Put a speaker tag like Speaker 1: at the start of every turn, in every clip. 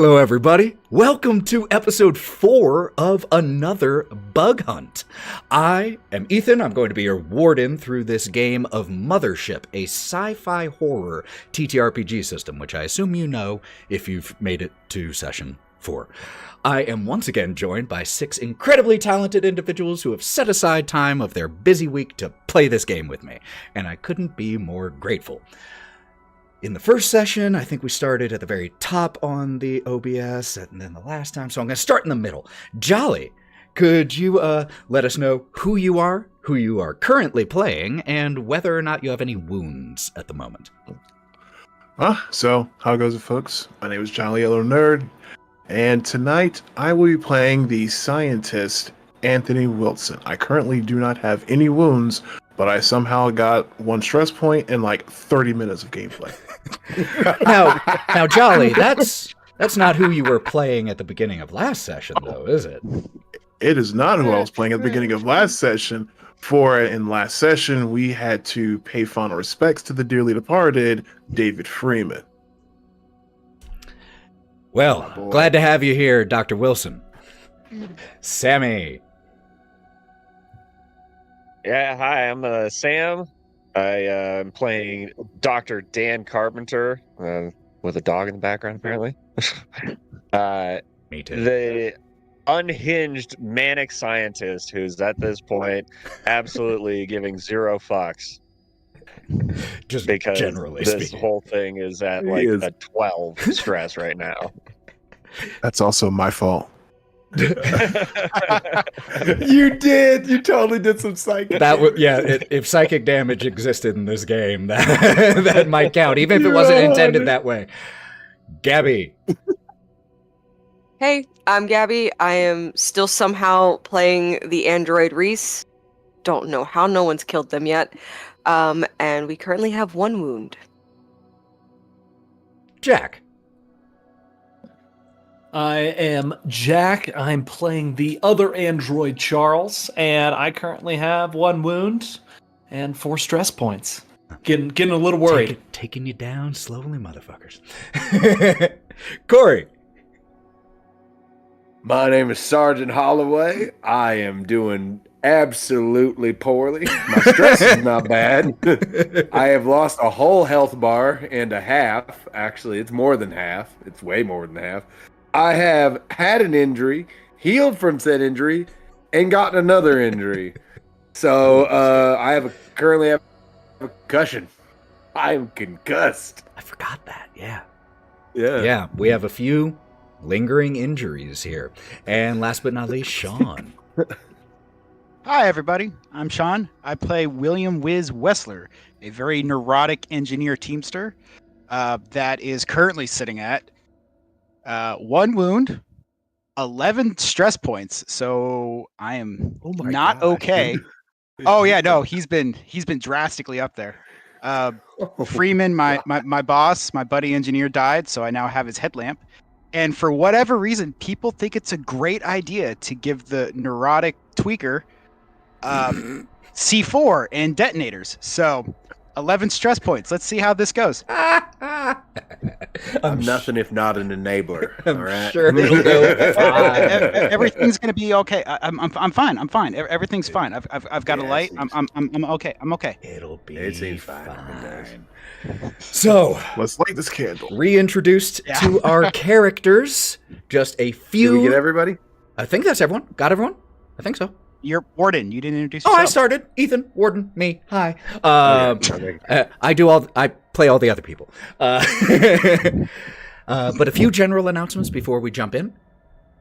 Speaker 1: Hello, everybody. Welcome to episode 4 of another Bug Hunt. I am Ethan. I'm going to be your warden through this game of Mothership, a sci-fi horror TTRPG system, which I assume you know if you've made it to session 4. I am once again joined by 6 incredibly talented individuals who have set aside time of their busy week to play this game with me, and I couldn't be more grateful. In the first session, I think we started at the very top on the OBS, and then the last time, so I'm going to start in the middle. Jolly, could you let us know who you are currently playing, and whether or not you have any wounds at the moment?
Speaker 2: So, how goes it, folks? My name is Jolly Yellow Nerd, and tonight I will be playing the scientist, Anthony Wilson. I currently do not have any wounds, but I somehow got 1 stress point and like 30 minutes of gameplay.
Speaker 1: Now, Jolly, that's not who you were playing at the beginning of last session, though, is it?
Speaker 2: It is not who I was playing at the beginning of last session. For in last session, we had to pay final respects to the dearly departed David Freeman.
Speaker 1: Well, glad to have you here, Dr. Wilson. Sammy.
Speaker 3: Yeah, hi, I'm Sam. I'm playing Dr. Dan Carpenter, with a dog in the background, apparently.
Speaker 1: Me too.
Speaker 3: The unhinged manic scientist who's at this point absolutely giving 0 fucks.
Speaker 1: Just
Speaker 3: because
Speaker 1: generally
Speaker 3: this
Speaker 1: speaking.
Speaker 3: whole thing is at like a 12 stress right now.
Speaker 2: That's also my fault.
Speaker 4: You totally did some psychic.
Speaker 1: If psychic damage existed in this game, that might count, even if it wasn't intended that way. Gabby.
Speaker 5: Hey, I'm Gabby. I am still somehow playing the android Reese. Don't know how no one's killed them yet. And we currently have 1 wound.
Speaker 1: Jack.
Speaker 4: I am Jack. I'm playing the other android Charles, and I currently have 1 wound and 4 stress points. Getting a little worried.
Speaker 1: Taking you down slowly, motherfuckers. Cory.
Speaker 6: My name is Sergeant Holliway. I am doing absolutely poorly. My stress is not bad. I have lost a whole health bar and a half. Actually, it's more than half. It's way more than half. I have had an injury, healed from said injury, and gotten another injury. So I currently have a concussion. I am concussed.
Speaker 1: I forgot that, yeah.
Speaker 6: Yeah,
Speaker 1: we have a few lingering injuries here. And last but not least, Sean.
Speaker 7: Hi, everybody. I'm Sean. I play William Wiz Wesler, a very neurotic engineer teamster that is currently sitting at 1 wound, 11 stress points. So I am not okay. Oh yeah, no, he's been drastically up there. Freeman, my boss, my buddy engineer, died, so I now have his headlamp. And for whatever reason, people think it's a great idea to give the neurotic tweaker C4 and detonators. So 11 stress points. Let's see how this goes.
Speaker 6: I'm nothing if not an enabler. All right.
Speaker 1: Sure it'll go fine.
Speaker 7: Everything's gonna be okay. I'm fine. I'm fine. Everything's fine. I've got a light. I'm okay. I'm okay.
Speaker 1: It'll be
Speaker 6: It seems fine.
Speaker 1: So
Speaker 2: Let's light this candle.
Speaker 1: reintroduced to our characters. Just a few.
Speaker 6: Did we get everybody?
Speaker 1: I think that's everyone. Got everyone? I think so.
Speaker 7: You're Warden. You didn't introduce
Speaker 1: Oh,
Speaker 7: yourself.
Speaker 1: I started. Ethan, Warden, me. Hi. I play all the other people. But a few general announcements before we jump in.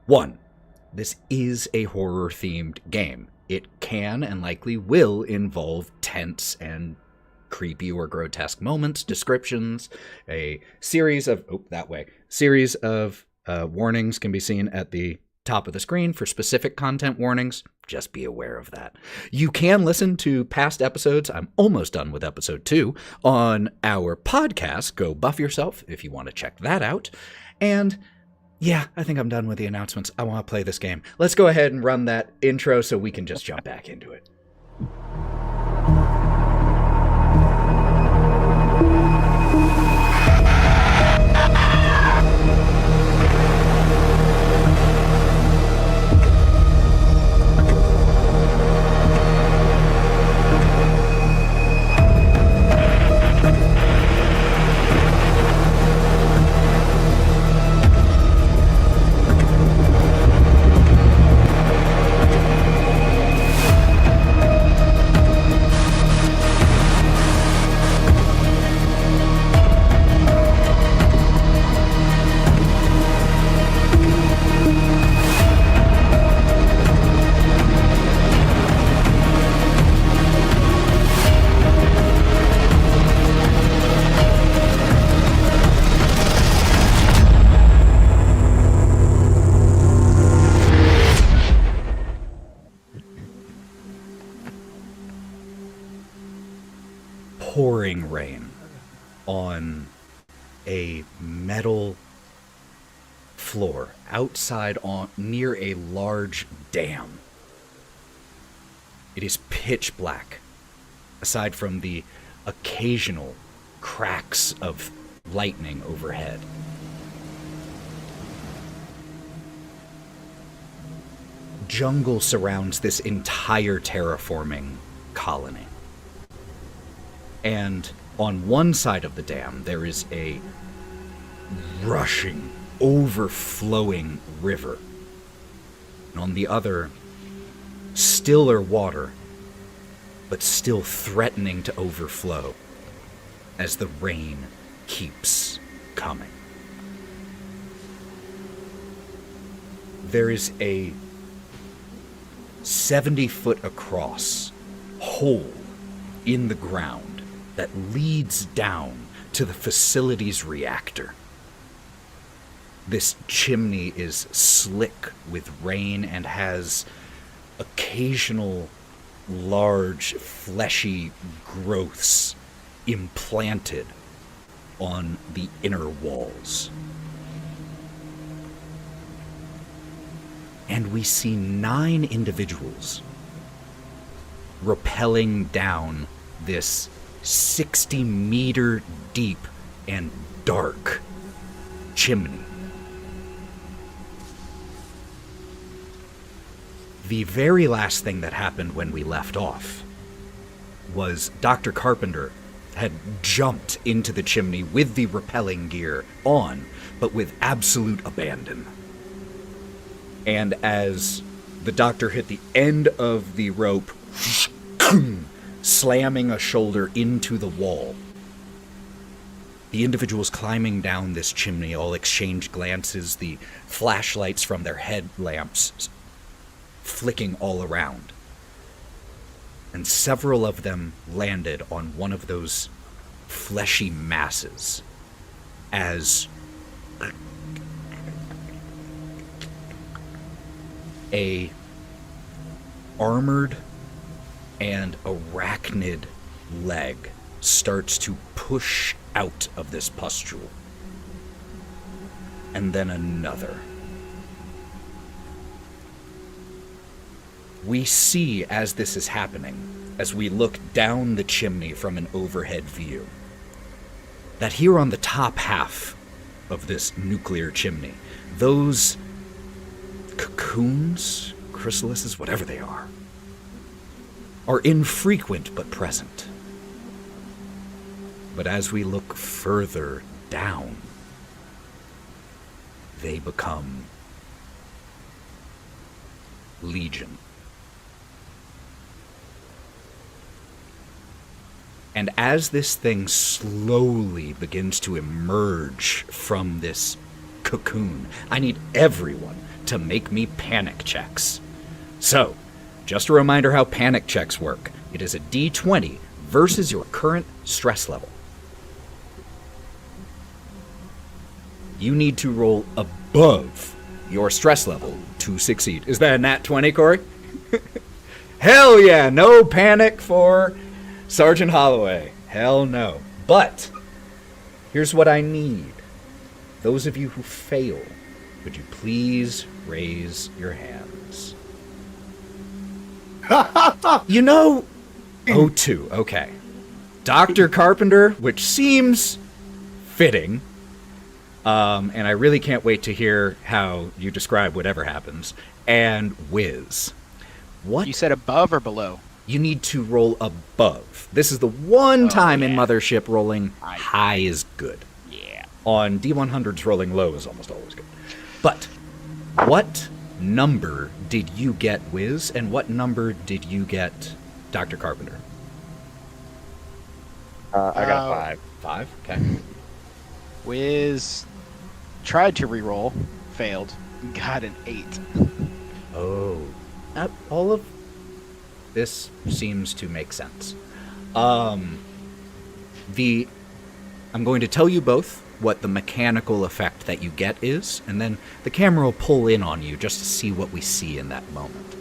Speaker 1: 1, this is a horror-themed game. It can and likely will involve tense and creepy or grotesque moments, descriptions, a series of warnings can be seen at the top of the screen for specific content warnings. Just be aware of that. You can listen to past episodes. I'm almost done with episode 2 on our podcast. Go buff yourself if you want to check that out. And yeah, I think I'm done with the announcements. I want to play this game. Let's go ahead and run that intro so we can just jump back into it. a metal floor outside near a large dam. It is pitch black, aside from the occasional cracks of lightning overhead. Jungle surrounds this entire terraforming colony. And on one side of the dam, there is a rushing, overflowing river. And on the other, stiller water, but still threatening to overflow as the rain keeps coming. There is a 70-foot across hole in the ground that leads down to the facility's reactor. This chimney is slick with rain and has occasional large fleshy growths implanted on the inner walls. And we see 9 individuals rappelling down this 60-meter deep and dark chimney. The very last thing that happened when we left off was Dr. Carpenter had jumped into the chimney with the rappelling gear on, but with absolute abandon. And as the doctor hit the end of the rope, slamming a shoulder into the wall, the individuals climbing down this chimney all exchange glances, the flashlights from their headlamps flicking all around. And several of them landed on one of those fleshy masses as a armored and arachnid leg starts to push out of this pustule. And then another. We see, as this is happening, as we look down the chimney from an overhead view, that here on the top half of this nuclear chimney, those cocoons, chrysalises, whatever they are infrequent but present. But as we look further down, they become legion. And as this thing slowly begins to emerge from this cocoon, I need everyone to make me panic checks. So, just a reminder how panic checks work. It is a D20 versus your current stress level. You need to roll above your stress level to succeed. Is that a nat 20, Cory? Hell yeah, no panic for Sergeant Holliway. Hell no. But here's what I need. Those of you who fail, would you please raise your hands? You know, 02, okay. Dr. Carpenter, which seems fitting, and I really can't wait to hear how you describe whatever happens, and Wiz. What?
Speaker 7: You said above or below?
Speaker 1: You need to roll above. This is the one time in Mothership rolling high is good.
Speaker 7: Yeah.
Speaker 1: On D100s, rolling low is almost always good. But what number did you get, Wiz, and what number did you get, Dr. Carpenter?
Speaker 3: I got 5.
Speaker 1: 5? Okay.
Speaker 7: Wiz tried to reroll, failed, got an 8.
Speaker 1: Oh. All of this seems to make sense. I'm going to tell you both what the mechanical effect that you get is, and then the camera will pull in on you just to see what we see in that moment.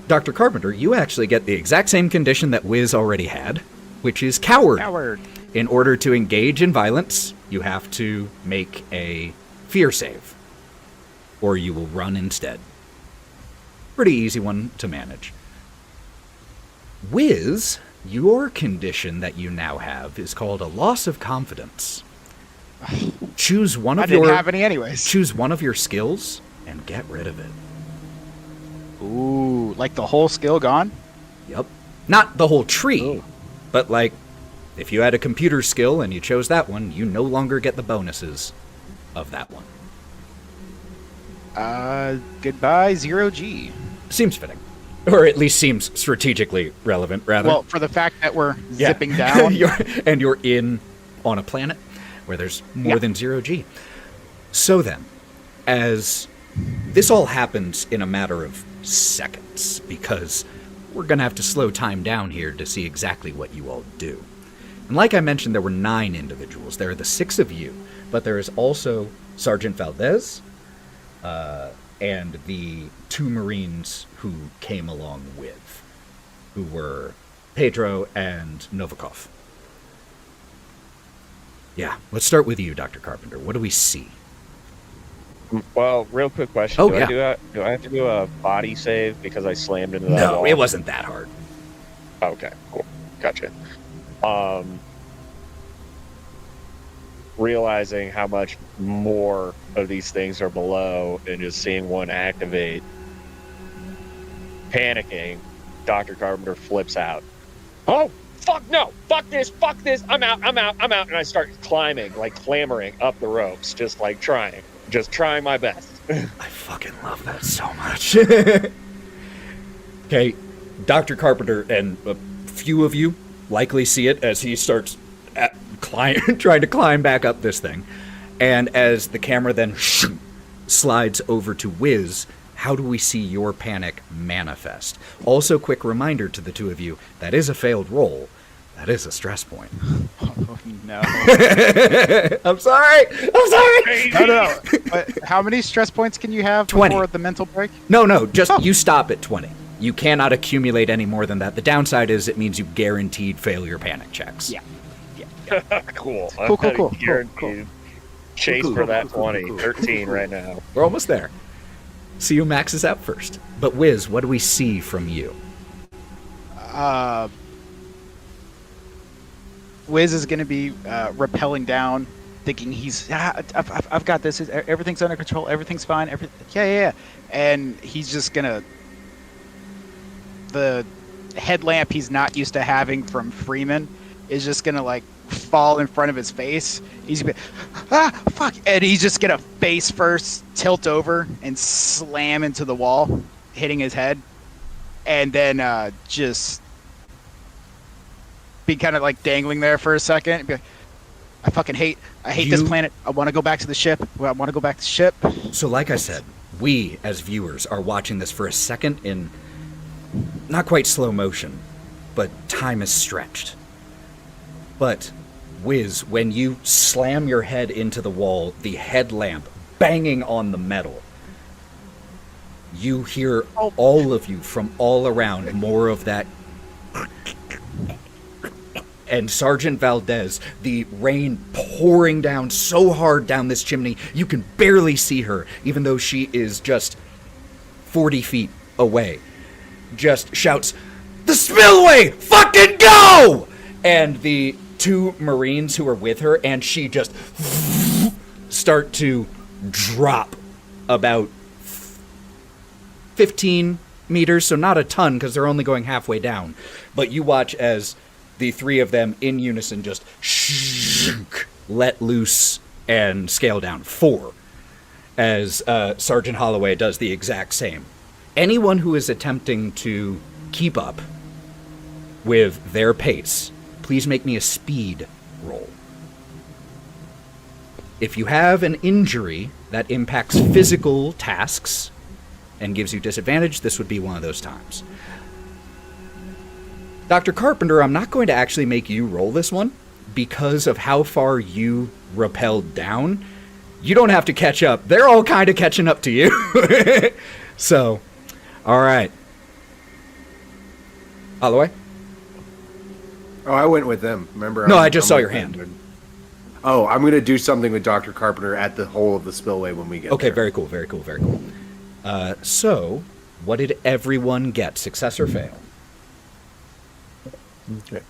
Speaker 1: Dr. Carpenter, you actually get the exact same condition that Wiz already had, which is coward.
Speaker 7: Coward.
Speaker 1: In order to engage in violence, you have to make a fear save, or you will run instead. Pretty easy one to manage. Wiz, your condition that you now have is called a loss of confidence. Choose one of
Speaker 7: I didn't
Speaker 1: your
Speaker 7: have any anyways.
Speaker 1: choose one of your skills and get rid of it.
Speaker 7: Ooh, like the whole skill gone?
Speaker 1: Yep. Not the whole tree,
Speaker 3: Oh.
Speaker 1: but like if you had a computer skill and you chose that one, you no longer get the bonuses of that one.
Speaker 7: Goodbye, 0G.
Speaker 1: Seems fitting. Or at least seems strategically relevant, rather.
Speaker 7: Well, for the fact that we're
Speaker 1: Yeah.
Speaker 7: zipping down.
Speaker 1: you're in on a planet where there's more than 0G. So then, as this all happens in a matter of seconds, because we're going to have to slow time down here to see exactly what you all do. And like I mentioned, there were 9 individuals. There are the 6 of you, but there is also Sergeant Valdez, and the 2 Marines who came along with, who were Pedro and Novikov. Yeah, let's start with you, Dr. Carpenter. What do we see?
Speaker 3: Well, real quick question.
Speaker 1: Oh,
Speaker 3: do,
Speaker 1: yeah.
Speaker 3: do I have to do a body save because I slammed into that
Speaker 1: No,
Speaker 3: wall?
Speaker 1: it wasn't that hard.
Speaker 3: Okay, cool. Gotcha. Realizing how much more of these things are below and just seeing one activate, panicking, Dr. Carpenter flips out. Oh, fuck no! Fuck this! I'm out! And I start climbing, like clambering up the ropes, just like trying my best.
Speaker 1: I fucking love that so much. Okay, Dr. Carpenter and a few of you likely see it as he starts trying to climb back up this thing. And as the camera then slides over to Wiz, how do we see your panic manifest? Also, quick reminder to the 2 of you, that is a failed roll. That is a stress point.
Speaker 7: Oh, no.
Speaker 1: I'm sorry.
Speaker 7: No. But how many stress points can you have
Speaker 1: 20.
Speaker 7: before the mental break?
Speaker 1: No, just you stop at 20. You cannot accumulate any more than that. The downside is it means you guaranteed fail your panic checks.
Speaker 7: Yeah.
Speaker 3: Cool.
Speaker 7: Cool.
Speaker 3: Guaranteed. Chase for that 20. 13 right now.
Speaker 1: We're almost there. See who maxes out first. But Wiz, what do we see from you?
Speaker 7: Wiz is going to be rappelling down, thinking I've got this. Everything's under control. Everything's fine. Yeah. And he's just going to... The headlamp he's not used to having from Freeman is just going to, like, fall in front of his face. He's going to fuck! And he's just going to face first, tilt over, and slam into the wall, hitting his head. And then just... be kind of like dangling there for a second. Be like, I hate this planet. I want to go back to the ship.
Speaker 1: So like I said, we as viewers are watching this for a second in not quite slow motion, but time is stretched. But Wiz, when you slam your head into the wall, the headlamp banging on the metal, you hear all of you from all around more of that. And Sergeant Valdez, the rain pouring down so hard down this chimney, you can barely see her, even though she is just 40 feet away. Just shouts, "The spillway! Fucking go!" And the 2 Marines who are with her, and she just start to drop about 15 meters, so not a ton, because they're only going halfway down. But you watch as the 3 of them in unison just let loose and scale down. 4. As Sergeant Holliway does the exact same. Anyone who is attempting to keep up with their pace, please make me a speed roll. If you have an injury that impacts physical tasks and gives you disadvantage, this would be one of those times. Dr. Carpenter, I'm not going to actually make you roll this one because of how far you rappelled down. You don't have to catch up. They're all kind of catching up to you. So, all right. Holloway?
Speaker 6: Oh, I went with them. Remember?
Speaker 1: No, I just saw your hand.
Speaker 6: Oh, I'm gonna do something with Dr. Carpenter at the hole of the spillway when we get
Speaker 1: Okay,
Speaker 6: there.
Speaker 1: very cool, very cool, very cool. So, what did everyone get? Success or fail?
Speaker 2: Okay.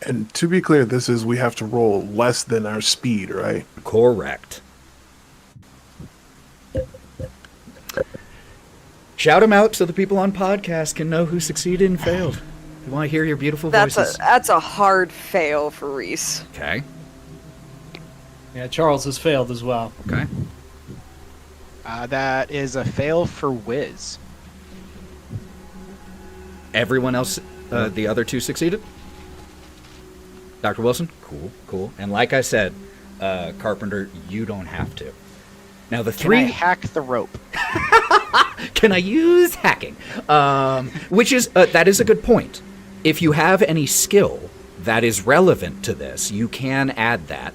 Speaker 2: And to be clear, this is we have to roll less than our speed, right?
Speaker 1: Correct. Shout them out so the people on podcast can know who succeeded and failed. We want to hear your beautiful voices.
Speaker 5: That's a hard fail for Reese.
Speaker 1: Okay.
Speaker 4: Yeah, Charles has failed as well.
Speaker 1: Okay.
Speaker 7: That is a fail for Wiz.
Speaker 1: Everyone else, the other two succeeded? Dr. Wilson? Cool, cool. And like I said, Carpenter, you don't have to. Now the
Speaker 7: Can I
Speaker 1: three...
Speaker 7: hack the rope?
Speaker 1: Can I use hacking? Which is, that is a good point. If you have any skill that is relevant to this, you can add that.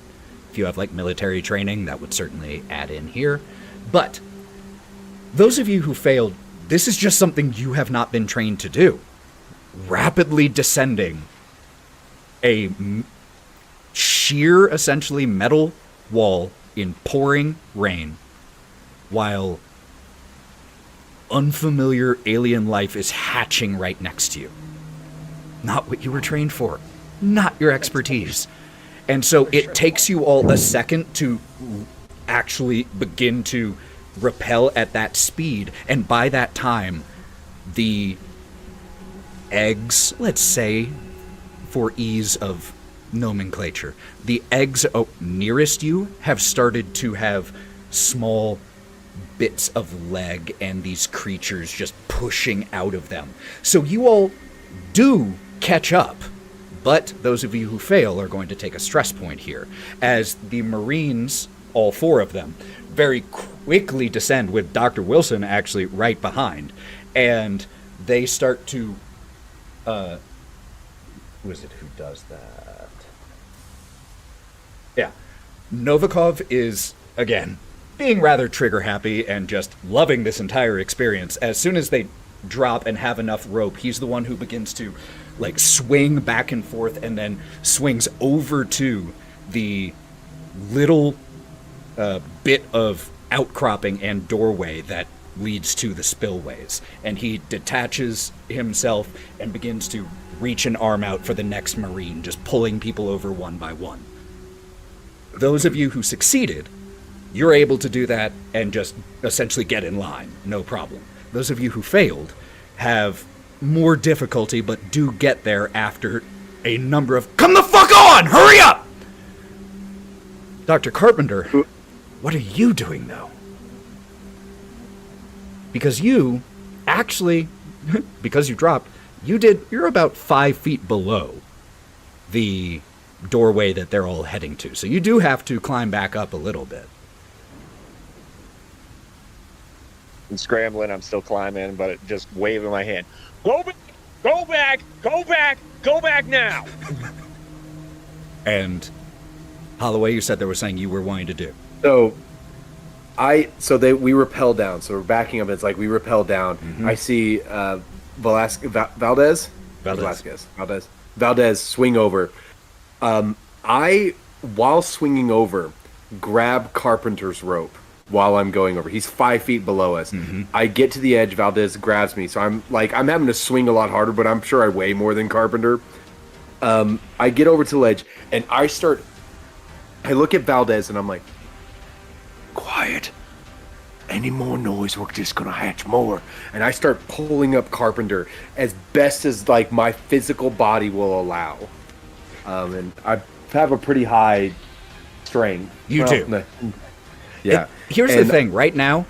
Speaker 1: If you have like military training, that would certainly add in here. But those of you who failed, this is just something you have not been trained to do. Rapidly descending a sheer, essentially metal wall in pouring rain while unfamiliar alien life is hatching right next to you. Not what you were trained for. Not your expertise. And so it takes you all a second to actually begin to rappel at that speed. And by that time, the eggs, let's say, for ease of nomenclature, the eggs nearest you have started to have small bits of leg and these creatures just pushing out of them. So you all do catch up, but those of you who fail are going to take a stress point here, as the Marines, all four of them, very quickly descend, with Dr. Wilson actually right behind, and they start to who is it who does that? Yeah. Novikov is, again, being rather trigger happy and just loving this entire experience. As soon as they drop and have enough rope, he's the one who begins to like swing back and forth and then swings over to the little bit of outcropping and doorway that leads to the spillways. And he detaches himself and begins to reach an arm out for the next Marine, just pulling people over one by one. Those of you who succeeded, you're able to do that and just essentially get in line, no problem. Those of you who failed have more difficulty, but do get there after a number of, come the fuck on, hurry up! Dr. Carpenter, what are you doing though? Because you, actually, because you dropped, you're about 5 feet below the doorway that they're all heading to. So you do have to climb back up a little bit.
Speaker 3: I'm scrambling, I'm still climbing, but just waving my hand. Go back! Go back! Go back! Go back now!
Speaker 1: And Holliway, you said there was something you were wanting to do.
Speaker 6: We rappel down. So we're backing up. It's like we rappel down.
Speaker 1: Mm-hmm.
Speaker 6: I see Valdez swing over. While swinging over, grab Carpenter's rope while I'm going over. He's 5 feet below us.
Speaker 1: Mm-hmm.
Speaker 6: I get to the edge. Valdez grabs me. So I'm having to swing a lot harder, but I'm sure I weigh more than Carpenter. I get over to the ledge and I look at Valdez and I'm like, quiet. Any more noise, we're just gonna hatch more. And I start pulling up Carpenter as best as like my physical body will allow. And I have a pretty high strength.
Speaker 1: You do.
Speaker 6: Yeah.
Speaker 1: Here's the thing, right now,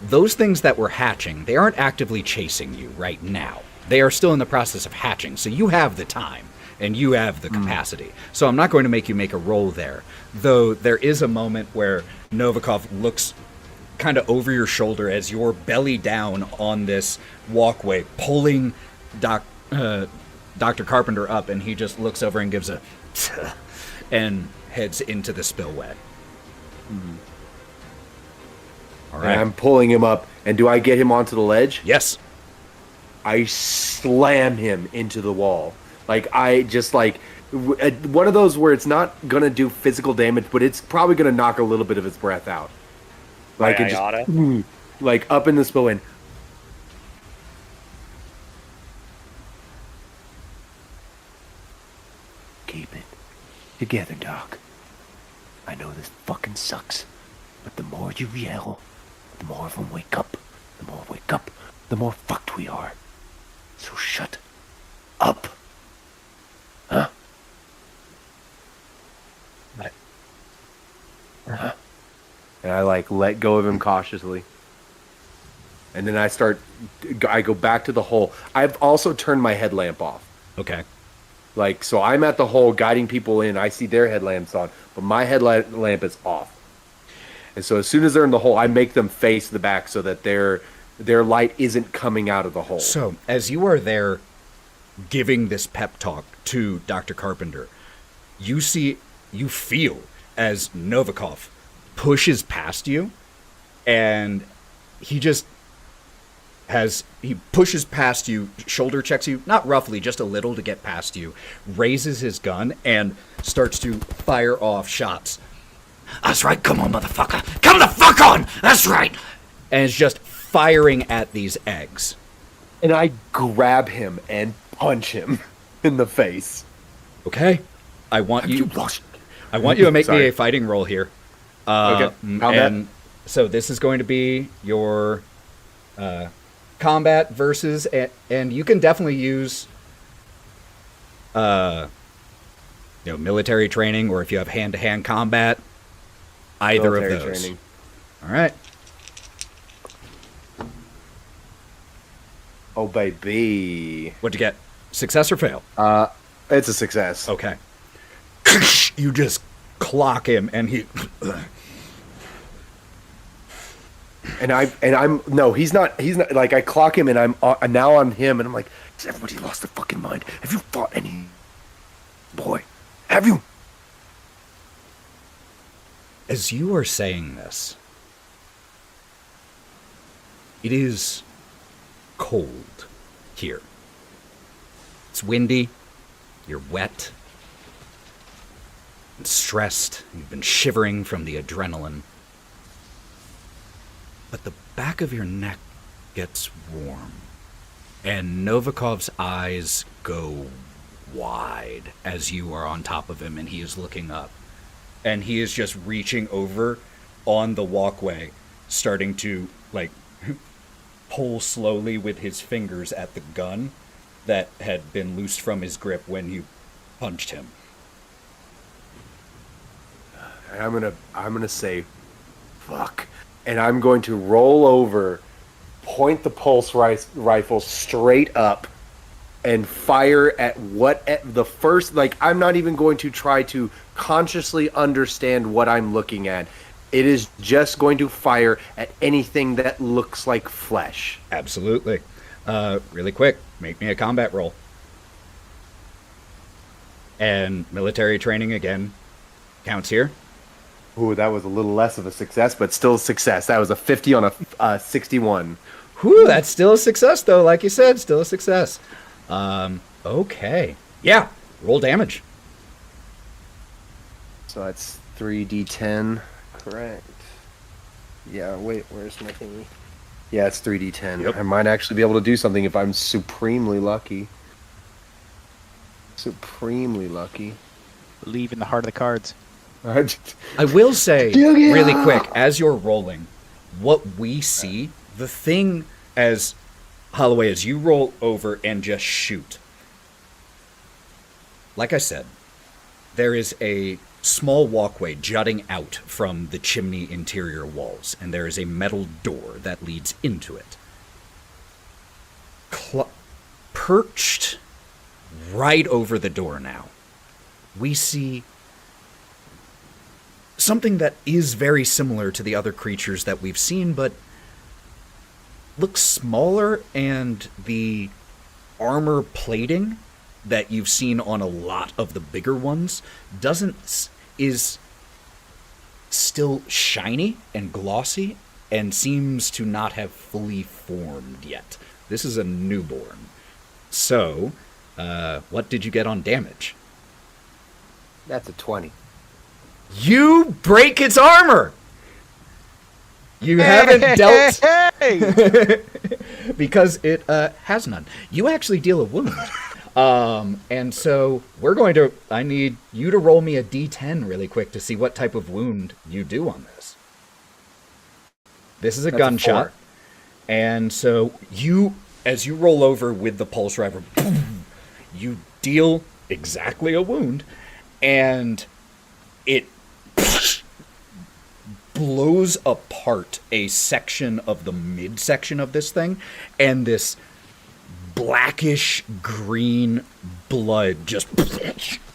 Speaker 1: those things that were hatching, they aren't actively chasing you right now. They are still in the process of hatching, so you have the time and you have the capacity. So I'm not going to make you make a roll there, though there is a moment where Novikov looks kind of over your shoulder as you're belly down on this walkway, pulling Dr. Carpenter up, and he just looks over and gives a and heads into the spillway. All right.
Speaker 6: And I'm pulling him up, and do I get him onto the ledge?
Speaker 1: Yes.
Speaker 6: I slam him into the wall. Like, I just, One of those where it's not gonna do physical damage, but it's probably gonna knock a little bit of its breath out. Like it just, like up in the spill in.
Speaker 8: Keep it together, Doc. I know this fucking sucks, but the more you yell, the more of them wake up. The more wake up, the more fucked we are. So shut up. Huh?
Speaker 6: Huh? And I like let go of him cautiously. And then I go back to the hole. I've also turned my headlamp off.
Speaker 1: Okay.
Speaker 6: Like, so I'm at the hole guiding people in. I see their headlamps on, but my headlamp is off. And so as soon as they're in the hole, I make them face the back so that their light isn't coming out of the hole.
Speaker 1: So, as you are there giving this pep talk to Dr. Carpenter, you feel as Novikov pushes past you, and he pushes past you, shoulder checks you, not roughly, just a little to get past you, raises his gun, and starts to fire off shots. That's right, come on, motherfucker. Come the fuck on! That's right! And it's just firing at these eggs.
Speaker 6: And I grab him and punch him in the face.
Speaker 1: Okay. I want you to make me a fighting roll here.
Speaker 6: Okay.
Speaker 1: And so this is going to be your combat versus, and you can definitely use military training, or if you have hand-to-hand combat, either military of those. Training. All right.
Speaker 6: Oh, baby.
Speaker 1: What'd you get? Success or fail?
Speaker 6: It's a success.
Speaker 1: Okay. You just clock him, and he...
Speaker 6: No, he's not, like, I clock him, and I'm now on him, and I'm like, has everybody lost their fucking mind? Have you fought any... Boy, have you?
Speaker 1: As you are saying this, it is cold here. It's windy, you're wet, and stressed, you've been shivering from the adrenaline. But the back of your neck gets warm, and Novikov's eyes go wide as you are on top of him and he is looking up. And he is just reaching over on the walkway, starting to, like, pull slowly with his fingers at the gun that had been loosed from his grip when you punched him.
Speaker 6: I'm gonna say, fuck. And I'm going to roll over, point the pulse rifle straight up, and fire at the first, like, I'm not even going to try to consciously understand what I'm looking at. It is just going to fire at anything that looks like flesh.
Speaker 1: Absolutely. Really quick, make me a combat roll. And military training again counts here.
Speaker 6: Ooh, that was a little less of a success, but still a success. That was a 50 on a 61.
Speaker 1: Whew, that's still a success, though. Like you said, still a success. Okay. Yeah, roll damage.
Speaker 6: So that's 3d10. Correct. Yeah, wait, where's my thingy? Yeah, it's 3d10. Yep. I might actually be able to do something if I'm supremely lucky. Supremely lucky.
Speaker 7: Believe in the heart of the cards.
Speaker 1: I will say, really quick, as you're rolling, what we see, the thing as Holliway, as you roll over and just shoot, like I said, there is a small walkway jutting out from the chimney interior walls, and there is a metal door that leads into it. Perched right over the door now, we see something that is very similar to the other creatures that we've seen, but looks smaller, and the armor plating that you've seen on a lot of the bigger ones is still shiny and glossy and seems to not have fully formed yet. This is a newborn. So, what did you get on damage?
Speaker 6: That's a 20.
Speaker 1: You break its armor. You haven't dealt
Speaker 7: Hey!
Speaker 1: because it has none. You actually deal a wound. And so I need you to roll me a d10 really quick to see what type of wound you do on this. This is a
Speaker 6: That's
Speaker 1: gunshot.
Speaker 6: a 4.
Speaker 1: And so as you roll over with the pulse driver, you deal exactly a wound, and it blows apart a section of the midsection of this thing, and this blackish green blood just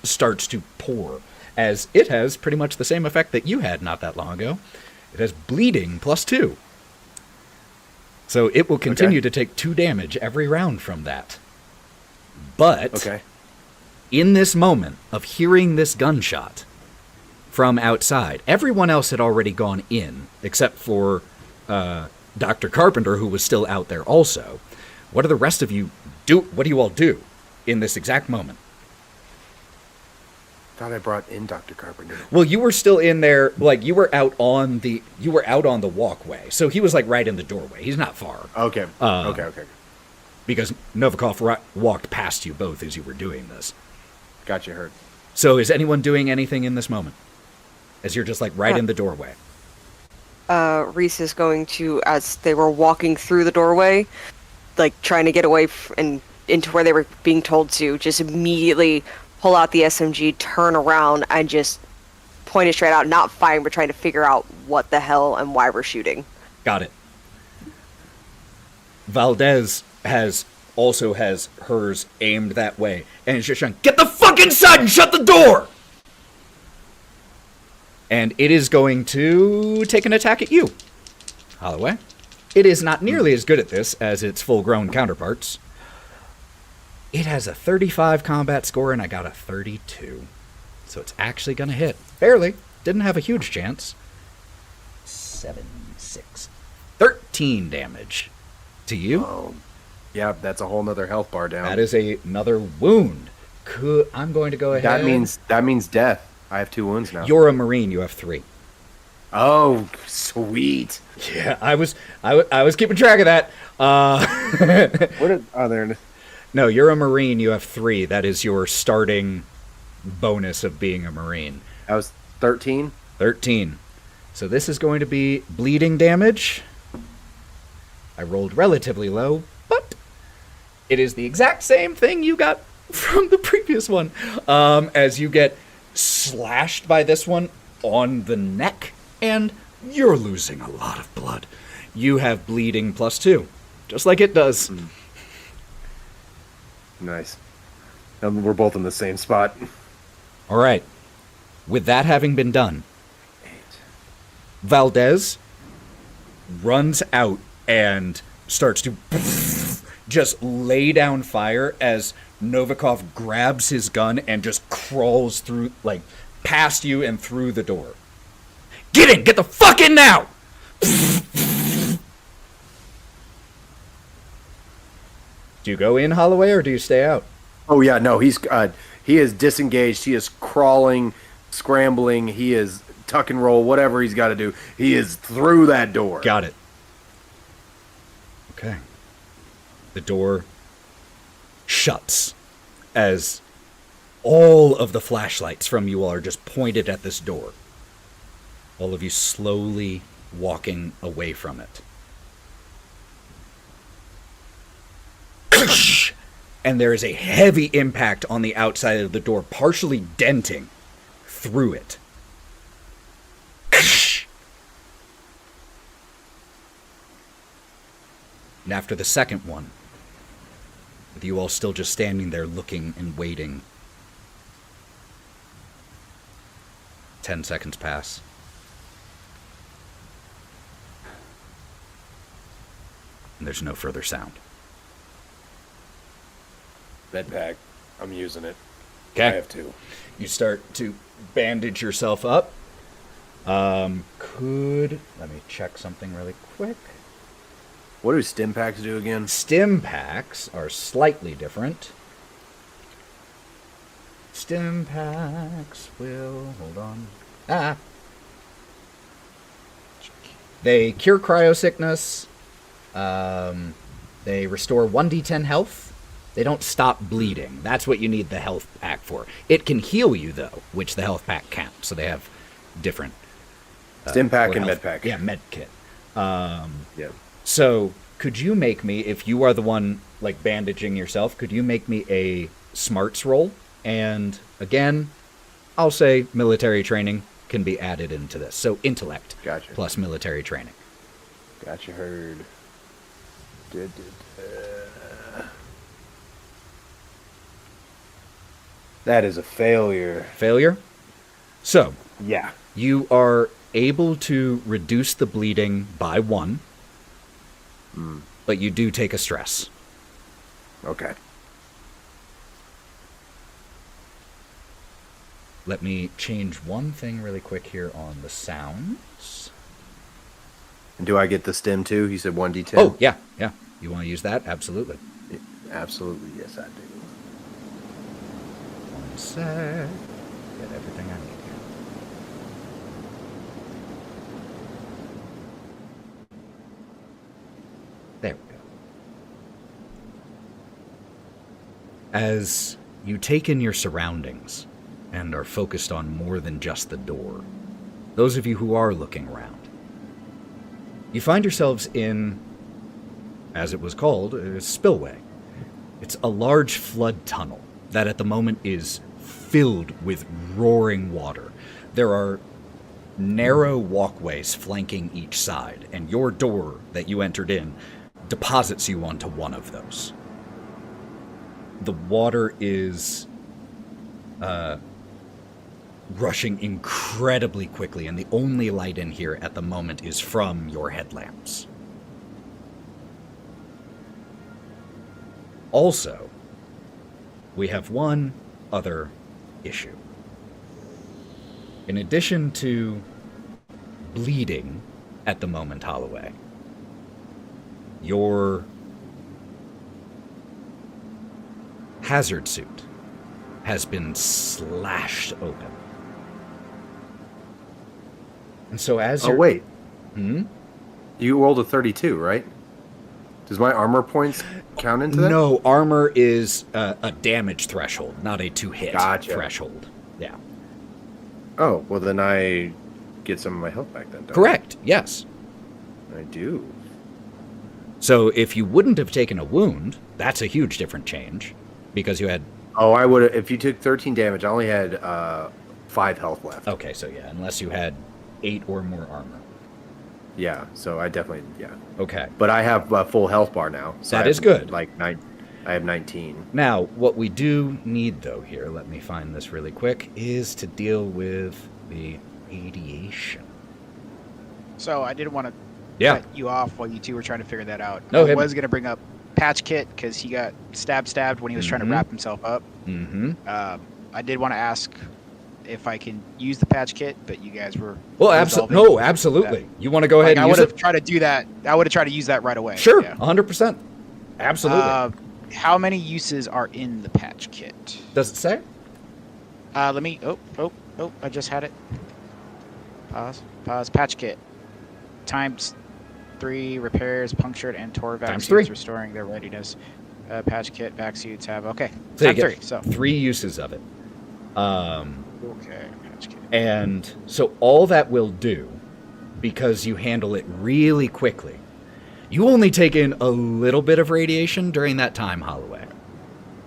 Speaker 1: starts to pour, as it has pretty much the same effect that you had not that long ago. It has bleeding +2. So it will continue to take 2 damage every round from that. But in this moment of hearing this gunshot from outside, everyone else had already gone in, except for Dr. Carpenter, who was still out there also. What do the rest of you do? What do you all do in this exact moment?
Speaker 6: Thought I brought in Dr. Carpenter.
Speaker 1: Well, you were still in there, like you were out on the walkway. So he was like right in the doorway. He's not far.
Speaker 6: Okay. Okay.
Speaker 1: Because Novikov walked past you both as you were doing this.
Speaker 6: Got you, heard.
Speaker 1: So is anyone doing anything in this moment? As you're just like right in the doorway.
Speaker 5: Reese is going to, as they were walking through the doorway, like trying to get away and into where they were being told to, just immediately pull out the SMG, turn around, and just point it straight out, not firing, but trying to figure out what the hell and why we're shooting.
Speaker 1: Got it. Valdez has hers aimed that way, and it's just shouting, "Get the fuck inside and shut the door!" And it is going to take an attack at you, Holliway. It is not nearly as good at this as its full-grown counterparts. It has a 35 combat score, and I got a 32. So it's actually going to hit. Barely. Didn't have a huge chance. 7, 6, 13 damage to you.
Speaker 6: Oh, yeah, that's a whole nother health bar down.
Speaker 1: That is another wound. I'm going to go ahead.
Speaker 6: That means death. I have 2 wounds now.
Speaker 1: You're a Marine. You have 3.
Speaker 6: Oh, sweet.
Speaker 1: Yeah, I was keeping track of that.
Speaker 6: There?
Speaker 1: No, you're a Marine. You have 3. That is your starting bonus of being a Marine.
Speaker 6: That was 13.
Speaker 1: 13. So this is going to be bleeding damage. I rolled relatively low, but it is the exact same thing you got from the previous one. As you get slashed by this one on the neck, and you're losing a lot of blood. You have bleeding +2, just like it does.
Speaker 6: Nice. And we're both in the same spot.
Speaker 1: All right. With that having been done, Valdez runs out and starts to just lay down fire as Novikov grabs his gun and just crawls through, like, past you and through the door. Get in! Get the fuck in now! Do you go in, Holliway, or do you stay out?
Speaker 6: Oh yeah, no, he is disengaged. He is crawling, scrambling. He is tuck and roll, whatever he's got to do. He is through that door.
Speaker 1: Got it. Okay. The door shuts as all of the flashlights from you all are just pointed at this door. All of you slowly walking away from it. And there is a heavy impact on the outside of the door, partially denting through it. And after the second one, with you all still just standing there looking and waiting, 10 seconds pass. And there's no further sound.
Speaker 6: Bed pack. I'm using it.
Speaker 1: Okay.
Speaker 6: I have 2.
Speaker 1: You start to bandage yourself up. Let me check something really quick.
Speaker 6: What do stim packs do again?
Speaker 1: Stim packs are slightly different. Stim packs will... Hold on. They cure cryosickness. They restore 1d10 health. They don't stop bleeding. That's what you need the health pack for. It can heal you, though, which the health pack can't. So they have different...
Speaker 6: Stim pack and
Speaker 1: health.
Speaker 6: med pack.
Speaker 1: Yeah, med kit.
Speaker 6: Yeah.
Speaker 1: So could you make me, if you are the one like bandaging yourself, could you make me a smarts roll? And again, I'll say military training can be added into this. So intellect
Speaker 6: Gotcha.
Speaker 1: plus military training.
Speaker 6: Gotcha, heard. That is a failure.
Speaker 1: Failure? So
Speaker 6: Yeah.
Speaker 1: you are able to reduce the bleeding by 1, but you do take a stress.
Speaker 6: Okay.
Speaker 1: Let me change one thing really quick here on the sounds.
Speaker 6: And do I get the stim too? You said 1d10?
Speaker 1: Oh, yeah. You want to use that? Absolutely.
Speaker 6: Absolutely, yes, I do.
Speaker 1: One sec. Get everything I need here. There we go. As you take in your surroundings and are focused on more than just the door, those of you who are looking around, you find yourselves in, as it was called, a spillway. It's a large flood tunnel that at the moment is filled with roaring water. There are narrow walkways flanking each side, and your door that you entered in deposits you onto one of those. The water is rushing incredibly quickly, and the only light in here at the moment is from your headlamps. Also, we have one other issue. In addition to bleeding at the moment, Holliway, your hazard suit has been slashed open. And so as you're...
Speaker 6: wait. You rolled a 32, right? Does my armor points count into that?
Speaker 1: No, armor is a damage threshold, not a to-hit threshold. Yeah.
Speaker 6: Oh, well then I get some of my health back then, don't
Speaker 1: Correct, yes.
Speaker 6: I do.
Speaker 1: So if you wouldn't have taken a wound, that's a huge different change, because you had...
Speaker 6: Oh, I would have... If you took 13 damage, I only had 5 health left.
Speaker 1: Okay, so yeah, unless you had 8 or more armor.
Speaker 6: Yeah, so I definitely... Yeah.
Speaker 1: Okay.
Speaker 6: But I have a full health bar now. So
Speaker 1: That is good.
Speaker 6: Like, I have 19.
Speaker 1: Now, what we do need, though, here, let me find this really quick, is to deal with the radiation.
Speaker 7: So I didn't want to cut you off while you two were trying to figure that out.
Speaker 1: No,
Speaker 7: I was going to bring up Patch Kit because he got stabbed when he was trying to wrap himself up. I did want to ask if I can use the Patch Kit, but you guys were...
Speaker 1: Well, absolutely. You want to go ahead and use it?
Speaker 7: I would have tried to do that. I would have tried to use that right away.
Speaker 1: Sure,
Speaker 7: yeah.
Speaker 1: 100%. Absolutely.
Speaker 7: How many uses are in the Patch Kit?
Speaker 1: Does it say?
Speaker 7: Let me... Oh, I just had it. Pause. Patch Kit. Times 3 repairs, punctured, and tore vac suits, restoring their readiness. Patch Kit, vac suits have... Okay.
Speaker 1: So
Speaker 7: Times 3, so...
Speaker 1: 3 uses of it.
Speaker 7: Okay, Patch Kit.
Speaker 1: And so all that will do, because you handle it really quickly, you only take in a little bit of radiation during that time, Holliway.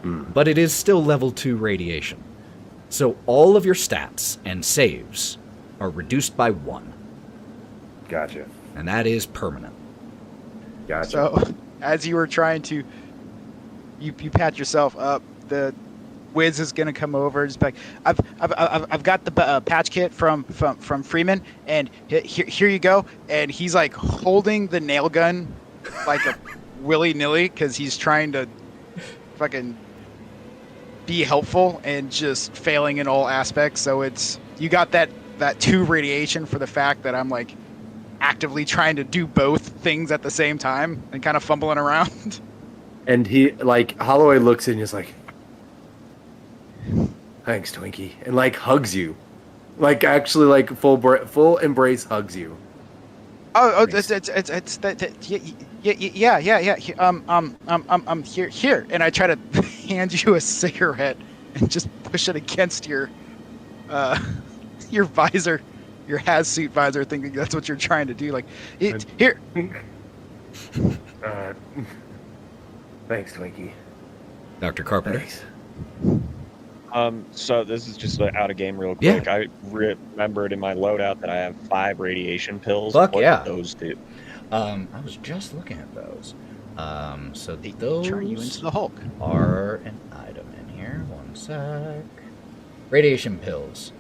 Speaker 1: But it is still level 2 radiation. So all of your stats and saves are reduced by 1.
Speaker 6: Gotcha.
Speaker 1: And that is permanent.
Speaker 6: Gotcha.
Speaker 7: So, as you were trying to... You patch yourself up, the... Wiz is gonna come over and just be like, I've got the Patch Kit from Freeman, and here you go. And he's like holding the nail gun like a willy-nilly because he's trying to fucking be helpful and just failing in all aspects. So it's, you got that 2 radiation for the fact that I'm like actively trying to do both things at the same time and kind of fumbling around.
Speaker 6: And he, like, Holliway looks in and is like, thanks, Twinkie, and like hugs you, like actually like full embrace hugs you.
Speaker 7: Oh, it's that. Yeah. Here, and I try to hand you a cigarette and just push it against your visor, your suit visor, thinking that's what you're trying to do. Like, here.
Speaker 6: Thanks, Twinkie.
Speaker 1: Dr. Carpenter.
Speaker 6: Thanks.
Speaker 3: So this is just out of game real quick. I remembered in my loadout that I have 5 radiation pills.
Speaker 1: Fuck
Speaker 3: what
Speaker 1: yeah.
Speaker 3: do those do?
Speaker 1: I was just looking at those. So
Speaker 7: They
Speaker 1: those
Speaker 7: turn you into the Hulk.
Speaker 1: are an item in here. One sec. Radiation pills.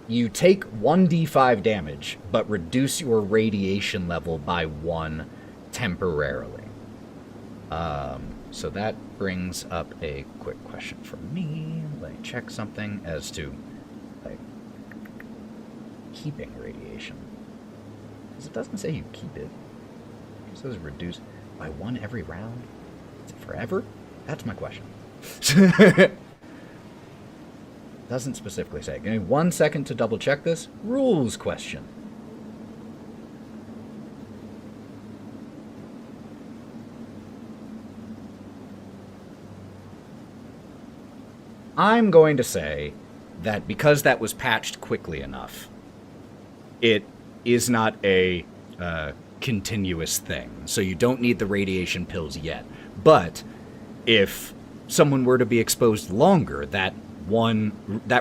Speaker 1: You take 1d5 damage, but reduce your radiation level by 1 temporarily. So that brings up a quick question for me. Let me check something as to like keeping radiation. Because it doesn't say you keep it. It says reduce by 1 every round. Is it forever? That's my question. Doesn't specifically say. Give me 1 second to double check this. Rules question. I'm going to say that because that was patched quickly enough, it is not a continuous thing. So you don't need the radiation pills yet. But if someone were to be exposed longer, that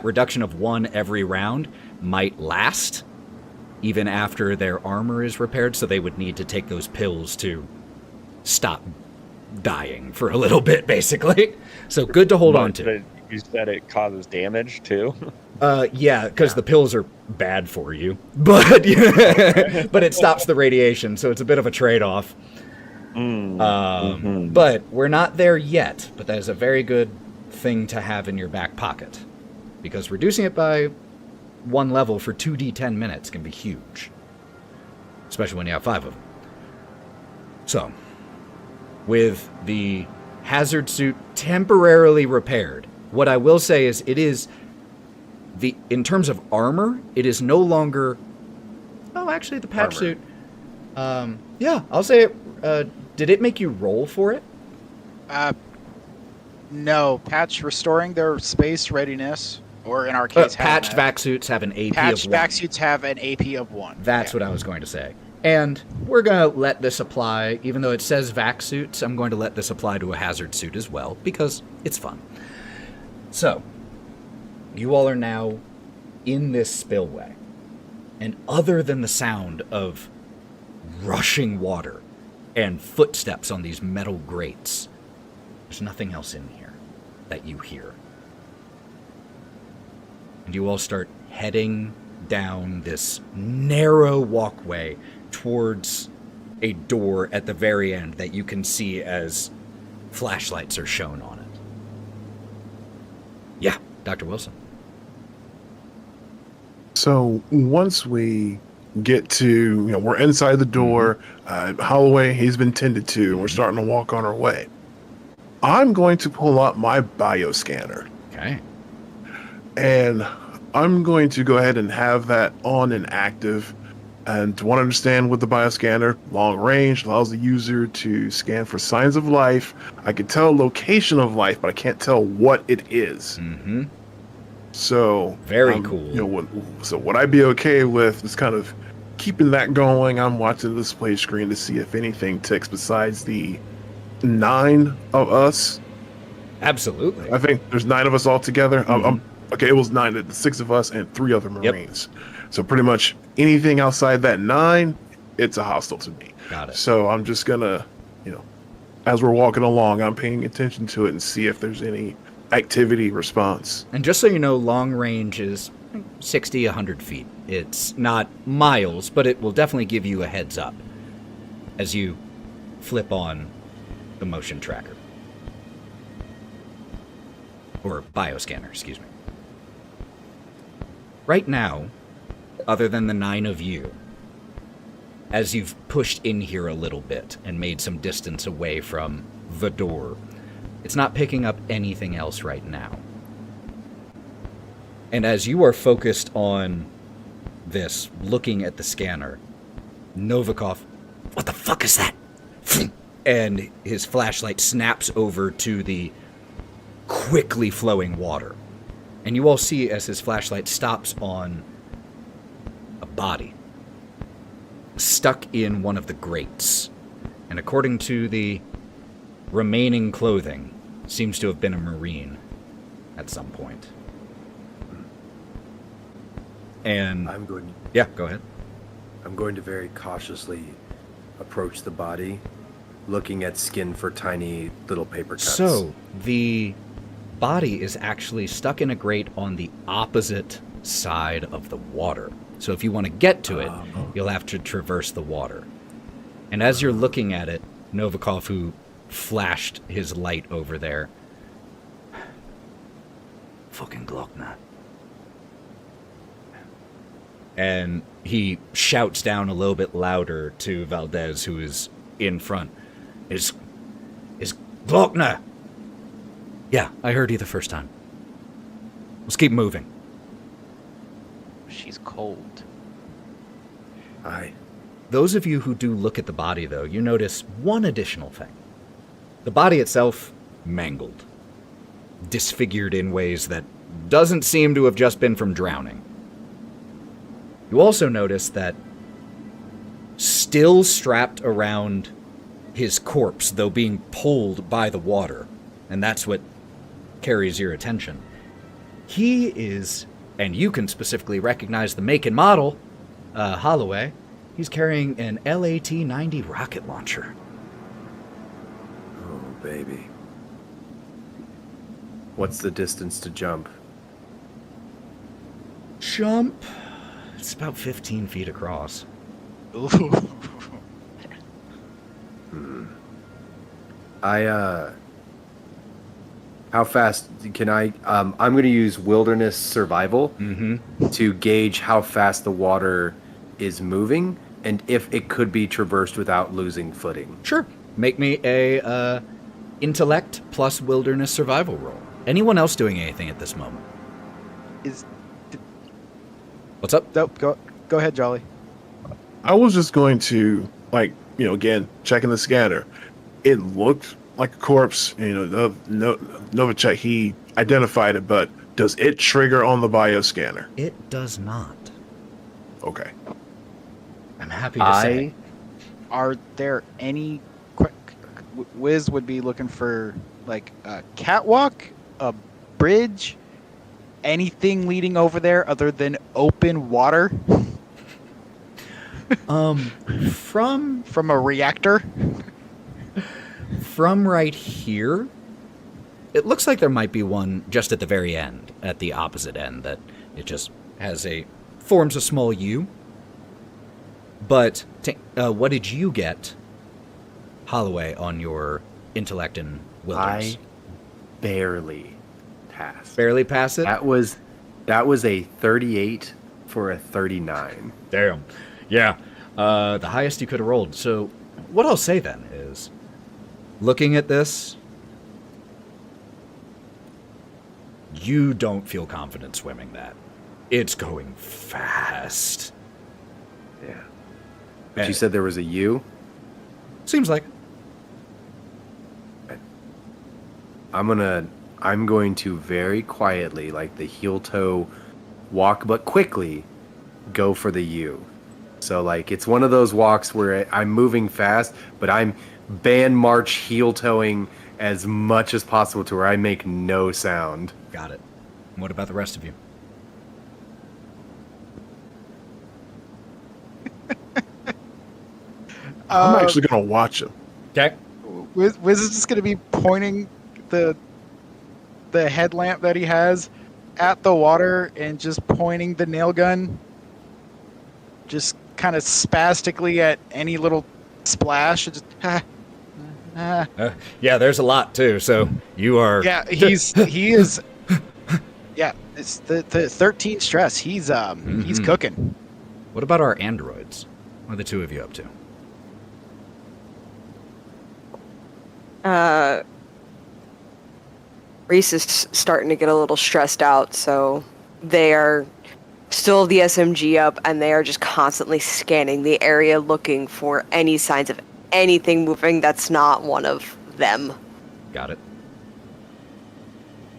Speaker 1: reduction of 1 every round might last even after their armor is repaired, so they would need to take those pills to stop dying for a little bit, basically. So good to hold on to.
Speaker 3: You said it causes damage too.
Speaker 1: Yeah, because the pills are bad for you, but but it stops the radiation, so it's a bit of a trade-off. But we're not there yet. But that is a very good thing to have in your back pocket, because reducing it by 1 level for 2d10 minutes can be huge, especially when you have 5 of them. So, with the hazard suit temporarily repaired, what I will say is it is in terms of armor, it is no longer. Oh, actually, the patch suit. Yeah, I'll say it. Did it make you roll for it?
Speaker 7: No, patch restoring their space readiness, or in our case,
Speaker 1: patched vac suits have an AP of 1.
Speaker 7: Patched vac suits have an AP of 1.
Speaker 1: That's what I was going to say. And we're going to let this apply, even though it says vac suits, I'm going to let this apply to a hazard suit as well, because it's fun. So, you all are now in this spillway. And other than the sound of rushing water and footsteps on these metal grates, there's nothing else in here that you hear. And you all start heading down this narrow walkway towards a door at the very end that you can see as flashlights are shown on it. Yeah, Dr. Wilson.
Speaker 2: So once we get to, we're inside the door, Holliway, he's been tended to, and we're starting to walk on our way. I'm going to pull out my bioscanner.
Speaker 1: Okay.
Speaker 2: And I'm going to go ahead and have that on and active. And to want to understand with the bioscanner, long range allows the user to scan for signs of life. I can tell location of life, but I can't tell what it is.
Speaker 1: Mm-hmm.
Speaker 2: So
Speaker 1: very cool.
Speaker 2: So would I be okay with just kind of keeping that going? I'm watching the display screen to see if anything ticks besides the 9 of us.
Speaker 1: Absolutely.
Speaker 2: I think there's 9 of us all together. Okay, it was 9, the 6 of us and 3 other Marines. Yep. So pretty much anything outside that 9, it's a hostile to me.
Speaker 1: Got it.
Speaker 2: So I'm just gonna, as we're walking along, I'm paying attention to it and see if there's any activity response.
Speaker 1: And just so you know, long range is 60, 100 feet. It's not miles, but it will definitely give you a heads up as you flip on the motion tracker. Or bioscanner, excuse me. Right now, other than the 9 of you, as you've pushed in here a little bit and made some distance away from the door, It's not picking up anything else right now. And as you are focused on this, looking at the scanner, Novikov, what the fuck is that? And his flashlight snaps over to the quickly flowing water. And you all see as his flashlight stops on a body stuck in one of the grates. And according to the remaining clothing, seems to have been a Marine at some point. And yeah, go ahead.
Speaker 6: I'm going to very cautiously approach the body, looking at skin for tiny little paper cuts.
Speaker 1: So, the body is actually stuck in a grate on the opposite side of the water. So if you want to get to it, you'll have to traverse the water. And as you're looking at it, Novikov, who flashed his light over there, fucking Glockner. And he shouts down a little bit louder to Valdez, who is in front. Is Glockner? Yeah, I heard you the first time. Let's keep moving.
Speaker 7: She's cold.
Speaker 6: Aye.
Speaker 1: Those of you who do look at the body, though, you notice one additional thing. The body itself, mangled. Disfigured in ways that doesn't seem to have just been from drowning. You also notice that still strapped around his corpse, though being pulled by the water, and that's what carries your attention. He is, and you can specifically recognize the make and model, Holliway. He's carrying an LAT-90 rocket launcher.
Speaker 6: Oh, baby. What's the distance to jump?
Speaker 1: Jump. It's about 15 feet across.
Speaker 7: Ooh.
Speaker 6: How fast can I, I'm going to use wilderness survival to gauge how fast the water is moving and if it could be traversed without losing footing.
Speaker 1: Sure. Make me a intellect plus wilderness survival roll. Anyone else doing anything at this moment? What's up?
Speaker 7: Nope, go ahead, Jolly.
Speaker 2: I was just going to, like, you know, again, checking the scanner. It looked like a corpse. You know, Novacek, he identified it, but does it trigger on the bioscanner?
Speaker 1: It does not.
Speaker 2: Okay.
Speaker 1: I'm happy to say.
Speaker 7: Are there any quick... Wiz would be looking for, like, a catwalk, a bridge, anything leading over there other than open water?
Speaker 1: From
Speaker 7: a reactor?
Speaker 1: From right here, it looks like there might be one just at the very end, at the opposite end, that it just forms a small U. But what did you get, Holliway, on your intellect and wilderness?
Speaker 6: I barely passed.
Speaker 1: Barely pass it?
Speaker 6: That was a 38 for a 39.
Speaker 1: Damn. Yeah. The highest you could have rolled. So what I'll say then is, looking at this, you don't feel confident swimming that. It's going fast.
Speaker 6: Yeah. But you said there was a U?
Speaker 1: Seems like.
Speaker 6: I'm going to very quietly, like the heel toe walk, but quickly go for the U. So, like, it's one of those walks where I'm moving fast, but I'm band march heel toeing as much as possible to where I make no sound.
Speaker 1: Got it. And what about the rest of you?
Speaker 2: I'm actually going to watch him.
Speaker 1: Okay.
Speaker 7: Wiz is just going to be pointing the headlamp that he has at the water and just pointing the nail gun just kind of spastically at any little splash. Just,
Speaker 1: yeah, there's a lot too, so you are...
Speaker 7: Yeah, he is... Yeah, it's the 13 stress. He's cooking.
Speaker 1: What about our androids? What are the two of you up to?
Speaker 5: Reese is starting to get a little stressed out, so they are still the SMG up, and they are just constantly scanning the area looking for any signs of anything moving that's not one of them.
Speaker 1: Got it.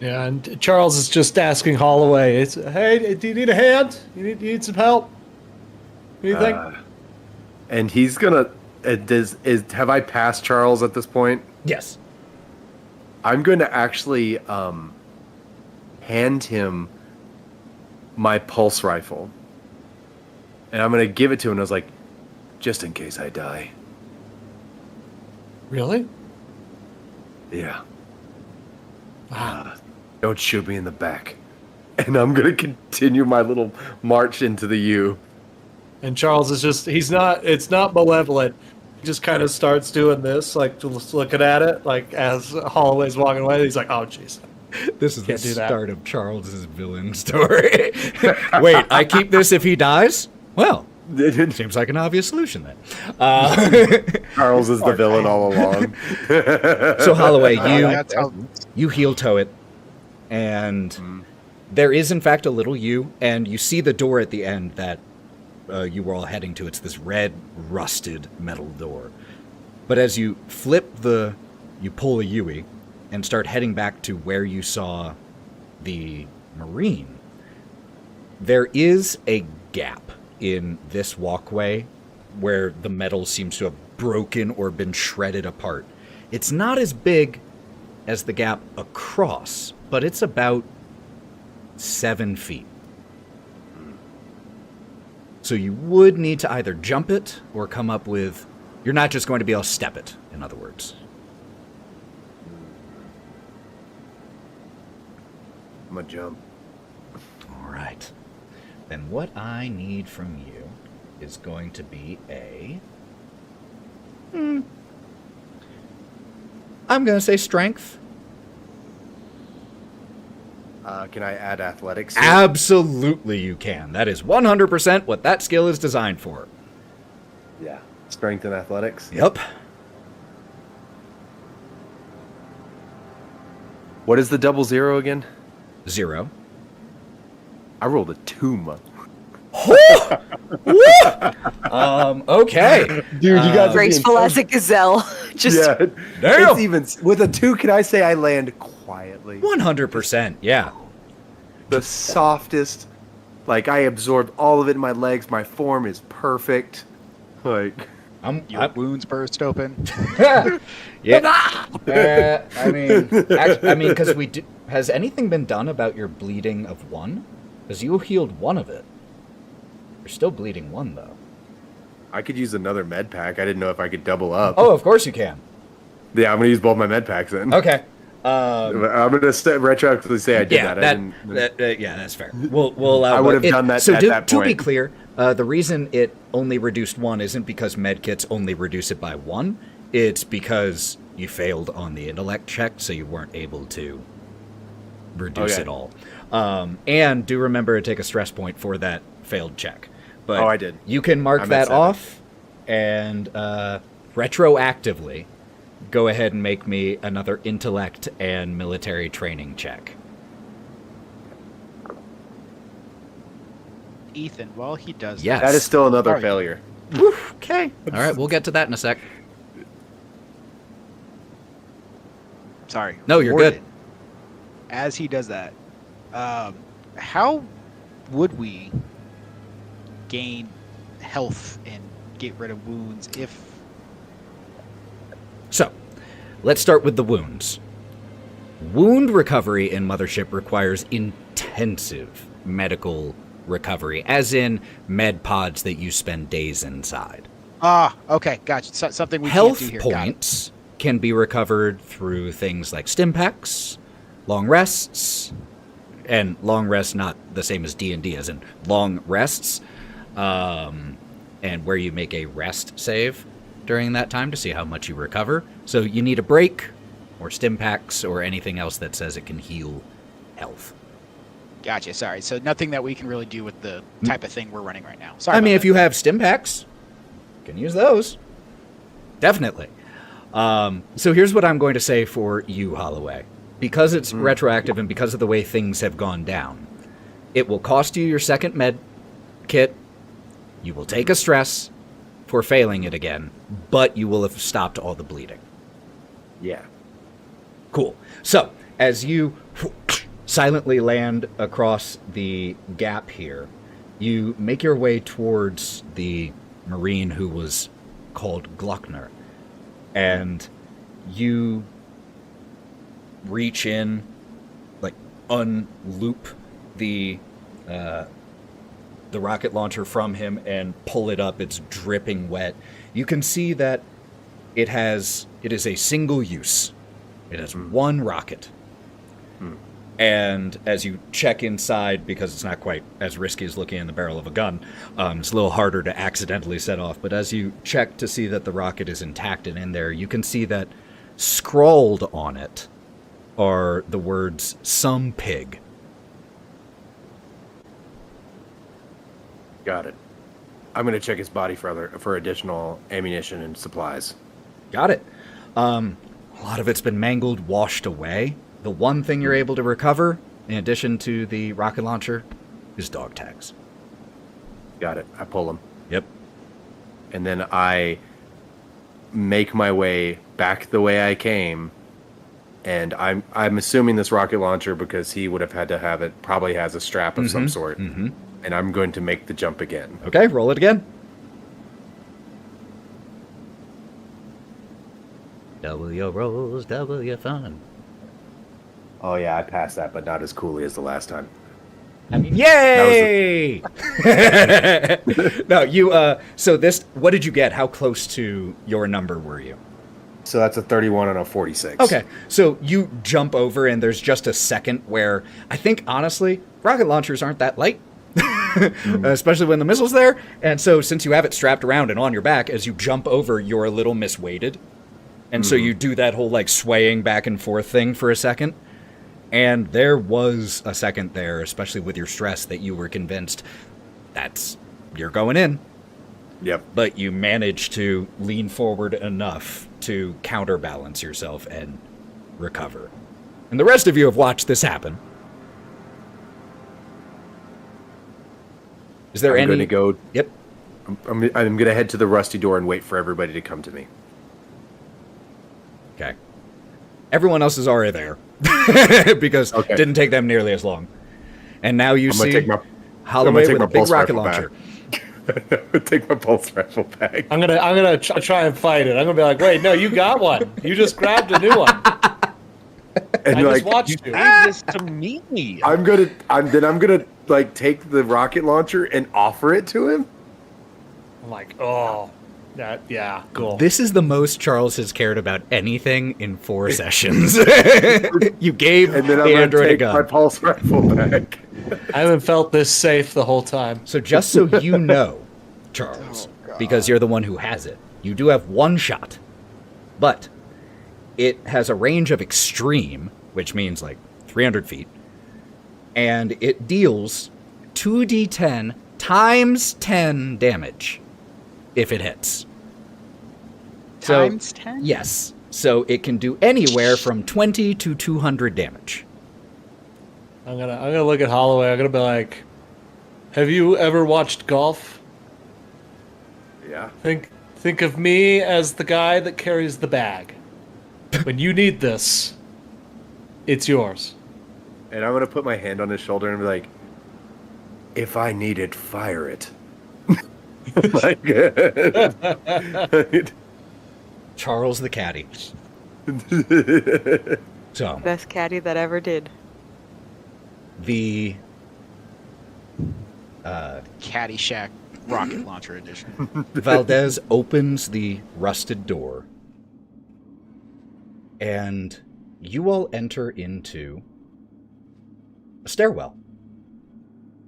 Speaker 4: Yeah, and Charles is just asking Holliway, hey, do you need a hand? You need some help? What do you think?
Speaker 6: And he's gonna. Have I passed Charles at this point?
Speaker 1: Yes.
Speaker 6: I'm going to actually hand him my pulse rifle. And I'm going to give it to him. And I was like, just in case I die.
Speaker 4: Really?
Speaker 6: Yeah. Don't shoot me in the back. And I'm going to continue my little march into the U.
Speaker 4: And Charles is just, it's not malevolent. He just kind of starts doing this, like just looking at it, like as Holloway's walking away. He's like, oh, jeez.
Speaker 1: This is the
Speaker 4: Can't do that.
Speaker 1: start of Charles's villain story. Wait, I keep this if he dies? Well, seems like an obvious solution then.
Speaker 6: Charles is the villain all along.
Speaker 1: So Holloway,
Speaker 7: That's how-
Speaker 1: you heel toe it, and there is in fact a little U, and you see the door at the end that you were all heading to. It's this red, rusted metal door. But as you you pull a Yui and start heading back to where you saw the Marine, there is a gap in this walkway where the metal seems to have broken or been shredded apart. It's not as big as the gap across, but it's about 7 feet. So you would need to either jump it or come up with... You're not just going to be able to step it, in other words.
Speaker 6: I'm gonna jump.
Speaker 1: All right. Then what I need from you is going to be a... I'm going to say strength.
Speaker 6: Can I add athletics?
Speaker 1: Absolutely you can. That is 100% what that skill is designed for.
Speaker 6: Yeah. Strength and athletics?
Speaker 1: Yep.
Speaker 6: What is the 00 again?
Speaker 1: 0.
Speaker 6: I rolled a 2, man.
Speaker 1: Okay.
Speaker 6: Dude, you guys are
Speaker 5: Graceful
Speaker 6: being
Speaker 5: as a gazelle. Just
Speaker 6: Yeah.
Speaker 1: Damn.
Speaker 6: It's even with a 2, can I say I land quietly?
Speaker 1: 100%, yeah.
Speaker 6: The softest, like I absorbed all of it in my legs. My form is perfect. Like
Speaker 7: Your wounds burst open.
Speaker 1: Yeah. I mean, because has anything been done about your bleeding of 1? Because you healed 1 of it. You're still bleeding 1, though.
Speaker 6: I could use another med pack. I didn't know if I could double up.
Speaker 1: Oh, of course you can.
Speaker 6: Yeah, I'm gonna use both my med packs then.
Speaker 1: Okay.
Speaker 6: I'm gonna retroactively say I did
Speaker 1: Yeah,
Speaker 6: that.
Speaker 1: yeah, that's fair. We'll allow.
Speaker 6: I would have done that
Speaker 1: So
Speaker 6: at that
Speaker 1: to be
Speaker 6: point.
Speaker 1: clear, the reason it only reduced 1 isn't because medkits only reduce it by 1. It's because you failed on the intellect check, so you weren't able to reduce it all. And do remember to take a stress point for that failed check. But
Speaker 6: I did.
Speaker 1: You can mark
Speaker 6: I'm at
Speaker 1: that
Speaker 6: 7.
Speaker 1: off, and retroactively go ahead and make me another intellect and military training check.
Speaker 7: Ethan, while he does
Speaker 1: Yes.
Speaker 6: That is still another
Speaker 7: Sorry.
Speaker 6: failure.
Speaker 1: Okay. All right, we'll get to that in a sec.
Speaker 7: Sorry.
Speaker 1: No, you're
Speaker 7: Warden,
Speaker 1: good.
Speaker 7: As he does that, how would we gain health and get rid of wounds if...
Speaker 1: So, let's start with the wounds. Wound recovery in Mothership requires intensive medical recovery, as in med pods that you spend days inside.
Speaker 7: Ah, okay, gotcha. Something we
Speaker 1: Health
Speaker 7: can't do here. Got it.
Speaker 1: points can be recovered through things like stim packs, long rests, and long rests not the same as D&D, as in long rests, and where you make a rest save during that time to see how much you recover. So you need a break, or stim packs, or anything else that says it can heal health.
Speaker 7: Gotcha, sorry. So nothing that we can really do with the type of thing we're running right now. Sorry
Speaker 1: I mean,
Speaker 7: about
Speaker 1: if you have stim packs, you can use those. Definitely. So here's what I'm going to say for you, Holloway. because it's retroactive and because of the way things have gone down, it will cost you your second med kit. You will take a stress for failing it again, but you will have stopped all the bleeding.
Speaker 6: Yeah.
Speaker 1: Cool. So, as you silently land across the gap here, you make your way towards the Marine who was called Glockner, and you reach in, like, unloop the rocket launcher from him and pull it up. It's dripping wet. You can see that it is a single use. It has one rocket. And as you check inside, because it's not quite as risky as looking in the barrel of a gun, it's a little harder to accidentally set off. But as you check to see that the rocket is intact and in there, you can see that scrawled on it are the words, "Some pig."
Speaker 6: Got it. I'm going to check his body for additional ammunition and supplies.
Speaker 1: Got it. A lot of it's been mangled, washed away. The one thing you're able to recover, in addition to the rocket launcher, is dog tags.
Speaker 6: Got it. I pull them.
Speaker 1: Yep.
Speaker 6: And then I make my way back the way I came. And I'm assuming this rocket launcher, because he would have had to have it, probably has a strap of some sort.
Speaker 1: Mm-hmm.
Speaker 6: And I'm going to make the jump again.
Speaker 1: Okay, roll it again. Double your rolls, double your fun.
Speaker 6: Oh yeah, I passed that, but not as coolly as the last time.
Speaker 1: Yay! No, you. So this. What did you get? How close to your number were you?
Speaker 6: So that's a 31 and a 46.
Speaker 1: Okay, so you jump over, and there's just a second where I think, honestly, rocket launchers aren't that light. Especially when the missile's there. And so since you have it strapped around and on your back, as you jump over, you're a little misweighted. And so you do that whole, like, swaying back and forth thing for a second. And there was a second there, especially with your stress, that you were convinced you're going in.
Speaker 6: Yep.
Speaker 1: But you managed to lean forward enough to counterbalance yourself and recover. And the rest of you have watched this happen. Is there
Speaker 6: I'm
Speaker 1: any...
Speaker 6: going to go...
Speaker 1: Yep.
Speaker 6: I'm going to head to the rusty door and wait for everybody to come to me.
Speaker 1: Okay. Everyone else is already there. Because it didn't take them nearly as long. And now you see Holliway with a big rocket launcher.
Speaker 6: Take my pulse rifle back.
Speaker 4: I'm gonna try and fight it. I'm gonna be like, wait, no, you got one. You just grabbed a new one.
Speaker 6: And
Speaker 4: I
Speaker 6: like,
Speaker 4: just watched you.
Speaker 3: Gave this to me.
Speaker 6: I'm gonna like take the rocket launcher and offer it to him.
Speaker 4: I'm like, oh, yeah, cool.
Speaker 1: This is the most Charles has cared about anything in 4 sessions. You gave
Speaker 6: And then I'm
Speaker 1: the
Speaker 6: gonna
Speaker 1: android a
Speaker 6: take
Speaker 1: gun.
Speaker 6: my pulse rifle back.
Speaker 4: I haven't felt this safe the whole time.
Speaker 1: So just so you know, Charles, because you're the one who has it, you do have one shot. But it has a range of extreme, which means like 300 feet. And it deals 2d10 times 10 damage if it hits.
Speaker 7: Times 10?
Speaker 1: Yes. So it can do anywhere from 20 to 200 damage.
Speaker 4: I'm gonna look at Holloway. I'm gonna be like, have you ever watched golf?
Speaker 6: Yeah.
Speaker 4: Think of me as the guy that carries the bag. When you need this, it's yours.
Speaker 6: And I'm gonna put my hand on his shoulder and be like, if I need it, fire it. Like,
Speaker 1: Charles the caddy. So
Speaker 5: Best caddy that ever did.
Speaker 1: the
Speaker 7: Caddyshack rocket launcher edition.
Speaker 1: Valdez opens the rusted door, and you all enter into a stairwell.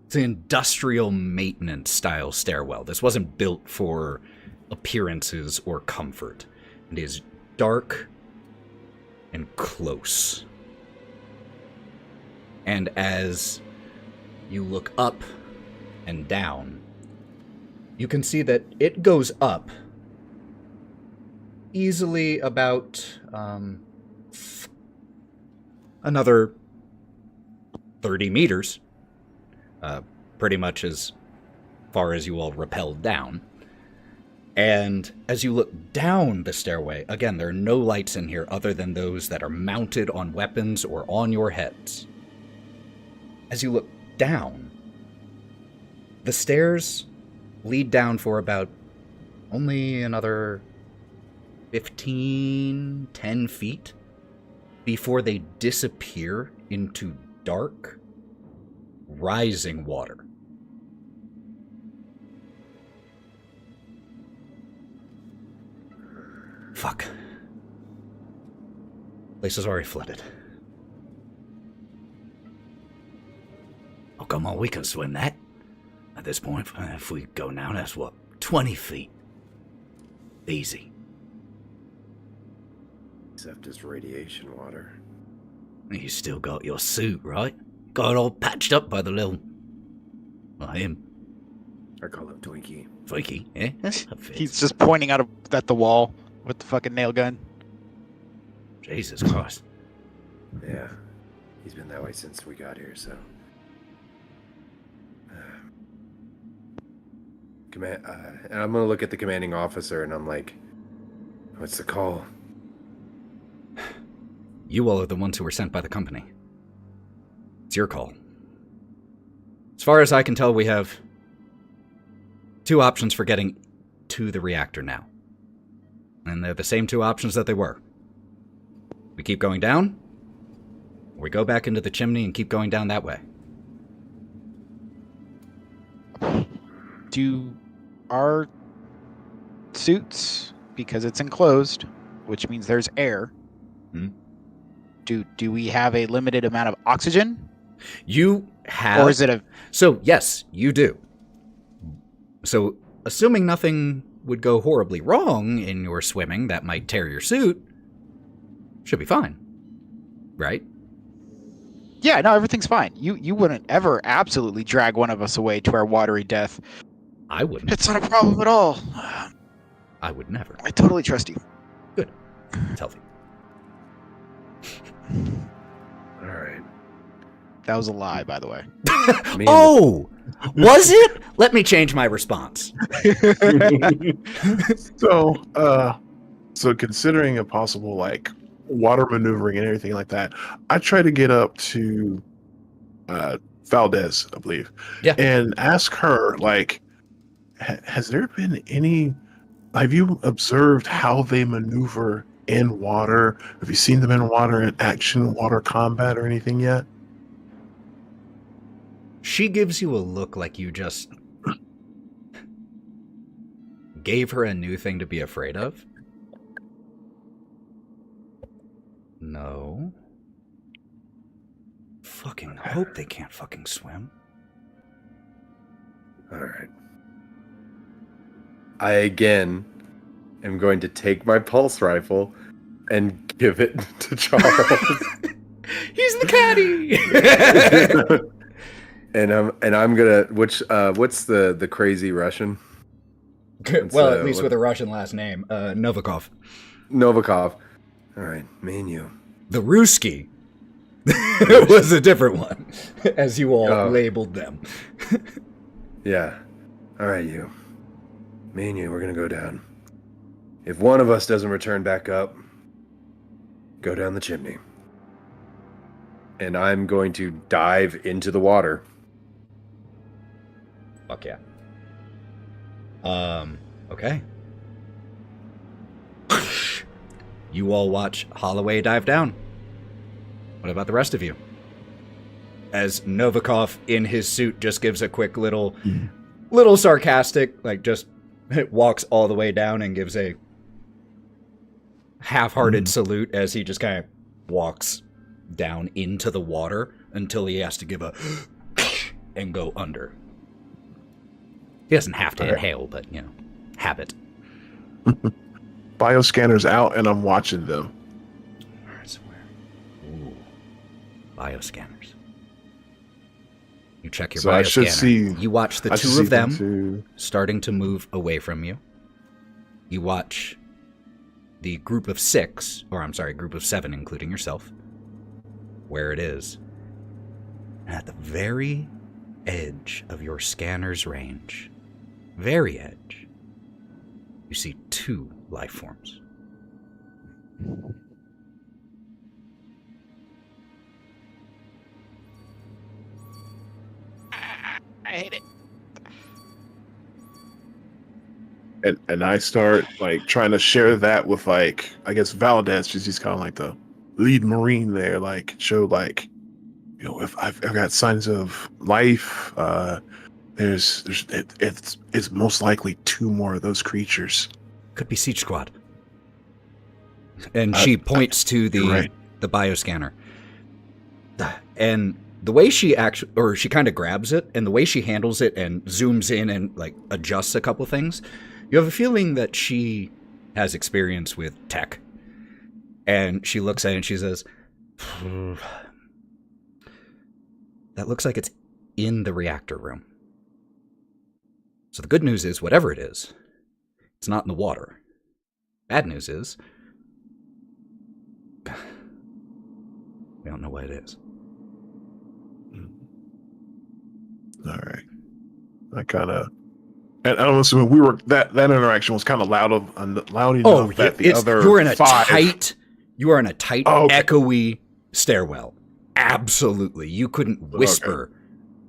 Speaker 1: It's an industrial maintenance style stairwell. This wasn't built for appearances or comfort. It is dark and close. And as you look up and down, you can see that it goes up easily about another 30 meters, pretty much as far as you all rappelled down. And as you look down the stairway, again, there are no lights in here other than those that are mounted on weapons or on your heads. As you look down, the stairs lead down for about only another 10 feet before they disappear into dark, rising water. Fuck. Place is already flooded. Oh, come on, we can swim that. At this point, if we go now, that's what, 20 feet? Easy.
Speaker 6: Except it's radiation water.
Speaker 1: You still got your suit, right? Got it all patched up by the little... Well, him.
Speaker 6: I call him Twinkie.
Speaker 1: Twinkie, yeah? That fits.
Speaker 7: He's just pointing out at the wall with the fucking nail gun.
Speaker 1: Jesus Christ.
Speaker 6: Yeah. He's been that way since we got here, so... and I'm gonna look at the commanding officer and I'm like, what's the call?
Speaker 1: You all are the ones who were sent by the company. It's your call. As far as I can tell, we have 2 options for getting to the reactor now. And they're the same 2 options that they were. We keep going down, or we go back into the chimney and keep going down that way.
Speaker 7: Do our suits, because it's enclosed, which means there's air, do we have a limited amount of oxygen?
Speaker 1: You have...
Speaker 7: Or is it a...
Speaker 1: So, yes, you do. So, assuming nothing would go horribly wrong in your swimming that might tear your suit, should be fine. Right?
Speaker 7: Yeah, no, everything's fine. You wouldn't ever absolutely drag one of us away to our watery death.
Speaker 1: I wouldn't.
Speaker 7: It's not a problem at all.
Speaker 1: I would never.
Speaker 7: I totally trust you.
Speaker 1: Good. It's healthy.
Speaker 6: All right.
Speaker 7: That was a lie, by the way.
Speaker 1: Oh! Was it? Let me change my response.
Speaker 2: So considering a possible, like, water maneuvering and everything like that, I try to get up to Valdez, I believe, and ask her, like, has there been any... Have you observed how they maneuver in water? Have you seen them in water, in action, water combat, or anything yet?
Speaker 1: She gives you a look like you just gave her a new thing to be afraid of. No. Fucking hope they can't fucking swim.
Speaker 6: All right. I again am going to take my pulse rifle and give it to Charles.
Speaker 1: He's the caddy.
Speaker 6: and I'm gonna what's the crazy Russian?
Speaker 1: Well, at least with a Russian last name, Novikov.
Speaker 6: Novikov. All right, me and you.
Speaker 1: The Ruski was a different one, as you all labeled them.
Speaker 6: Yeah. All right, you. Me and you, we're going to go down. If one of us doesn't return back up, go down the chimney. And I'm going to dive into the water.
Speaker 1: Fuck yeah. Okay. You all watch Holliway dive down. What about the rest of you? As Novikov in his suit just gives a quick little sarcastic, like just walks all the way down and gives a half-hearted salute as he just kind of walks down into the water until he has to give a and go under. He doesn't have to inhale, but, you know, habit.
Speaker 2: Bioscanner's out, and I'm watching them.
Speaker 1: Ooh. Bioscanners. You check your
Speaker 2: So I should see...
Speaker 1: You watch the two of them starting to move away from you. You watch the group of 6, or I'm sorry, group of 7, including yourself, where it is. And at the very edge of your scanner's range, very edge, you see 2 life forms.
Speaker 7: I hate it.
Speaker 2: And I start like trying to share that with like I guess Valdez, just he's kind of like the lead marine there, like show like if I've got signs of life, it's most likely 2 more of those creatures.
Speaker 1: Could be Siege Squad. And she points to the bioscanner. And the way she she kind of grabs it, and the way she handles it and zooms in and like adjusts a couple things, you have a feeling that she has experience with tech. And she looks at it and she says, that looks like it's in the reactor room. So the good news is, whatever it is, it's not in the water. Bad news is, we don't know what it is.
Speaker 2: All right. And I'm assuming we were that interaction was kind of loud enough that the other
Speaker 1: you are in a
Speaker 2: 5...
Speaker 1: tight, echoey stairwell. Absolutely, you couldn't whisper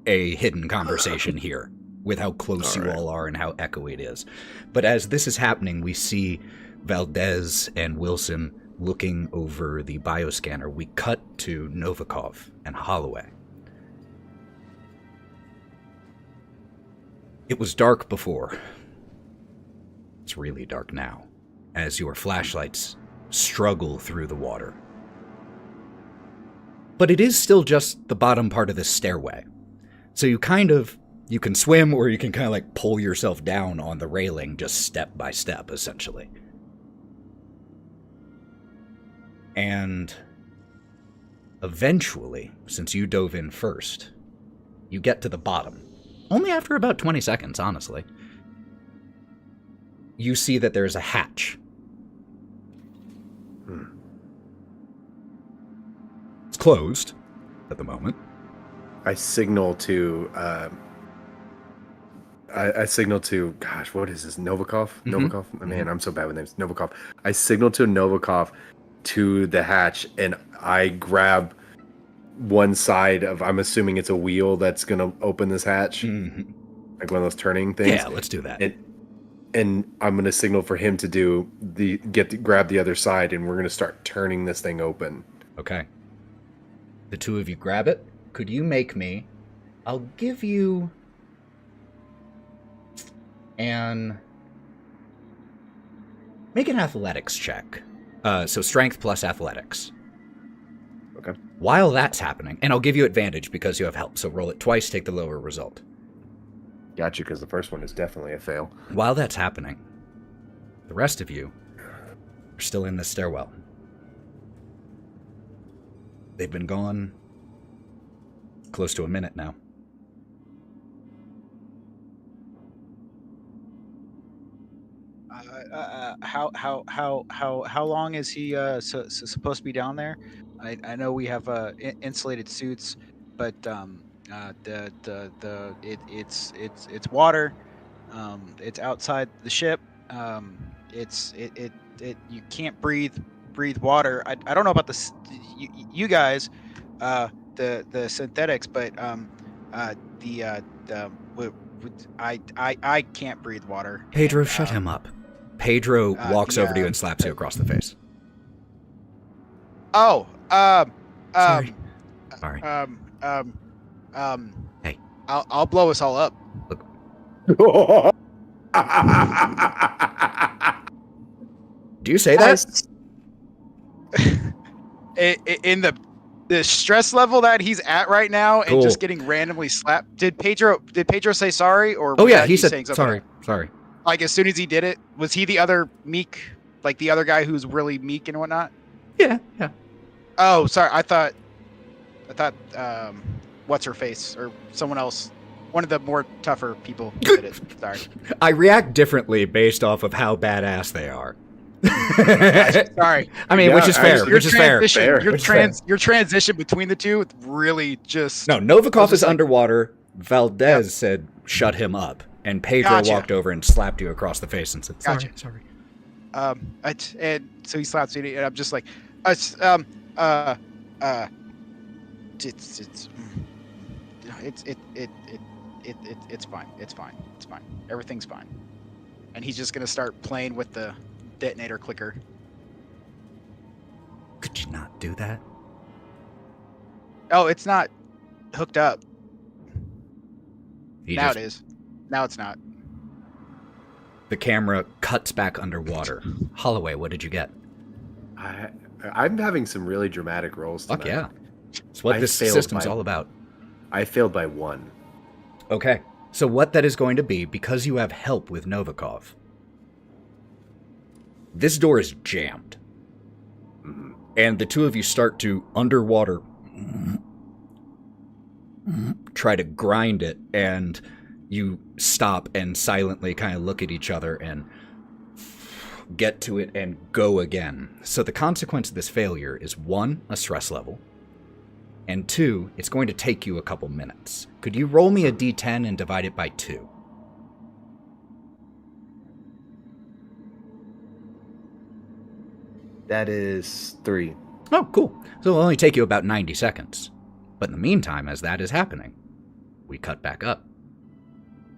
Speaker 1: a hidden conversation here with how close you all are and how echoey it is. But as this is happening, we see Valdez and Wilson looking over the bioscanner. We cut to Novikov and Holliway. It was dark before. It's really dark now, as your flashlights struggle through the water. But it is still just the bottom part of this stairway. So you can swim, or you can kind of like pull yourself down on the railing just step by step, essentially. And eventually, since you dove in first, you get to the bottom. Only after about 20 seconds, honestly. You see that there's a hatch. It's closed at the moment.
Speaker 6: I signal to gosh, what is this? Novikov?
Speaker 1: Mm-hmm.
Speaker 6: Novikov? Man, I'm so bad with names. Novikov. I signal to Novikov to the hatch, and I grab one side of, I'm assuming it's a wheel that's going to open this hatch.
Speaker 1: Mm-hmm.
Speaker 6: Like one of those turning things.
Speaker 1: Yeah, let's do that.
Speaker 6: And I'm going to signal for him to grab the other side, and we're going to start turning this thing open.
Speaker 1: Okay. The 2 of you grab it. Could you make me... I'll give you... Make an athletics check. So strength plus athletics.
Speaker 6: Okay.
Speaker 1: While that's happening, and I'll give you advantage because you have help, so roll it twice, take the lower result.
Speaker 6: Gotcha, because the first one is definitely a fail.
Speaker 1: While that's happening, the rest of you are still in this stairwell. They've been gone close to a minute now.
Speaker 7: How long is he supposed to be down there? I know we have insulated suits, but it's water. It's outside the ship. You can't breathe water. I don't know about you guys, the synthetics, but I can't breathe water.
Speaker 1: Pedro, shut him up. Pedro walks over to you and slaps you across the face.
Speaker 7: Oh,
Speaker 1: Sorry. Hey.
Speaker 7: I'll blow us all up.
Speaker 1: Do you say that?
Speaker 7: In the stress level that he's at right now, and
Speaker 1: Cool.
Speaker 7: just getting randomly slapped. Did Pedro say sorry, or
Speaker 1: Oh
Speaker 7: was
Speaker 1: yeah,
Speaker 7: that
Speaker 1: he
Speaker 7: you
Speaker 1: said
Speaker 7: saying something?
Speaker 1: sorry.
Speaker 7: Like as soon as he did it, was he the other meek, like the other guy who's really meek and whatnot?
Speaker 1: Yeah.
Speaker 7: Oh, sorry. I thought, what's her face or someone else, one of the more tougher people did it. Sorry.
Speaker 1: I react differently based off of how badass they are.
Speaker 7: Sorry.
Speaker 1: I mean,
Speaker 6: Yeah,
Speaker 1: which is fair.
Speaker 6: actually,
Speaker 1: Which is fair.
Speaker 6: Fair.
Speaker 7: Your transition between the two really just.
Speaker 1: No, Novikov is
Speaker 7: like-
Speaker 1: underwater. Valdez said, "Shut him up," and Pedro
Speaker 7: Gotcha.
Speaker 1: walked over and slapped you across the face and said, "Sorry,
Speaker 7: Gotcha.
Speaker 1: sorry."
Speaker 7: And so he slaps me, and I'm just like, it's fine. It's fine. Everything's fine. And he's just gonna start playing with the detonator clicker.
Speaker 1: Could you not do that?
Speaker 7: Oh, it's not hooked up.
Speaker 1: He
Speaker 7: Now
Speaker 1: just-
Speaker 7: it is. Now it's not.
Speaker 1: The camera cuts back underwater. Holloway, what did you get?
Speaker 6: I'm having some really dramatic rolls tonight.
Speaker 1: Fuck yeah. That's what
Speaker 6: I
Speaker 1: this
Speaker 6: failed
Speaker 1: system's
Speaker 6: by-
Speaker 1: all about.
Speaker 6: I failed by 1.
Speaker 1: Okay. So what that is going to be, because you have help with Novikov, this door is jammed.
Speaker 6: Mhm.
Speaker 1: And the two of you start to, underwater, try to grind it, and you stop and silently kind of look at each other and get to it and go again. So the consequence of this failure is 1, a stress level, and 2, it's going to take you a couple minutes. Could you roll me a d10 and divide it by 2?
Speaker 6: That is 3.
Speaker 1: Oh, cool. So it'll only take you about 90 seconds. But in the meantime, as that is happening, we cut back up.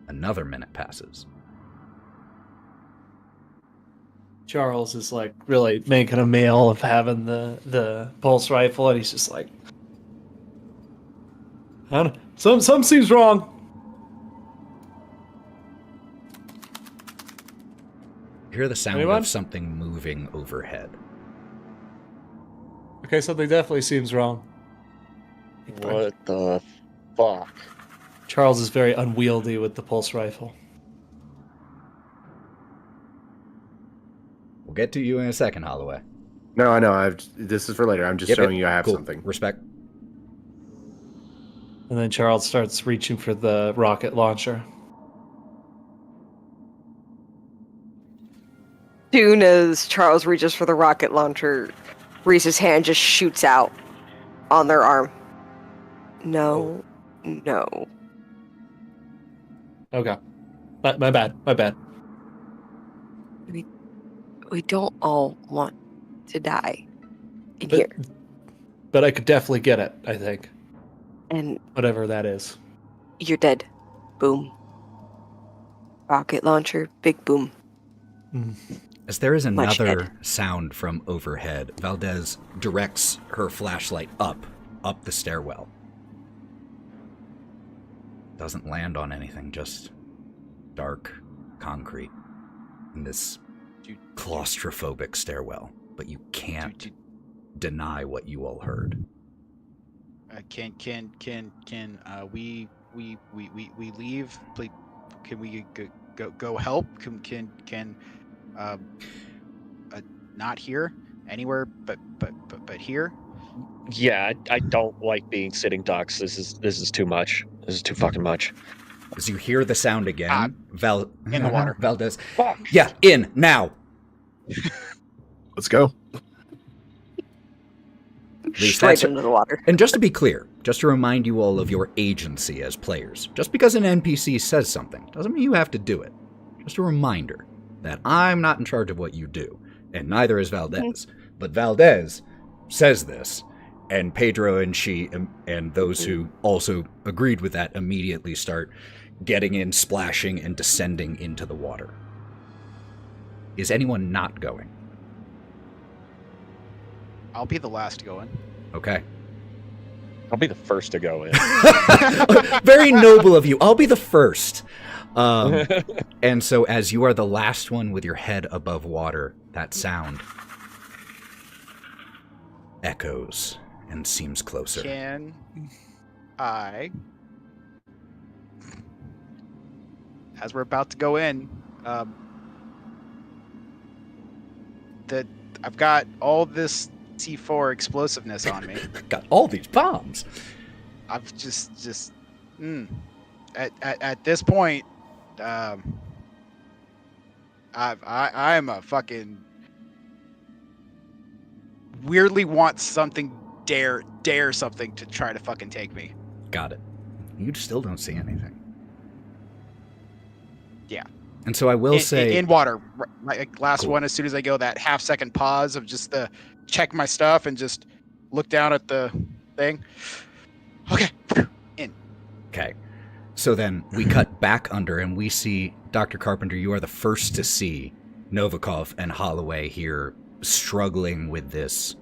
Speaker 1: Another minute passes.
Speaker 4: Charles is like really making a meal of having the pulse rifle, and he's just like, I don't, some seems wrong.
Speaker 1: You hear the sound
Speaker 4: Anyone?
Speaker 1: of something moving overhead.
Speaker 4: Okay, something definitely seems wrong.
Speaker 3: What the fuck?
Speaker 4: Charles is very unwieldy with the pulse rifle.
Speaker 1: We'll get to you in a second, Holloway.
Speaker 6: No, I know. This is for later. I'm just showing you I have
Speaker 1: Cool.
Speaker 6: something.
Speaker 1: Respect.
Speaker 4: And then Charles starts reaching for the rocket launcher.
Speaker 5: Soon as Charles reaches for the rocket launcher, Reese's hand just shoots out on their arm. No.
Speaker 4: Okay. My bad.
Speaker 5: We don't all want to die in
Speaker 4: But,
Speaker 5: here.
Speaker 4: but I could definitely get it, I think.
Speaker 5: And
Speaker 4: Whatever that is.
Speaker 5: you're dead. Boom. Rocket launcher, big boom.
Speaker 1: As there is
Speaker 5: Much
Speaker 1: another
Speaker 5: dead.
Speaker 1: sound from overhead, Valdez directs her flashlight up the stairwell. Doesn't land on anything, just dark concrete in this claustrophobic stairwell. But you can't deny what you all heard.
Speaker 7: Can we leave? Please, can we go help? Can not here anywhere but here?
Speaker 3: Yeah, I don't like being sitting ducks. This is too much. This is too fucking much.
Speaker 1: As you hear the sound again,
Speaker 7: In the water.
Speaker 1: Valdez.
Speaker 3: Fuck.
Speaker 1: Yeah, in now.
Speaker 2: Let's go.
Speaker 1: Reese,
Speaker 5: Straight
Speaker 1: that's-
Speaker 5: into the water.
Speaker 1: And just to be clear, just to remind you all of your agency as players, just because an NPC says something doesn't mean you have to do it. Just a reminder that I'm not in charge of what you do, and neither is Valdez. But Valdez says this, and Pedro and she and those who also agreed with that immediately start getting in, splashing, and descending into the water. Is anyone not going?
Speaker 7: I'll be the last going.
Speaker 1: Okay.
Speaker 3: I'll be the first to go in.
Speaker 1: Very noble of you. I'll be the first. And so as you are the last one with your head above water, that sound echoes and seems closer.
Speaker 7: Can I, as we're about to go in, that I've got all this C4 explosiveness on me.
Speaker 1: Got all these bombs.
Speaker 7: I've at this point, I'm a fucking weirdly want something, dare something to try to fucking take me.
Speaker 1: Got it. You still don't see anything.
Speaker 7: Yeah.
Speaker 1: And so I will say...
Speaker 7: In water. Like last
Speaker 1: Cool.
Speaker 7: one, as soon as I go, that half-second pause of just the check my stuff and just look down at the thing. Okay. In.
Speaker 1: Okay. So then we cut back under and we see, Dr. Carpenter, you are the first to see Novikov and Holliway here struggling with this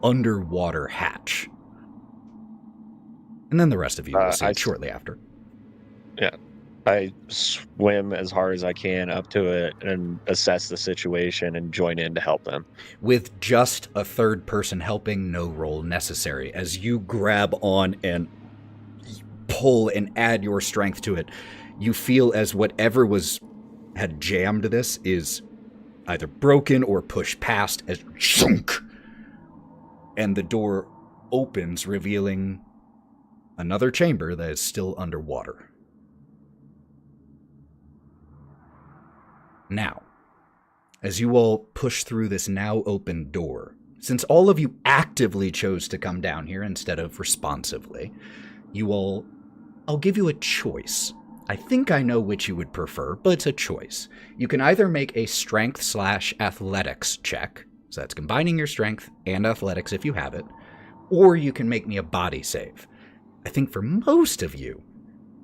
Speaker 1: underwater hatch. And then the rest of you will see it shortly after.
Speaker 3: Yeah. I swim as hard as I can up to it and assess the situation and join in to help them.
Speaker 1: With just a third person helping, no roll necessary. As you grab on and pull and add your strength to it, you feel as whatever had jammed this is either broken or pushed past as shunk, and the door opens, revealing another chamber that is still underwater. Now, as you all push through this now open door, since all of you actively chose to come down here instead of responsively, I'll give you a choice. I think I know which you would prefer, but it's a choice. You can either make a strength/athletics check, so that's combining your strength and athletics if you have it, or you can make me a body save. I think for most of you,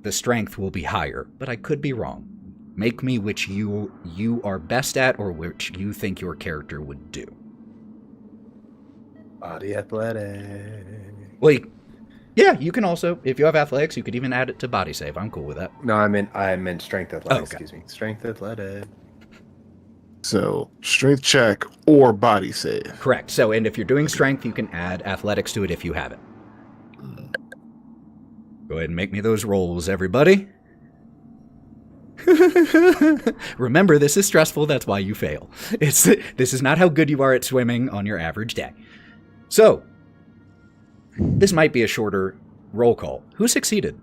Speaker 1: the strength will be higher, but I could be wrong. Make me which you are best at or which you think your character would do.
Speaker 6: Body athletic.
Speaker 1: Well, yeah, you can also, if you have athletics, you could even add it to body save. I'm cool with that.
Speaker 6: No, I meant strength athletics.
Speaker 1: Okay.
Speaker 6: Excuse me. Strength athletic.
Speaker 2: So, strength check or body save.
Speaker 1: Correct. So, and if you're doing strength, you can add athletics to it if you have it. Go ahead and make me those rolls, everybody. Remember, this is stressful. That's why you fail. This is not how good you are at swimming on your average day. So, this might be a shorter roll call. Who succeeded?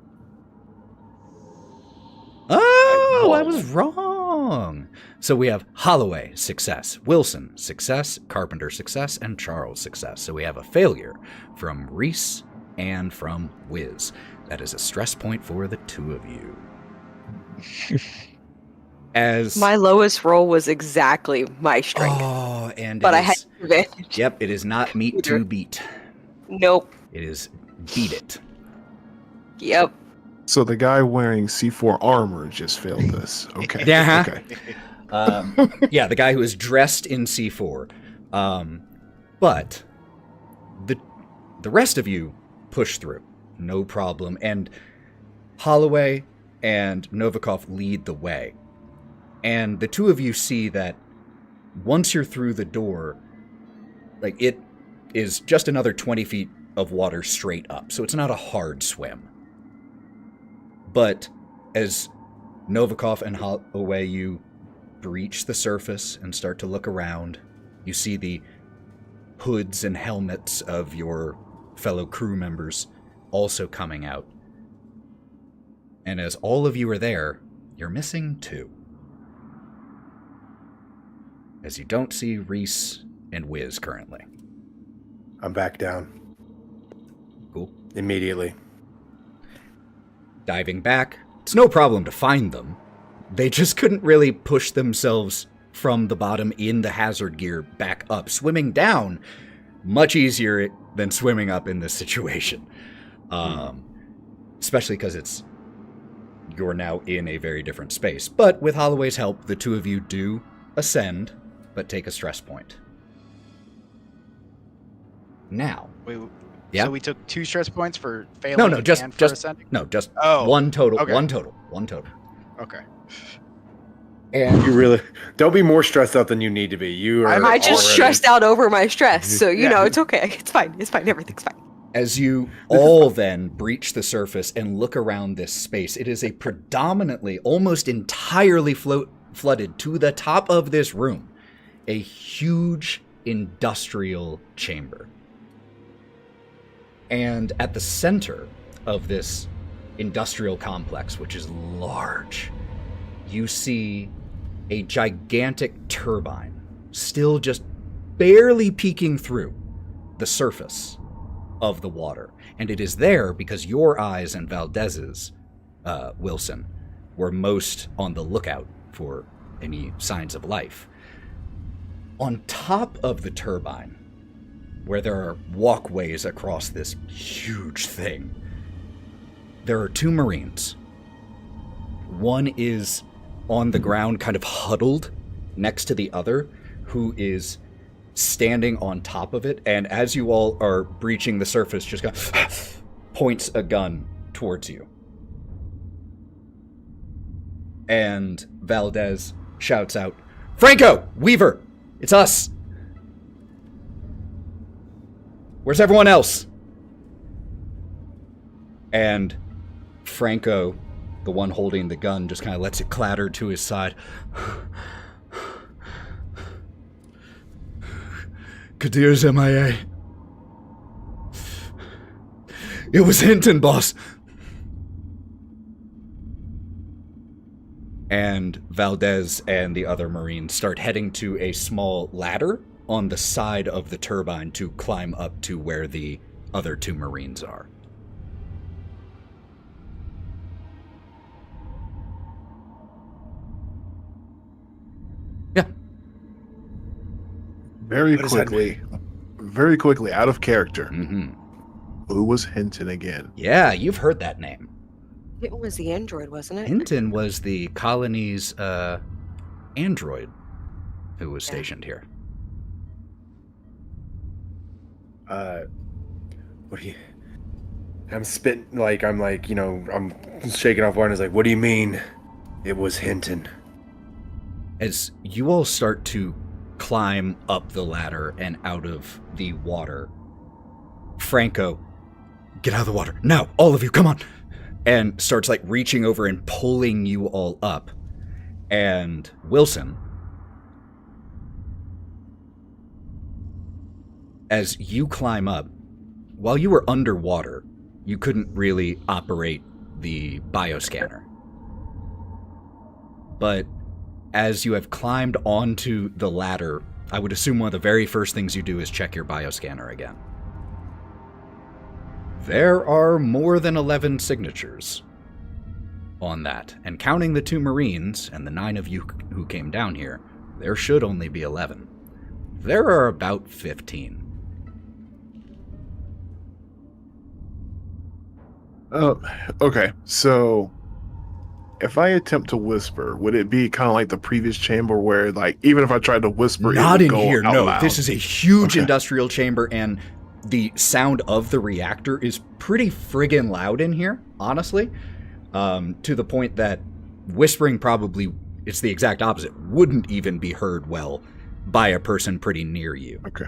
Speaker 1: Oh, I was wrong. So we have Holliway, success. Wilson, success. Carpenter, success. And Charles, success. So we have a failure from Reese and from Wiz. That is a stress point for the two of you. As
Speaker 5: My lowest roll was exactly my strength,
Speaker 1: oh, and
Speaker 5: but
Speaker 1: it
Speaker 5: I had
Speaker 1: is-
Speaker 5: advantage.
Speaker 1: Yep, it is not meet to beat.
Speaker 5: Nope.
Speaker 1: It is beat it.
Speaker 5: Yep.
Speaker 2: So the guy wearing C4 armor just failed this. Okay.
Speaker 1: Yeah.
Speaker 2: Okay.
Speaker 1: Yeah, the guy who is dressed in C4. But the rest of you push through, no problem. And Holliway and Novikov lead the way. And the two of you see that once you're through the door, like, it is just another 20 feet of water straight up. So it's not a hard swim. But as Novikov and Holliway, you breach the surface and start to look around, you see the hoods and helmets of your fellow crew members also coming out. And as all of you are there, you're missing two. As you don't see Reese and Wiz currently.
Speaker 6: I'm back down.
Speaker 1: Cool.
Speaker 6: Immediately.
Speaker 1: Diving back, it's no problem to find them. They just couldn't really push themselves from the bottom in the hazard gear back up. Swimming down, much easier than swimming up in this situation. Especially because you're now in a very different space. But with Holliway's help, the two of you do ascend, but take a stress point. Now.
Speaker 7: Wait,
Speaker 1: Yeah.
Speaker 7: So we took 2 stress points for failing and
Speaker 1: just
Speaker 7: for ascending?
Speaker 1: just
Speaker 7: Oh,
Speaker 1: one total.
Speaker 7: okay.
Speaker 1: One total.
Speaker 7: Okay.
Speaker 1: And
Speaker 6: You really don't be more stressed out than you need to be. You are.
Speaker 5: I just
Speaker 6: already-
Speaker 5: stressed out over my stress, so you
Speaker 7: Yeah.
Speaker 5: know it's okay. It's fine. It's fine. Everything's fine.
Speaker 1: as you all then breach the surface and look around this space, it is a predominantly, almost entirely flooded to the top of this room, a huge industrial chamber. And at the center of this industrial complex, which is large, you see a gigantic turbine, still just barely peeking through the surface of the water. And it is there because your eyes and Valdez's, Wilson, were most on the lookout for any signs of life. On top of the turbine, where there are walkways across this huge thing, there are two Marines. One is on the ground, kind of huddled next to the other, who is standing on top of it, and as you all are breaching the surface, just points a gun towards you. And Valdez shouts out, "Franco! Weaver! It's us! Where's everyone else?" And Franco, the one holding the gun, just kind of lets it clatter to his side. Kadir's MIA. It was Hinton, boss. And Valdez and the other Marines start heading to a small ladder on the side of the turbine to climb up to where the other two Marines are. Yeah.
Speaker 2: Very quickly, out of character.
Speaker 1: Mm-hmm.
Speaker 2: Who was Hinton again?
Speaker 1: Yeah, you've heard that name.
Speaker 5: It was the android, wasn't it?
Speaker 1: Hinton was the colony's android who was stationed here.
Speaker 6: What do you... I'm spitting, I'm shaking off water, and it's like, what do you mean it was Hinton?
Speaker 1: As you all start to climb up the ladder and out of the water, Franco, get out of the water. Now, all of you, come on. And starts reaching over and pulling you all up. And Wilson, as you climb up, while you were underwater, you couldn't really operate the bioscanner. But as you have climbed onto the ladder, I would assume one of the very first things you do is check your bioscanner again. There are more than 11 signatures on that. And counting the two Marines and the 9 of you who came down here, there should only be 11. There are about 15.
Speaker 2: Okay, so if I attempt to whisper, would it be kind of like the previous chamber where, even if I tried to whisper,
Speaker 1: not
Speaker 2: it would
Speaker 1: in
Speaker 2: go
Speaker 1: here,
Speaker 2: out
Speaker 1: no.
Speaker 2: loud?
Speaker 1: This is a huge industrial chamber, and the sound of the reactor is pretty friggin' loud in here, honestly, to the point that whispering probably, it's the exact opposite, wouldn't even be heard well by a person pretty near you.
Speaker 2: Okay.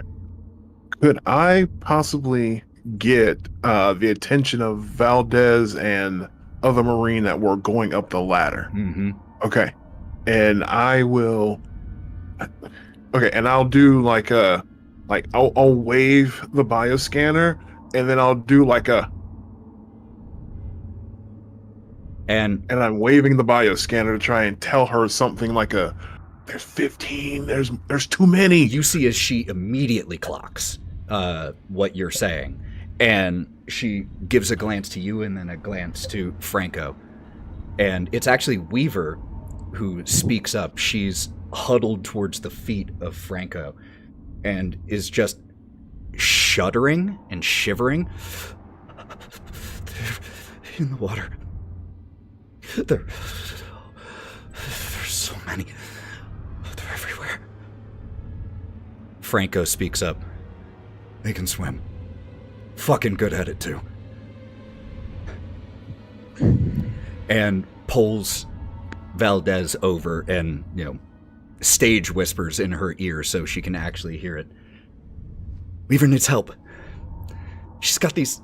Speaker 2: Could I possibly get the attention of Valdez and other Marine that were going up the ladder?
Speaker 1: Mm-hmm.
Speaker 2: Okay. And I will... Okay, and I'll do I'll wave the bioscanner, and then I'll do
Speaker 1: And
Speaker 2: I'm waving the bioscanner to try and tell her something there's 15, there's too many.
Speaker 1: you see as she immediately clocks what you're saying, and she gives a glance to you and then a glance to Franco. And it's actually Weaver who speaks up. She's huddled towards the feet of Franco and is just shuddering and shivering. They're in the water. There's so many. They're everywhere. Franco speaks up. They can swim. Fucking good at it, too. And pulls Valdez over and, stage whispers in her ear so she can actually hear it. Weaver needs help. She's got these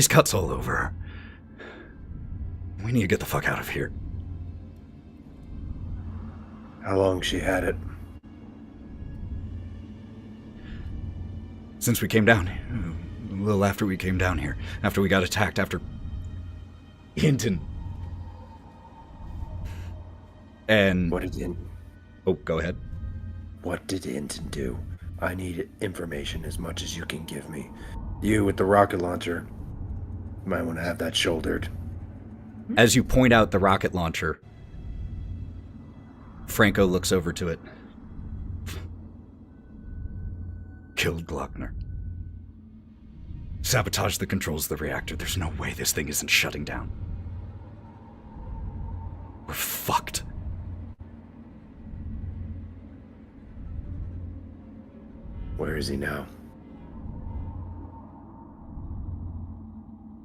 Speaker 1: cuts all over her. We need to get the fuck out of here.
Speaker 6: How long she had it?
Speaker 1: Since we came down, a little after we came down here, after we got attacked, after Hinton. And
Speaker 6: What did Hinton?
Speaker 1: oh, go ahead.
Speaker 8: What did Hinton do? I need information as much as you can give me. You with the rocket launcher, you might want to have that shouldered.
Speaker 1: As you point out the rocket launcher, Franco looks over to it. Killed Glockner. Sabotaged the controls of the reactor. There's no way this thing isn't shutting down. We're fucked.
Speaker 8: Where is he now?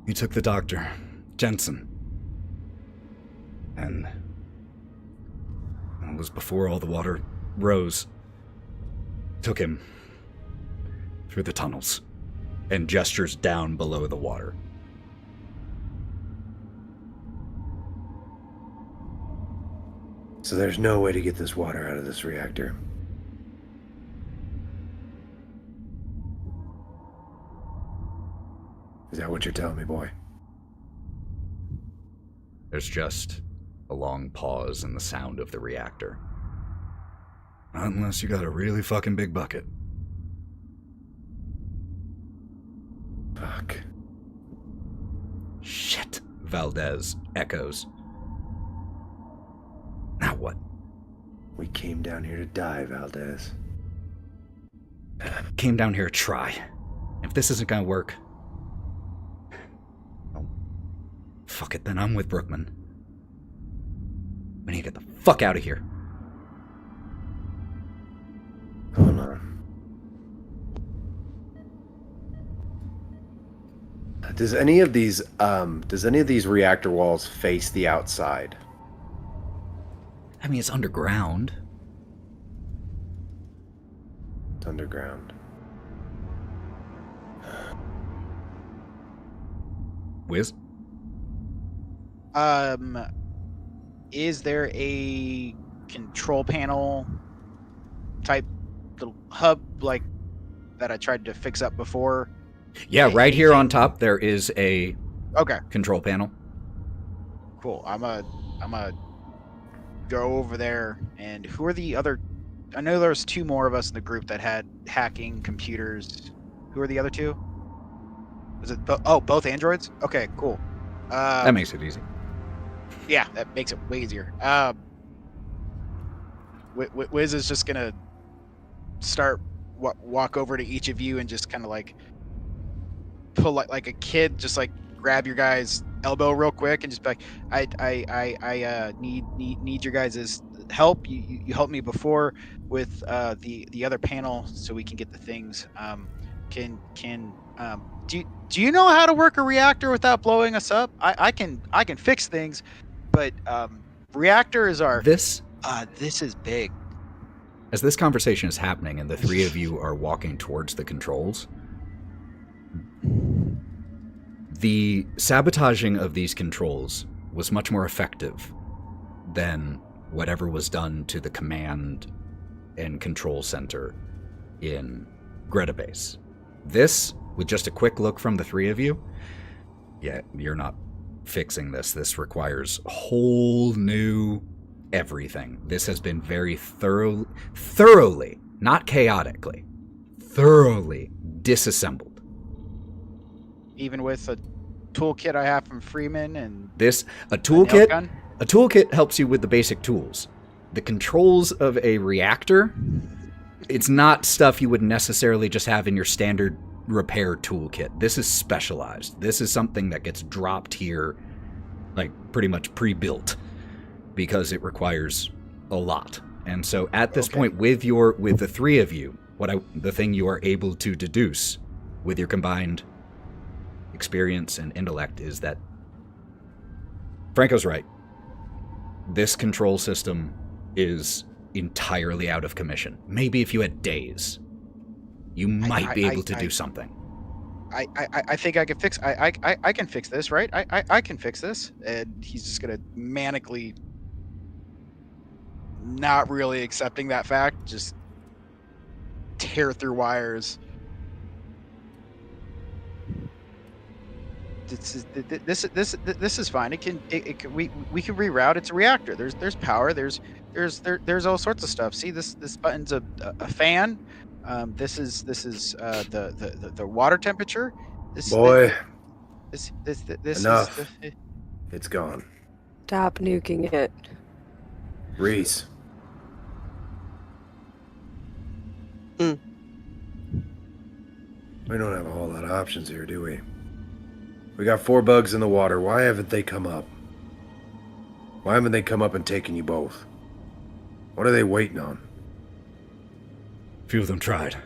Speaker 1: He took the doctor, Jensen. And it was before all the water rose. Took him through the tunnels and gestures down below the water.
Speaker 8: So there's no way to get this water out of this reactor. Is that what you're telling me, boy?
Speaker 1: There's just a long pause in the sound of the reactor. Not unless you got a really fucking big bucket.
Speaker 8: Fuck.
Speaker 1: Shit, Valdez echoes. Now what?
Speaker 8: We came down here to die, Valdez.
Speaker 1: Came down here to try. If this isn't gonna work, well, fuck it, then I'm with Brookman. We need to get the fuck out of here.
Speaker 8: Hold on. Does any of these reactor walls face the outside?
Speaker 1: I mean, it's underground.
Speaker 8: It's underground.
Speaker 1: Wiz?
Speaker 7: Is there a control panel type little hub like that I tried to fix up before?
Speaker 1: Yeah, right here on top there is a
Speaker 7: Okay,
Speaker 1: control panel.
Speaker 7: cool. I'm a go over there. And who are the other? I know there's two more of us in the group that had hacking computers. Who are the other two? Was it both androids? Okay, cool.
Speaker 1: That makes it easy.
Speaker 7: Yeah, that makes it way easier. Wiz is just gonna start walk over to each of you and just kind of like pull like a kid, just like grab your guy's elbow real quick and just be like, I need your guys' help. You helped me before with the other panel so we can get the things. Do you know how to work a reactor without blowing us up? I can fix things, but reactors are
Speaker 1: This
Speaker 7: is big.
Speaker 1: As this conversation is happening and the three of you are walking towards the controls, the sabotaging of these controls was much more effective than whatever was done to the command and control center in Greta Base. This, with just a quick look from the three of you, yeah, you're not fixing this. This requires whole new everything. This has been very thoroughly, not chaotically, thoroughly disassembled.
Speaker 7: Even with a toolkit I have from Freeman and
Speaker 1: A toolkit helps you with the basic tools. The controls of a reactor, it's not stuff you would necessarily just have in your standard repair toolkit. This is specialized. This is something that gets dropped here, like pretty much pre-built, because it requires a lot. And so at this point, with the three of you, the thing you are able to deduce with your combined experience and intellect is that Franco's right. This control system is entirely out of commission. Maybe if you had days, you might be able to do something.
Speaker 7: I think I can fix. I can fix this, right? I can fix this. And he's just gonna manically, not really accepting that fact, just tear through wires. This is fine. We can reroute. It's a reactor. There's power. There's all sorts of stuff. See, this button's a fan. This is the water temperature.
Speaker 6: Boy,
Speaker 7: This
Speaker 6: enough.
Speaker 7: is the,
Speaker 6: It's gone.
Speaker 5: Stop nuking it.
Speaker 6: Reese.
Speaker 5: Mm.
Speaker 6: We don't have a whole lot of options here, do we? We got 4 bugs in the water. Why haven't they come up? Why haven't they come up and taken you both? What are they waiting on?
Speaker 1: A few of them tried.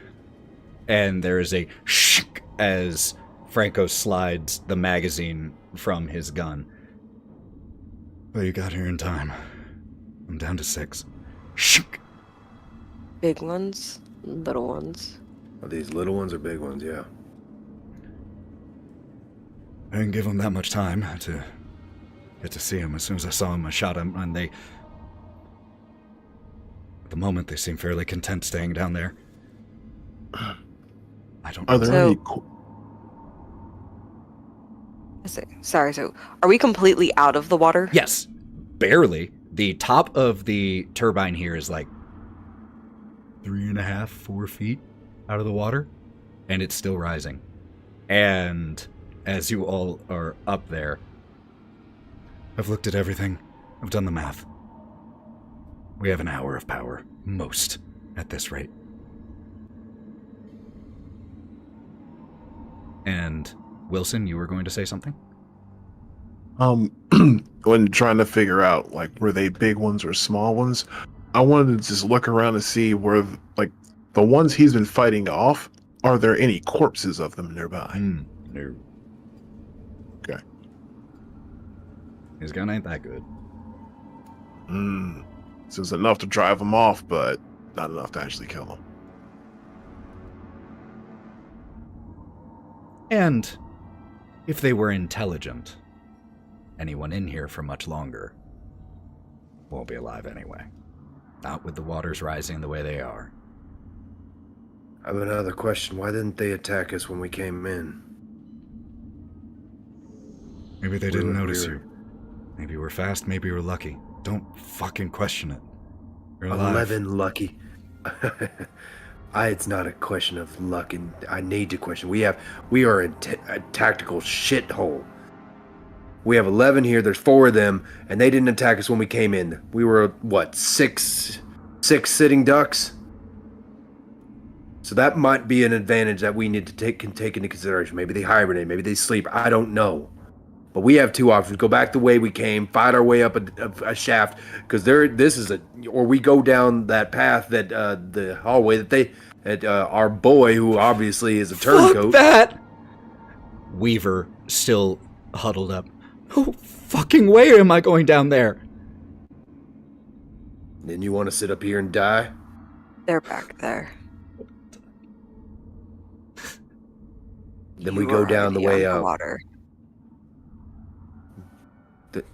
Speaker 1: And there is a shh as Franco slides the magazine from his gun. Well, you got here in time. I'm down to 6. Shh.
Speaker 5: Big ones, little ones.
Speaker 6: Are these little ones or big ones? Yeah.
Speaker 1: I didn't give them that much time to get to see him. As soon as I saw him, I shot him, and they... At the moment, they seem fairly content staying down there. I don't know.
Speaker 2: Are there
Speaker 5: So-
Speaker 2: any?
Speaker 5: Sorry, so are we completely out of the water?
Speaker 1: Yes, barely. The top of the turbine here is like 3.5, 4 feet out of the water, and it's still rising. And as you all are up there, I've looked at everything. I've done the math. We have an hour of power, most, at this rate. And Wilson, you were going to say something?
Speaker 2: When trying to figure out, like, were they big ones or small ones, I wanted to just look around and see where, like, the ones he's been fighting off, are there any corpses of them nearby?
Speaker 1: No.
Speaker 2: Okay.
Speaker 1: His gun ain't that good.
Speaker 2: So it's enough to drive them off, but not enough to actually kill them.
Speaker 1: And if they were intelligent, anyone in here for much longer won't be alive anyway. Not with the waters rising the way they are.
Speaker 6: I have another question. Why didn't they attack us when we came in?
Speaker 1: Maybe they didn't
Speaker 6: We were-
Speaker 1: notice you. Maybe we're fast, maybe we're lucky. Don't fucking question it. You're alive.
Speaker 6: 11 lucky. It's not a question of luck, and I need to question. We are a tactical shithole. We have 11 here. There's 4 of them, and they didn't attack us when we came in. We were what, six sitting ducks. So that might be an advantage that we need to take into consideration. Maybe they hibernate. Maybe they sleep. I don't know. But we have 2 options: go back the way we came, fight our way up a shaft, because or we go down that path that the hallway that our boy, who obviously is a turncoat.
Speaker 1: Fuck that! Weaver still huddled up. No fucking way am I going down there.
Speaker 6: Then you want to sit up here and die?
Speaker 5: They're back there.
Speaker 6: Then we
Speaker 5: You
Speaker 6: go
Speaker 5: are
Speaker 6: down the
Speaker 5: already
Speaker 6: way
Speaker 5: on the
Speaker 6: up.
Speaker 5: water.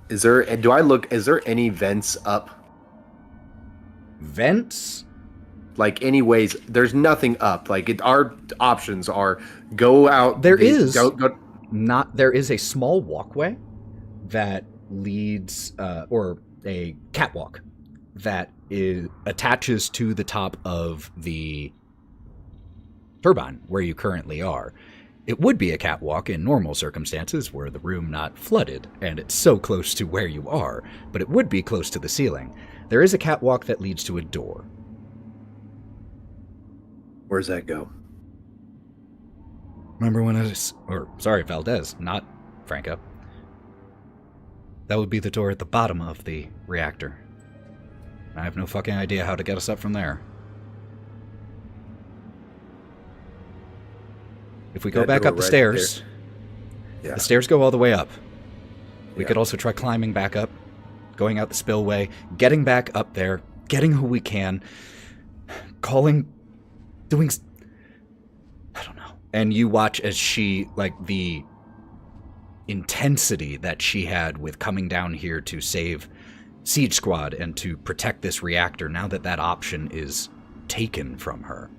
Speaker 6: Is there any vents up?
Speaker 1: Vents?
Speaker 6: Like, anyways, there's nothing up. Like, our options are go out.
Speaker 1: There is a small walkway that leads, or a catwalk that attaches to the top of the turbine where you currently are. It would be a catwalk in normal circumstances were the room not flooded and it's so close to where you are, but it would be close to the ceiling. There is a catwalk that leads to a door.
Speaker 6: Where's that go?
Speaker 1: Remember when Valdez, not Franco. That would be the door at the bottom of the reactor. I have no fucking idea how to get us up from there. If we go
Speaker 6: That
Speaker 1: back
Speaker 6: door
Speaker 1: up the
Speaker 6: right
Speaker 1: stairs,
Speaker 6: Yeah.
Speaker 1: the stairs go all the way up. We
Speaker 6: Yeah.
Speaker 1: could also try climbing back up, going out the spillway, getting back up there, getting who we can, calling, doing... I don't know. And you watch as she, like, the intensity that she had with coming down here to save Siege Squad and to protect this reactor, now that that option is taken from her,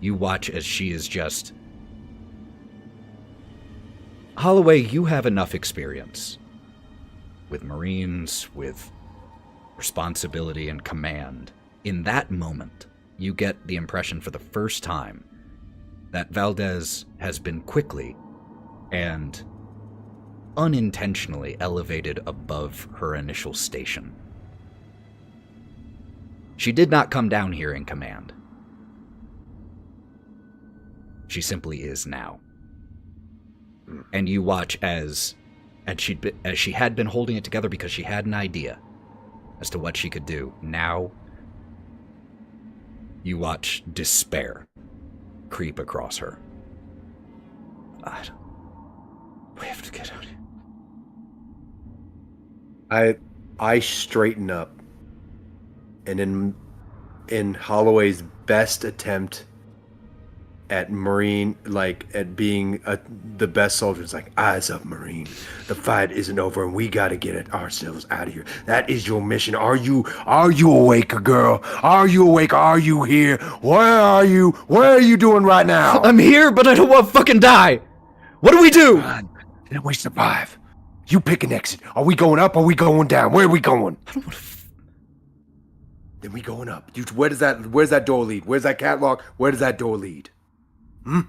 Speaker 1: you watch as she is just Holliway, you have enough experience with Marines, with responsibility and command. In that moment, you get the impression for the first time that Valdez has been quickly and unintentionally elevated above her initial station. She did not come down here in command. She simply is now. And you watch as she had been holding it together because she had an idea as to what she could do. Now, you watch despair creep across her. We have to get out of here.
Speaker 6: I straighten up, and in Holloway's best attempt at Marine, at being the best soldier, it's like, eyes up, Marine. The fight isn't over, and we got to get ourselves out of here. That is your mission. Are you awake, girl? Are you awake? Are you here? Where are you? Where are you doing right now?
Speaker 1: I'm here, but I don't want to fucking die. What do we do?
Speaker 6: God, then we survive. You pick an exit. Are we going up? Or are we going down? Where are we going?
Speaker 1: I don't want to.
Speaker 6: Then we going up. Where's that door lead? Where's that catwalk? Where does that door lead? You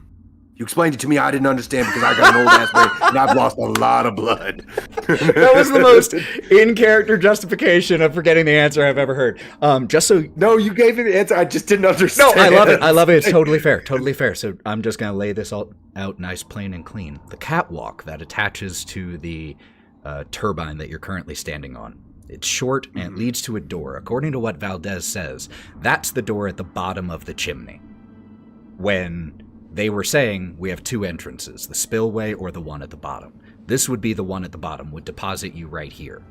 Speaker 6: explained it to me. I didn't understand because I got an old ass brain and I've lost a lot of blood.
Speaker 1: That was the most in-character justification of forgetting the answer I've ever heard.
Speaker 6: No, you gave me the answer. I just didn't understand.
Speaker 1: No, I love it. I love it. It's totally fair. Totally fair. So I'm just going to lay this all out nice, plain, and clean. The catwalk that attaches to the turbine that you're currently standing on. It's short and it leads to a door. According to what Valdez says, that's the door at the bottom of the chimney. When they were saying we have two entrances, the spillway or the one at the bottom. This would be the one at the bottom, would deposit you right here.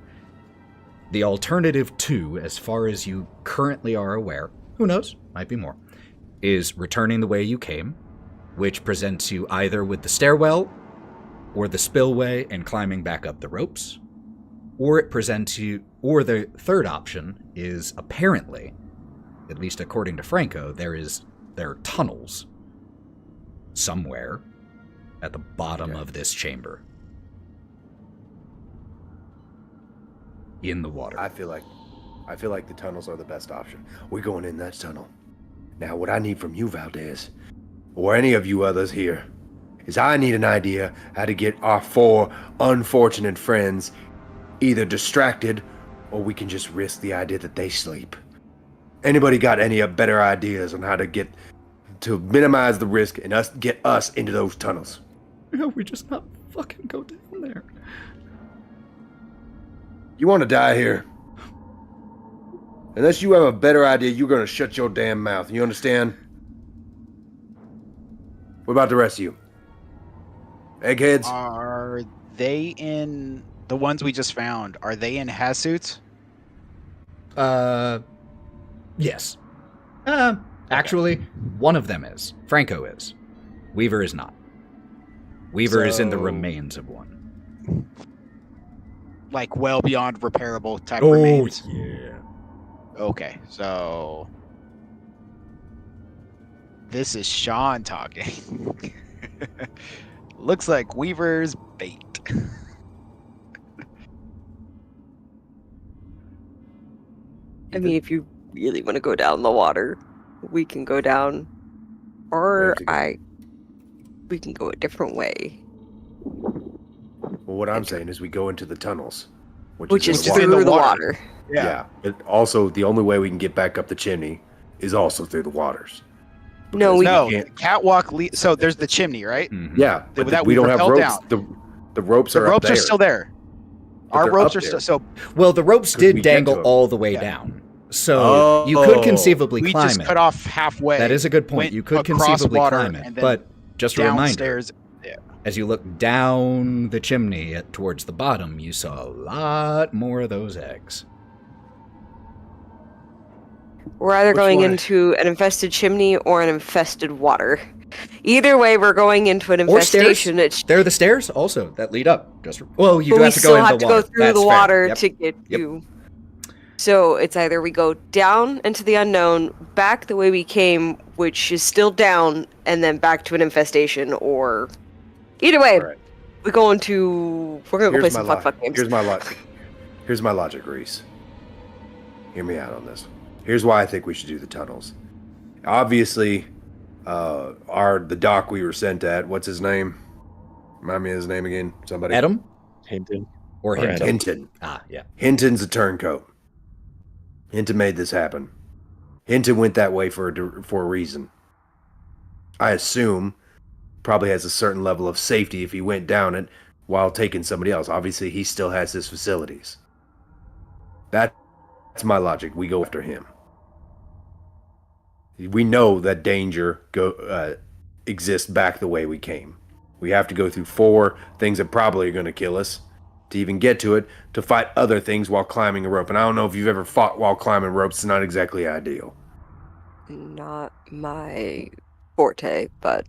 Speaker 1: The alternative two, as far as you currently are aware, who knows, might be more, is returning the way you came, which presents you either with the stairwell or the spillway and climbing back up the ropes, or it presents you, or the third option is apparently, at least according to Franco, there are tunnels somewhere at the bottom of this chamber. In the water.
Speaker 6: I feel like the tunnels are the best option. We're going in that tunnel. Now, what I need from you, Valdez, or any of you others here, is I need an idea how to get our four unfortunate friends either distracted or we can just risk the idea that they sleep. Anybody got any better ideas on how to minimize the risk and get us into those tunnels?
Speaker 1: No, we just not fucking go down there.
Speaker 6: You want to die here? Unless you have a better idea, you're going to shut your damn mouth. You understand? What about the rest of you? Eggheads?
Speaker 7: Are they in the ones we just found? Are they in hazsuits?
Speaker 1: Yes. Actually, one of them is. Franco is. Weaver is not. Weaver is in the remains of one.
Speaker 7: Like well beyond repairable type remains?
Speaker 1: Yeah.
Speaker 7: Okay, so this is Sean talking. Looks like Weaver's bait.
Speaker 5: I mean, if you really want to go down the water, we can go down, or we can go a different way.
Speaker 6: Well, what I'm saying is we go into the tunnels.
Speaker 5: Which is through the water.
Speaker 6: Yeah. But also, the only way we can get back up the chimney is also through the waters.
Speaker 5: No,
Speaker 7: the catwalk. So there's the chimney, right?
Speaker 1: Mm-hmm.
Speaker 6: Yeah, but
Speaker 7: that
Speaker 6: we don't have ropes.
Speaker 7: Down.
Speaker 6: The ropes are
Speaker 7: the ropes
Speaker 6: up there.
Speaker 7: are still there. Our ropes are still so.
Speaker 1: Well, the ropes did dangle all the way down, so you could conceivably climb it.
Speaker 7: We just cut off halfway.
Speaker 1: That is a good point. You could conceivably climb it, but just a reminder. As you look down the chimney towards the bottom, you saw a lot more of those eggs.
Speaker 5: We're either going into an infested chimney or an infested water. Either way, we're going into an infestation.
Speaker 1: There are the stairs also that lead up. You do have to
Speaker 5: go into the water.
Speaker 1: Go
Speaker 5: through the water to get you. So it's either we go down into the unknown, back the way we came, which is still down, and then back to an infestation, or either way, We're gonna go play some fuck games.
Speaker 6: Here's my logic, Reese. Hear me out on this. Here's why I think we should do the tunnels. Obviously, the doc we were sent at, what's his name? Remind me of his name again. Somebody.
Speaker 1: Adam?
Speaker 3: Hinton.
Speaker 1: Or Hinton?
Speaker 6: Hinton.
Speaker 1: Ah, yeah.
Speaker 6: Hinton's a turncoat. Hinton made this happen. Hinton went that way for a reason. I assume probably has a certain level of safety if he went down it while taking somebody else. Obviously, he still has his facilities. That's my logic. We go after him. We know that danger exists back the way we came. We have to go through 4 things that probably are going to kill us to even get to it, to fight other things while climbing a rope. And I don't know if you've ever fought while climbing ropes. It's not exactly ideal.
Speaker 5: Not my forte, but...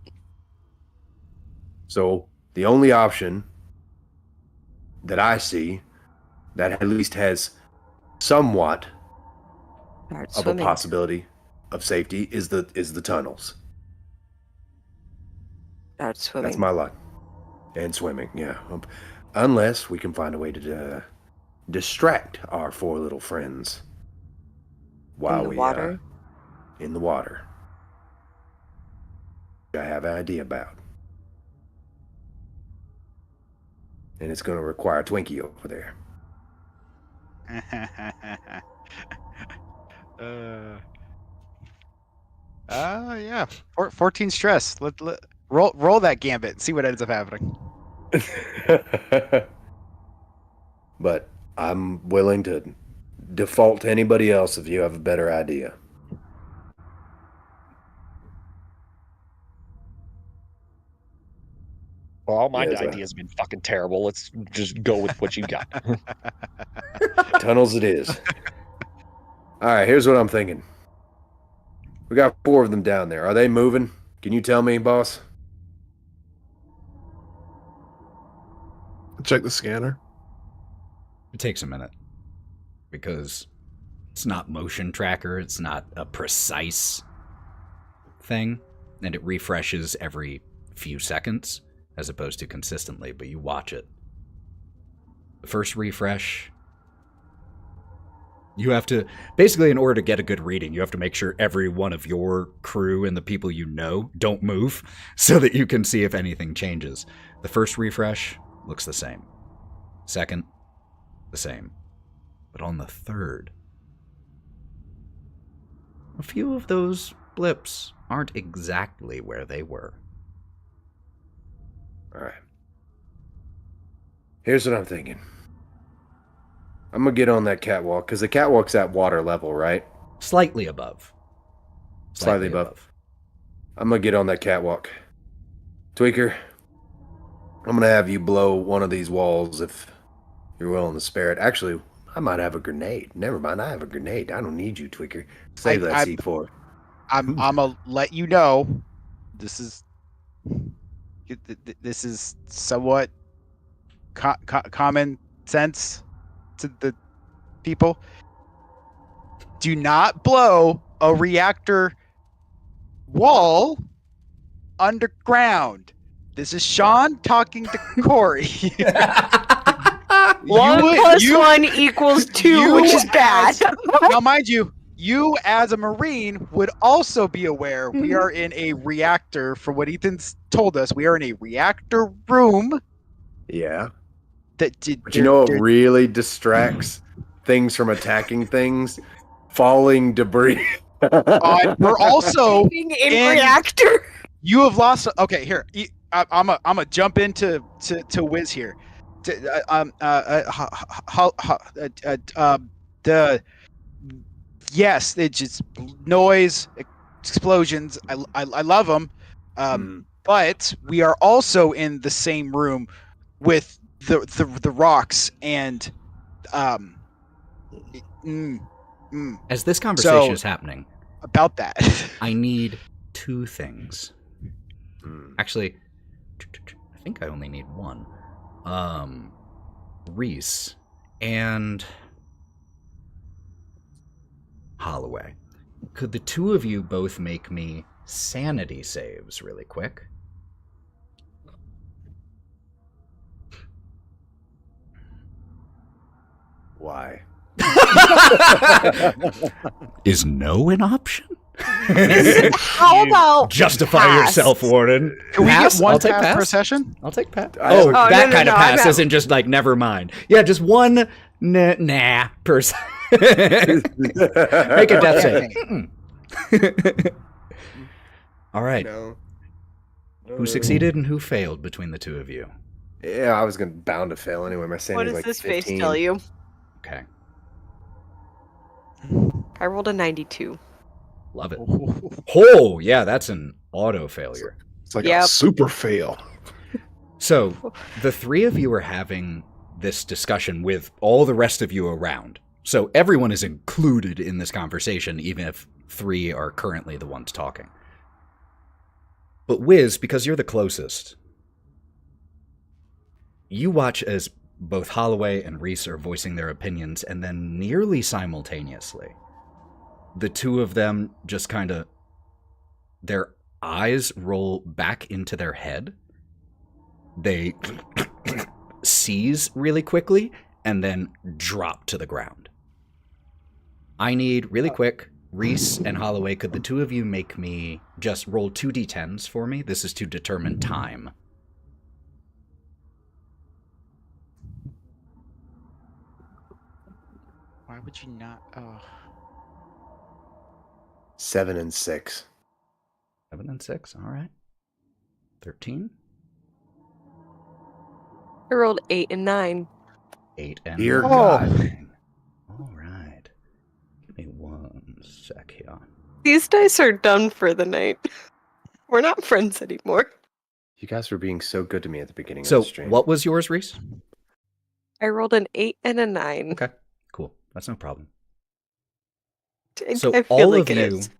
Speaker 6: So the only option that I see that at least has somewhat of a possibility of safety is the tunnels.
Speaker 5: Start swimming.
Speaker 6: That's my lot. And swimming, yeah. Unless we can find a way to distract our 4 little friends while
Speaker 5: in the water.
Speaker 6: In the water. I have an idea about. And it's going to require Twinkie over there.
Speaker 7: Yeah. 14 stress. Roll that gambit and see what ends up happening.
Speaker 6: But I'm willing to default to anybody else if you have a better idea.
Speaker 3: Well, my
Speaker 6: Yeah,
Speaker 3: idea's been fucking terrible. Let's just go with what you got.
Speaker 6: Tunnels it is. All right, here's what I'm thinking. We got 4 of them down there. Are they moving? Can you tell me, boss?
Speaker 2: Check the scanner.
Speaker 1: It takes a minute because it's not motion tracker. It's not a precise thing, and it refreshes every few seconds as opposed to consistently, but you watch it. The first refresh, you have to, basically in order to get a good reading, you have to make sure every one of your crew and the people you know don't move so that you can see if anything changes. The first refresh looks the same. Second, the same. But on the third, a few of those blips aren't exactly where they were.
Speaker 6: All right. Here's what I'm thinking. I'm going to get on that catwalk, because the catwalk's at water level, right?
Speaker 1: Slightly above.
Speaker 6: Slightly above. I'm going to get on that catwalk. Tweaker, I'm going to have you blow one of these walls if you're willing to spare it. Actually, I might have a grenade. Never mind, I have a grenade. I don't need you, Tweaker. Save that C4.
Speaker 7: I'm gonna let you know. This is somewhat common sense to the people. Do not blow a reactor wall underground. This is Sean talking to Cory.
Speaker 5: 1 + 1 = 2, which is bad.
Speaker 7: Now, mind you, you as a Marine would also be aware we are in a reactor. For what Ethan's told us, we are in a reactor room.
Speaker 6: Yeah.
Speaker 7: But
Speaker 6: you know what really distracts things from attacking things? Falling debris.
Speaker 7: We're also
Speaker 5: in reactor.
Speaker 7: You have lost. Okay, here. I'm a jump into Wiz here. Yes, it's just noise, explosions. I love them, but we are also in the same room with the rocks and
Speaker 1: As this conversation is happening,
Speaker 7: about that,
Speaker 1: I need 2 things. Actually, I think I only need 1. Reese and Holliway. Could the 2 of you both make me sanity saves really quick?
Speaker 6: Why?
Speaker 1: Is no an option?
Speaker 5: How about
Speaker 1: Justify
Speaker 5: pass?
Speaker 1: yourself, Warden.
Speaker 7: Can we
Speaker 1: Pass?
Speaker 7: get one
Speaker 1: I'll take
Speaker 7: pass per session?
Speaker 1: I'll take pass.
Speaker 6: I
Speaker 1: Oh,
Speaker 6: have
Speaker 5: Oh,
Speaker 1: that
Speaker 5: no,
Speaker 1: kind of
Speaker 5: I
Speaker 1: pass
Speaker 5: meant-
Speaker 1: isn't just like never mind. Yeah, just one nah per se. Make a death save. Mm-mm. All right.
Speaker 6: No.
Speaker 1: Who succeeded and who failed between the two of you?
Speaker 6: Yeah, I was bound to fail anyway. My
Speaker 5: What
Speaker 6: sandy's
Speaker 5: does
Speaker 6: like
Speaker 5: this
Speaker 6: 15.
Speaker 5: face tell you?
Speaker 1: Okay.
Speaker 5: I rolled a 92.
Speaker 1: Love it. Oh, yeah, that's an auto failure.
Speaker 2: It's like
Speaker 5: Yep.
Speaker 2: a super fail.
Speaker 1: So, the three of you are having this discussion with all the rest of you around. So, everyone is included in this conversation, even if three are currently the ones talking. But Wiz, because you're the closest, you watch as both Holliway and Reese are voicing their opinions, and then nearly simultaneously, the two of them just kind of, their eyes roll back into their head. They seize really quickly and then drop to the ground. I need, really quick, Reese and Holliway, could the two of you make me just roll 2d10s for me? This is to determine time.
Speaker 7: Why would you not? Oh.
Speaker 6: 7 and 6.
Speaker 1: 7 and 6, all right. 13,
Speaker 5: I rolled 8 and 9.
Speaker 1: 8 and
Speaker 6: Dear
Speaker 1: 9.
Speaker 6: God.
Speaker 1: All right. Give me 1 sec here.
Speaker 5: These dice are done for the night. We're not friends anymore.
Speaker 6: You guys were being so good to me at the beginning of
Speaker 1: So,
Speaker 6: the stream.
Speaker 1: what was yours, Reese?
Speaker 5: I rolled an 8 and a 9.
Speaker 1: Okay, cool. That's no problem.
Speaker 5: I-
Speaker 1: So
Speaker 5: I feel
Speaker 1: all
Speaker 5: like
Speaker 1: of
Speaker 5: it
Speaker 1: you,
Speaker 5: is.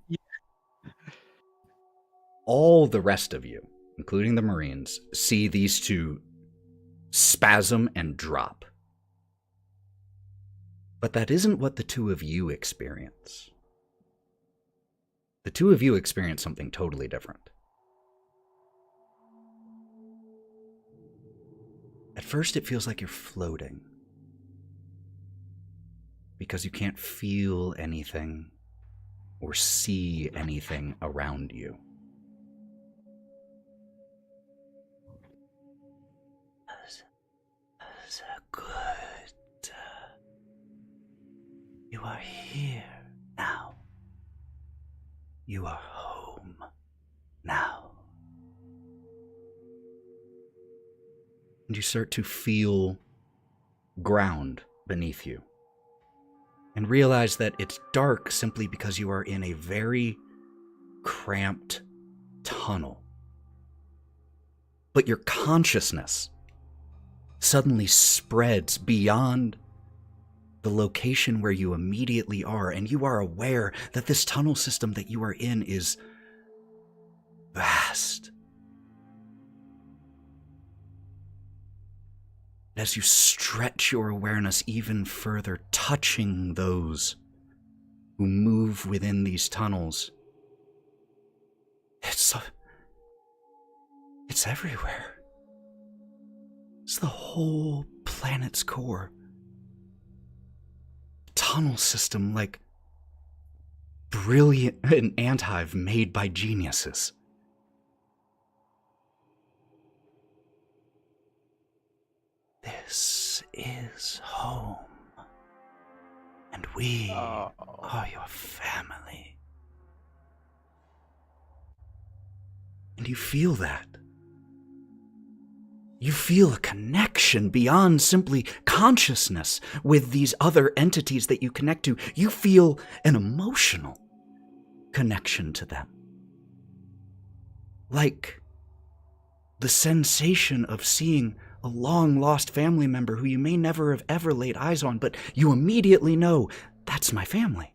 Speaker 1: all the rest of you, including the Marines, see these two spasm and drop. But that isn't what the two of you experience. The two of you experience something totally different. At first, it feels like you're floating. Because you can't feel anything or see anything around you. So good. You are here now. You are home now. And you start to feel ground beneath you. And realize that it's dark simply because you are in a very cramped tunnel. But your consciousness suddenly spreads beyond the location where you immediately are, and you are aware that this tunnel system that you are in is vast. As you stretch your awareness even further, touching those who move within these tunnels, it's everywhere. It's the whole planet's core. Tunnel system like brilliant an ant-hive made by geniuses. This is home, and we are your family. And you feel that. You feel a connection beyond simply consciousness with these other entities that you connect to. You feel an emotional connection to them. Like the sensation of seeing a long-lost family member who you may never have ever laid eyes on, but you immediately know, that's my family.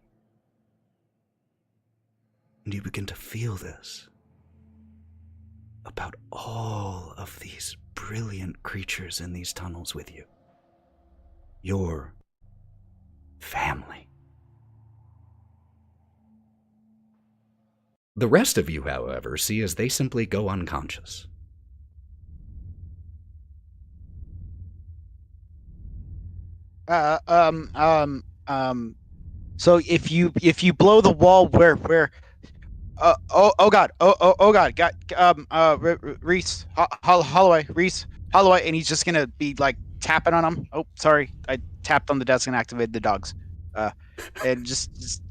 Speaker 1: And you begin to feel this about all of these brilliant creatures in these tunnels with you. Your family. The rest of you, however, see as they simply go unconscious.
Speaker 7: So if you blow the wall where oh god Reese Holloway Reese Holloway, and he's just gonna be like tapping on him. Oh, sorry, I tapped on the desk and activated the dogs. And just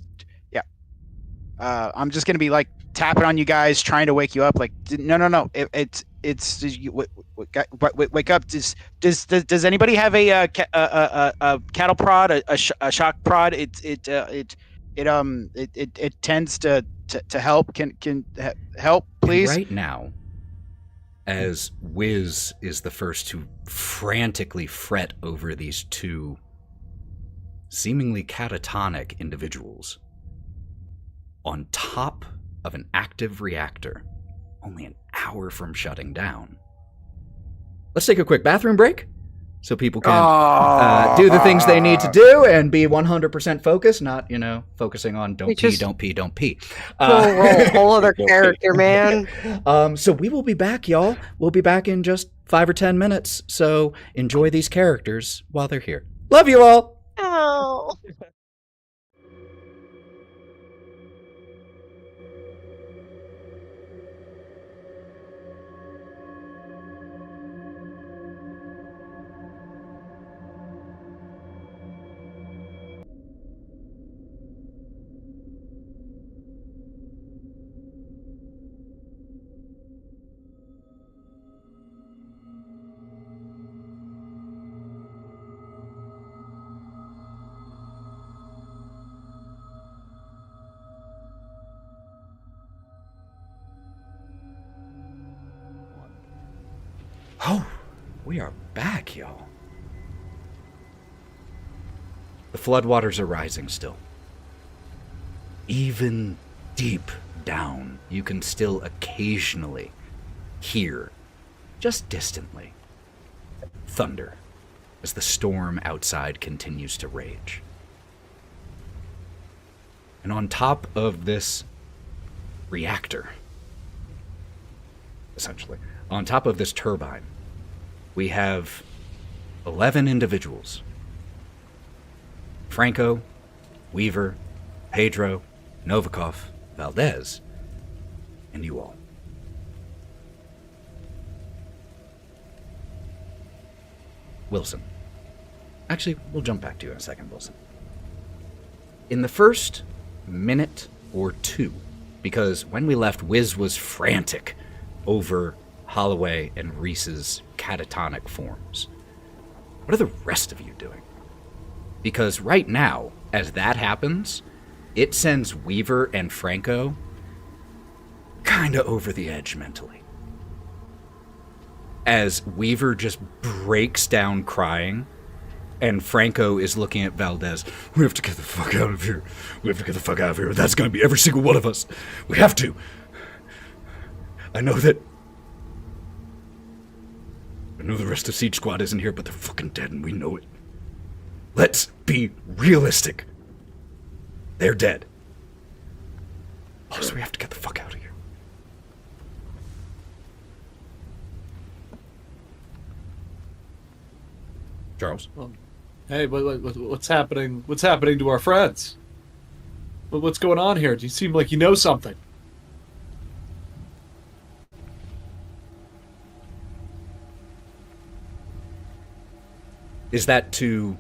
Speaker 7: yeah. I'm just gonna be like tapping on you guys, trying to wake you up. Like no, it's wake up. Does anybody have a cattle prod, a shock prod? It tends to help. Can help, please?
Speaker 1: And right now, as Wiz is the first to frantically fret over these two seemingly catatonic individuals on top of an active reactor, only an hour from shutting down. Let's take a quick bathroom break so people can do the things they need to do and be 100% focused, not, focusing on don't pee.
Speaker 5: Whole other character, man.
Speaker 1: So we will be back, y'all. We'll be back in just 5 or 10 minutes. So enjoy these characters while they're here. Love you all.
Speaker 5: Oh.
Speaker 1: Oh, we are back, y'all. The floodwaters are rising still. Even deep down, you can still occasionally hear, just distantly, thunder as the storm outside continues to rage. And on top of this reactor, essentially, on top of this turbine, we have 11 individuals. Franco, Weaver, Pedro, Novikov, Valdez, and you all. Wilson. Actually, we'll jump back to you in a second, Wilson. In the first minute or two, because when we left, Wiz was frantic over Holliway and Reese's catatonic forms. What are the rest of you doing? Because right now, as that happens, it sends Weaver and Franco kinda over the edge mentally. As Weaver just breaks down crying, and Franco is looking at Valdez. We have to get the fuck out of here. We have to get the fuck out of here. That's gonna be every single one of us. We have to. I know the rest of Siege Squad isn't here, but they're fucking dead and we know it. Let's be realistic. They're dead. Oh, so we have to get the fuck out of here. Charles?
Speaker 4: Hey, what's happening? What's happening to our friends? What's going on here? You seem like you know something.
Speaker 1: Is that to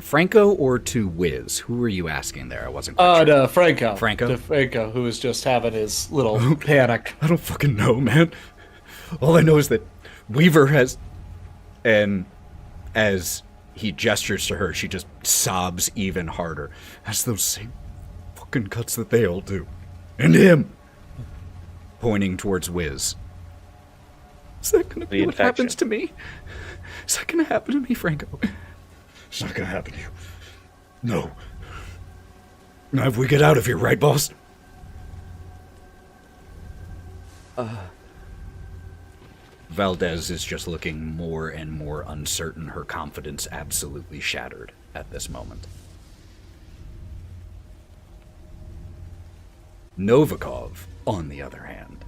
Speaker 1: Franco or to Wiz? Who were you asking there? I wasn't quite sure.
Speaker 4: To Franco.
Speaker 1: Franco?
Speaker 4: To Franco, who was just having his little panic.
Speaker 1: I don't fucking know, man. All I know is that Weaver has... And as he gestures to her, she just sobs even harder. Has those same fucking cuts that they all do. And him! Pointing towards Wiz. Is that gonna be what happens to me? Is that gonna happen to me, Franco? It's not gonna happen to you. No. Now if we get out of here, right, boss? Valdez is just looking more and more uncertain, her confidence absolutely shattered at this moment. Novikov, on the other hand,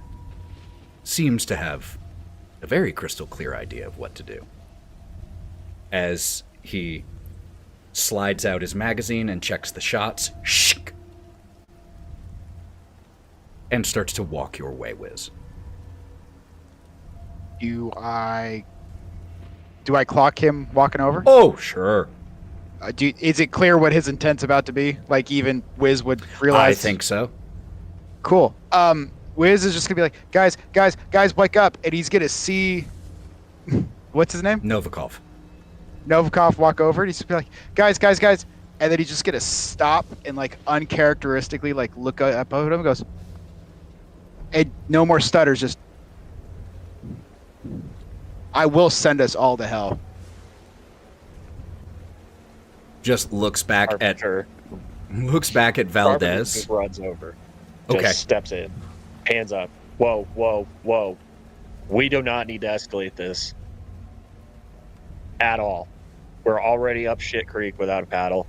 Speaker 1: seems to have a very crystal clear idea of what to do. As He slides out his magazine and checks the shots. Shk! And starts to walk your way, Wiz.
Speaker 7: Do I clock him walking over?
Speaker 1: Oh, sure.
Speaker 7: Is it clear what his intent's about to be? Like even Wiz would realize.
Speaker 1: I think so.
Speaker 7: Cool. Wiz is just gonna be like, guys, wake up, and he's gonna see. What's his name?
Speaker 1: Novikov.
Speaker 7: Novikov walk over, and he's gonna be like, guys, and then he's just gonna stop and like uncharacteristically like look up at him and goes, "Hey, no more stutters, just I will send us all to hell."
Speaker 1: Just looks back
Speaker 3: Carpenter.
Speaker 1: at
Speaker 3: Carpenter
Speaker 1: Valdez.
Speaker 3: just runs over.
Speaker 1: Okay.
Speaker 3: Just steps in. Hands up. Whoa. We do not need to escalate this. At all. We're already up shit creek without a paddle.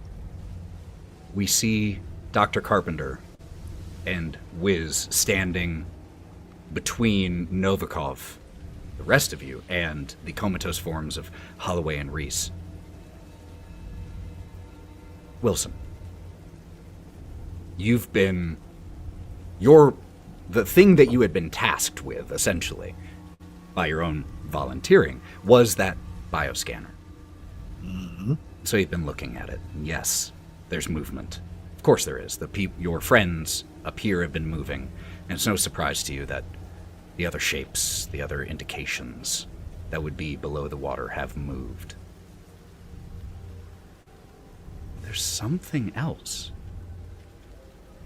Speaker 1: We see Dr. Carpenter and Wiz standing between Novikov, the rest of you, and the comatose forms of Holliway and Reese. Wilson, you've been... the thing that you had been tasked with, essentially, by your own volunteering, was that bioscanner.
Speaker 2: Mm-hmm.
Speaker 1: So you've been looking at it. Yes, there's movement. Of course there is. Your friends up here have been moving, and it's no surprise to you that the other shapes, the other indications that would be below the water have moved. There's something else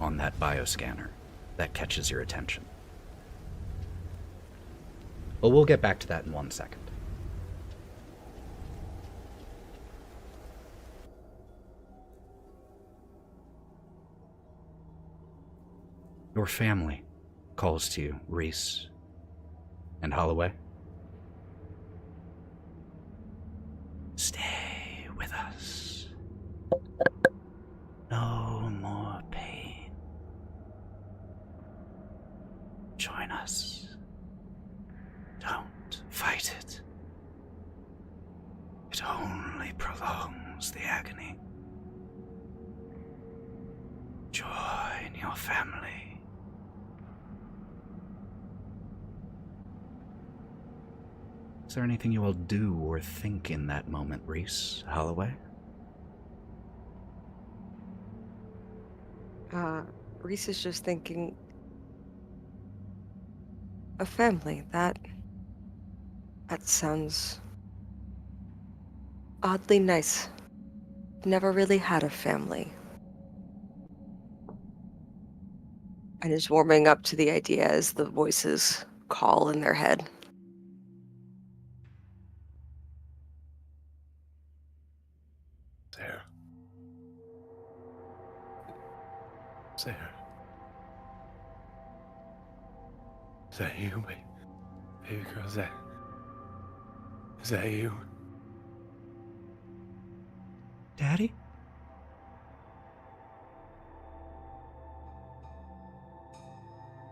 Speaker 1: on that bioscanner that catches your attention. But we'll get back to that in 1 second. Your family calls to you, Reese and Holliway. Stay with us. No more pain. Join us. Don't fight it. It only prolongs the agony. Join your family. Is there anything you will do or think in that moment, Reese, Holliway?
Speaker 5: Reese is just thinking, a family, that sounds oddly nice. Never really had a family. And is warming up to the idea as the voices call in their head.
Speaker 6: Sarah. Sarah. Is that you, baby girl? Is that you?
Speaker 1: Daddy?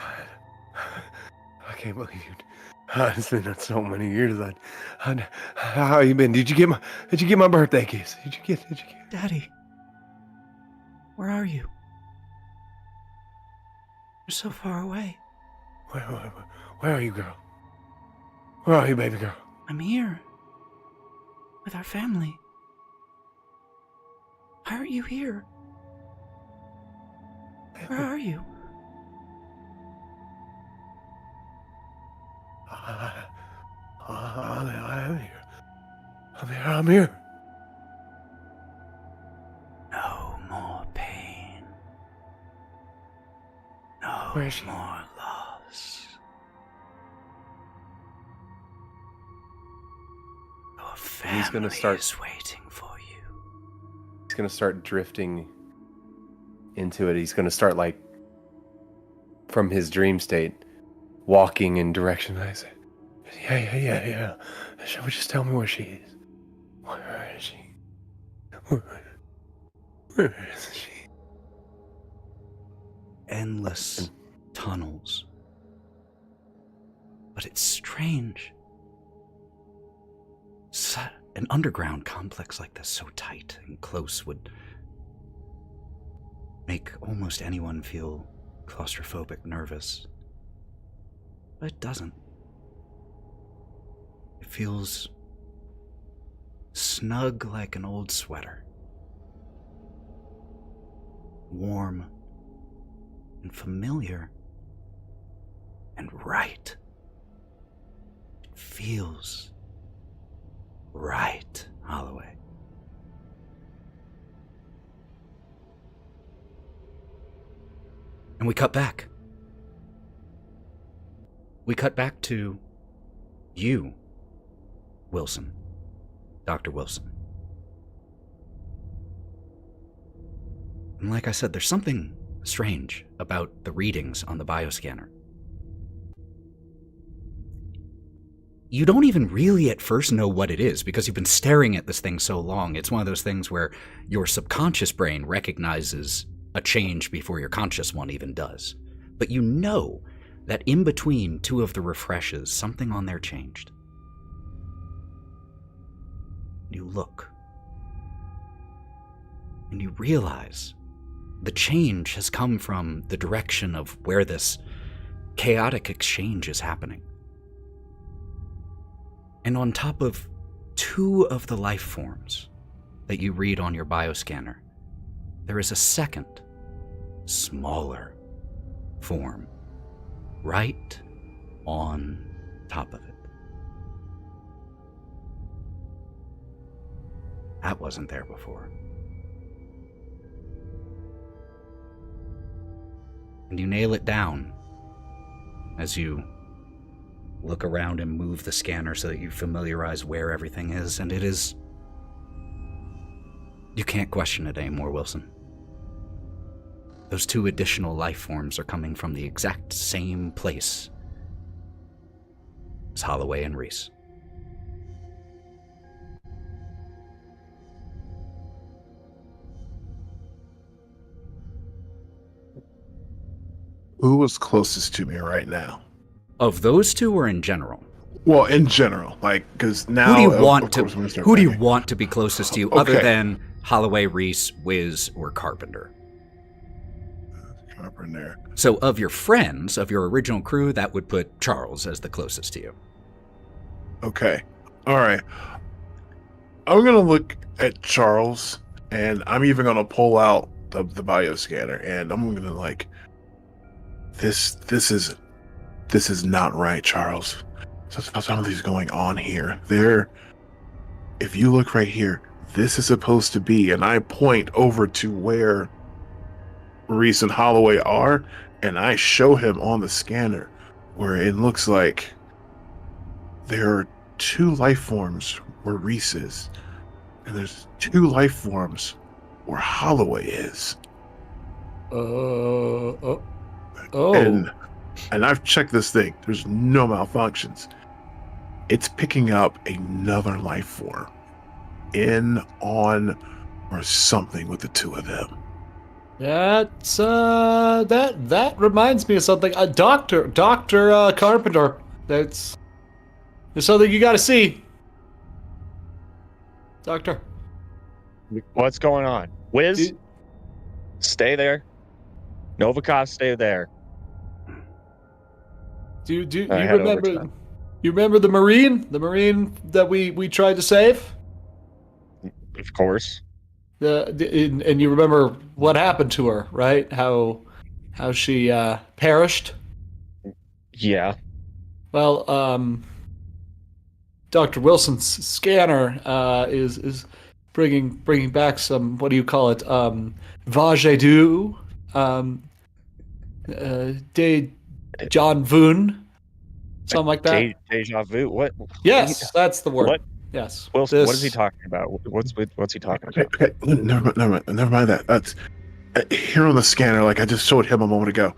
Speaker 6: I can't believe you. It's been so many years. How you been? Did you get my birthday kiss? Did you get?
Speaker 1: Daddy? Where are you? You're so far away.
Speaker 6: Where are you, girl? Where are you, baby girl?
Speaker 1: I'm here. With our family. Why aren't you here? Where are you?
Speaker 6: I'm here. I'm here.
Speaker 1: No more pain. No
Speaker 6: Where is she?
Speaker 1: more loss. Your family
Speaker 6: He's gonna start-
Speaker 1: is waiting for you.
Speaker 6: He's gonna start drifting into it. He's gonna start like from his dream state, walking in direction. I say, yeah. Should just tell me where she is. Where is she? Where is she?
Speaker 1: Endless tunnels. But it's strange. an underground complex like this, so tight and close, would make almost anyone feel claustrophobic, nervous. But it doesn't. It feels snug like an old sweater. Warm and familiar and right. It feels right, Holliway. And we cut back. We cut back to you, Wilson. Dr. Wilson. And like I said, there's something strange about the readings on the bioscanner. You don't even really at first know what it is because you've been staring at this thing so long. It's one of those things where your subconscious brain recognizes a change before your conscious one even does. But you know that in between two of the refreshes, something on there changed. You look, and you realize the change has come from the direction of where this chaotic exchange is happening. And on top of two of the life forms that you read on your bioscanner, there is a second, smaller form right on top of it. That wasn't there before. And you nail it down as you look around and move the scanner so that you familiarize where everything is, and it is... You can't question it anymore, Wilson. Those two additional life forms are coming from the exact same place as Holliway and Reese.
Speaker 2: Who was closest to me right now?
Speaker 1: Of those two, or in general?
Speaker 2: Well, in general, like, because now...
Speaker 1: Who do you want to be closest to you, other than Holliway, Reese, Wiz, or Carpenter?
Speaker 2: Carpenter.
Speaker 1: So of your friends, of your original crew, that would put Charles as the closest to you.
Speaker 2: Okay. All right. I'm going to look at Charles, and I'm even going to pull out the bioscanner, and I'm going to, like... This is not right, Charles. Something's going on here. If you look right here, this is supposed to be, and I point over to where Reese and Holliway are, and I show him on the scanner where it looks like there are two life forms where Reese is, and there's two life forms where Holliway is.
Speaker 4: Oh.
Speaker 2: And I've checked this thing. There's no malfunctions. It's picking up another life form in, on, or something with the two of them.
Speaker 4: That's that reminds me of something. Doctor Carpenter. There's something you got to see. Doctor.
Speaker 3: What's going on? Wiz, stay there. Novikov, stay there.
Speaker 4: Do you remember? You remember the Marine? The Marine that we tried to save?
Speaker 3: Of course.
Speaker 4: And you remember what happened to her, right? How she perished?
Speaker 3: Yeah.
Speaker 4: Well, Dr. Wilson's scanner is bringing back some, what do you call it? Vage de John Voon, something like that.
Speaker 3: Deja vu. What?
Speaker 4: Yes, that's the word.
Speaker 3: What?
Speaker 4: Yes.
Speaker 3: Wilson, what is he talking about? What's he talking about?
Speaker 2: Okay, never mind that. That's here on the scanner. Like I just showed him a moment ago.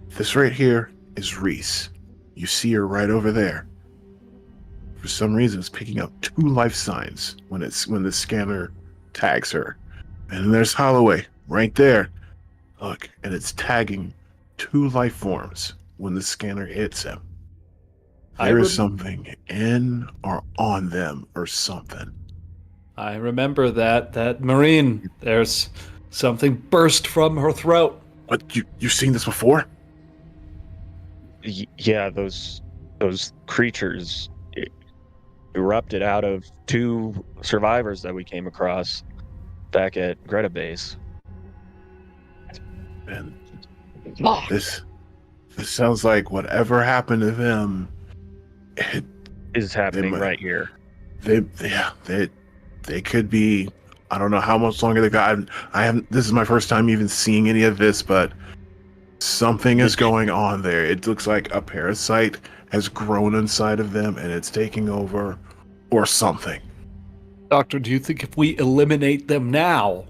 Speaker 2: This right here is Reese. You see her right over there. For some reason, it's picking up two life signs when the scanner tags her, and there's Holliway right there. Look, and it's tagging two life forms when the scanner hits him. There is something in or on them or something.
Speaker 4: I remember that Marine. There's something burst from her throat.
Speaker 2: But you've seen this before?
Speaker 3: Yeah, those creatures erupted out of 2 survivors that we came across back at Greta Base.
Speaker 2: And this sounds like whatever happened to them, it
Speaker 3: Is happening
Speaker 2: might-
Speaker 3: right here.
Speaker 2: They could be. I don't know how much longer they got. I haven't. This is my first time even seeing any of this, but something is going on there. It looks like a parasite has grown inside of them and it's taking over, or something.
Speaker 4: Doctor, do you think if we eliminate them now,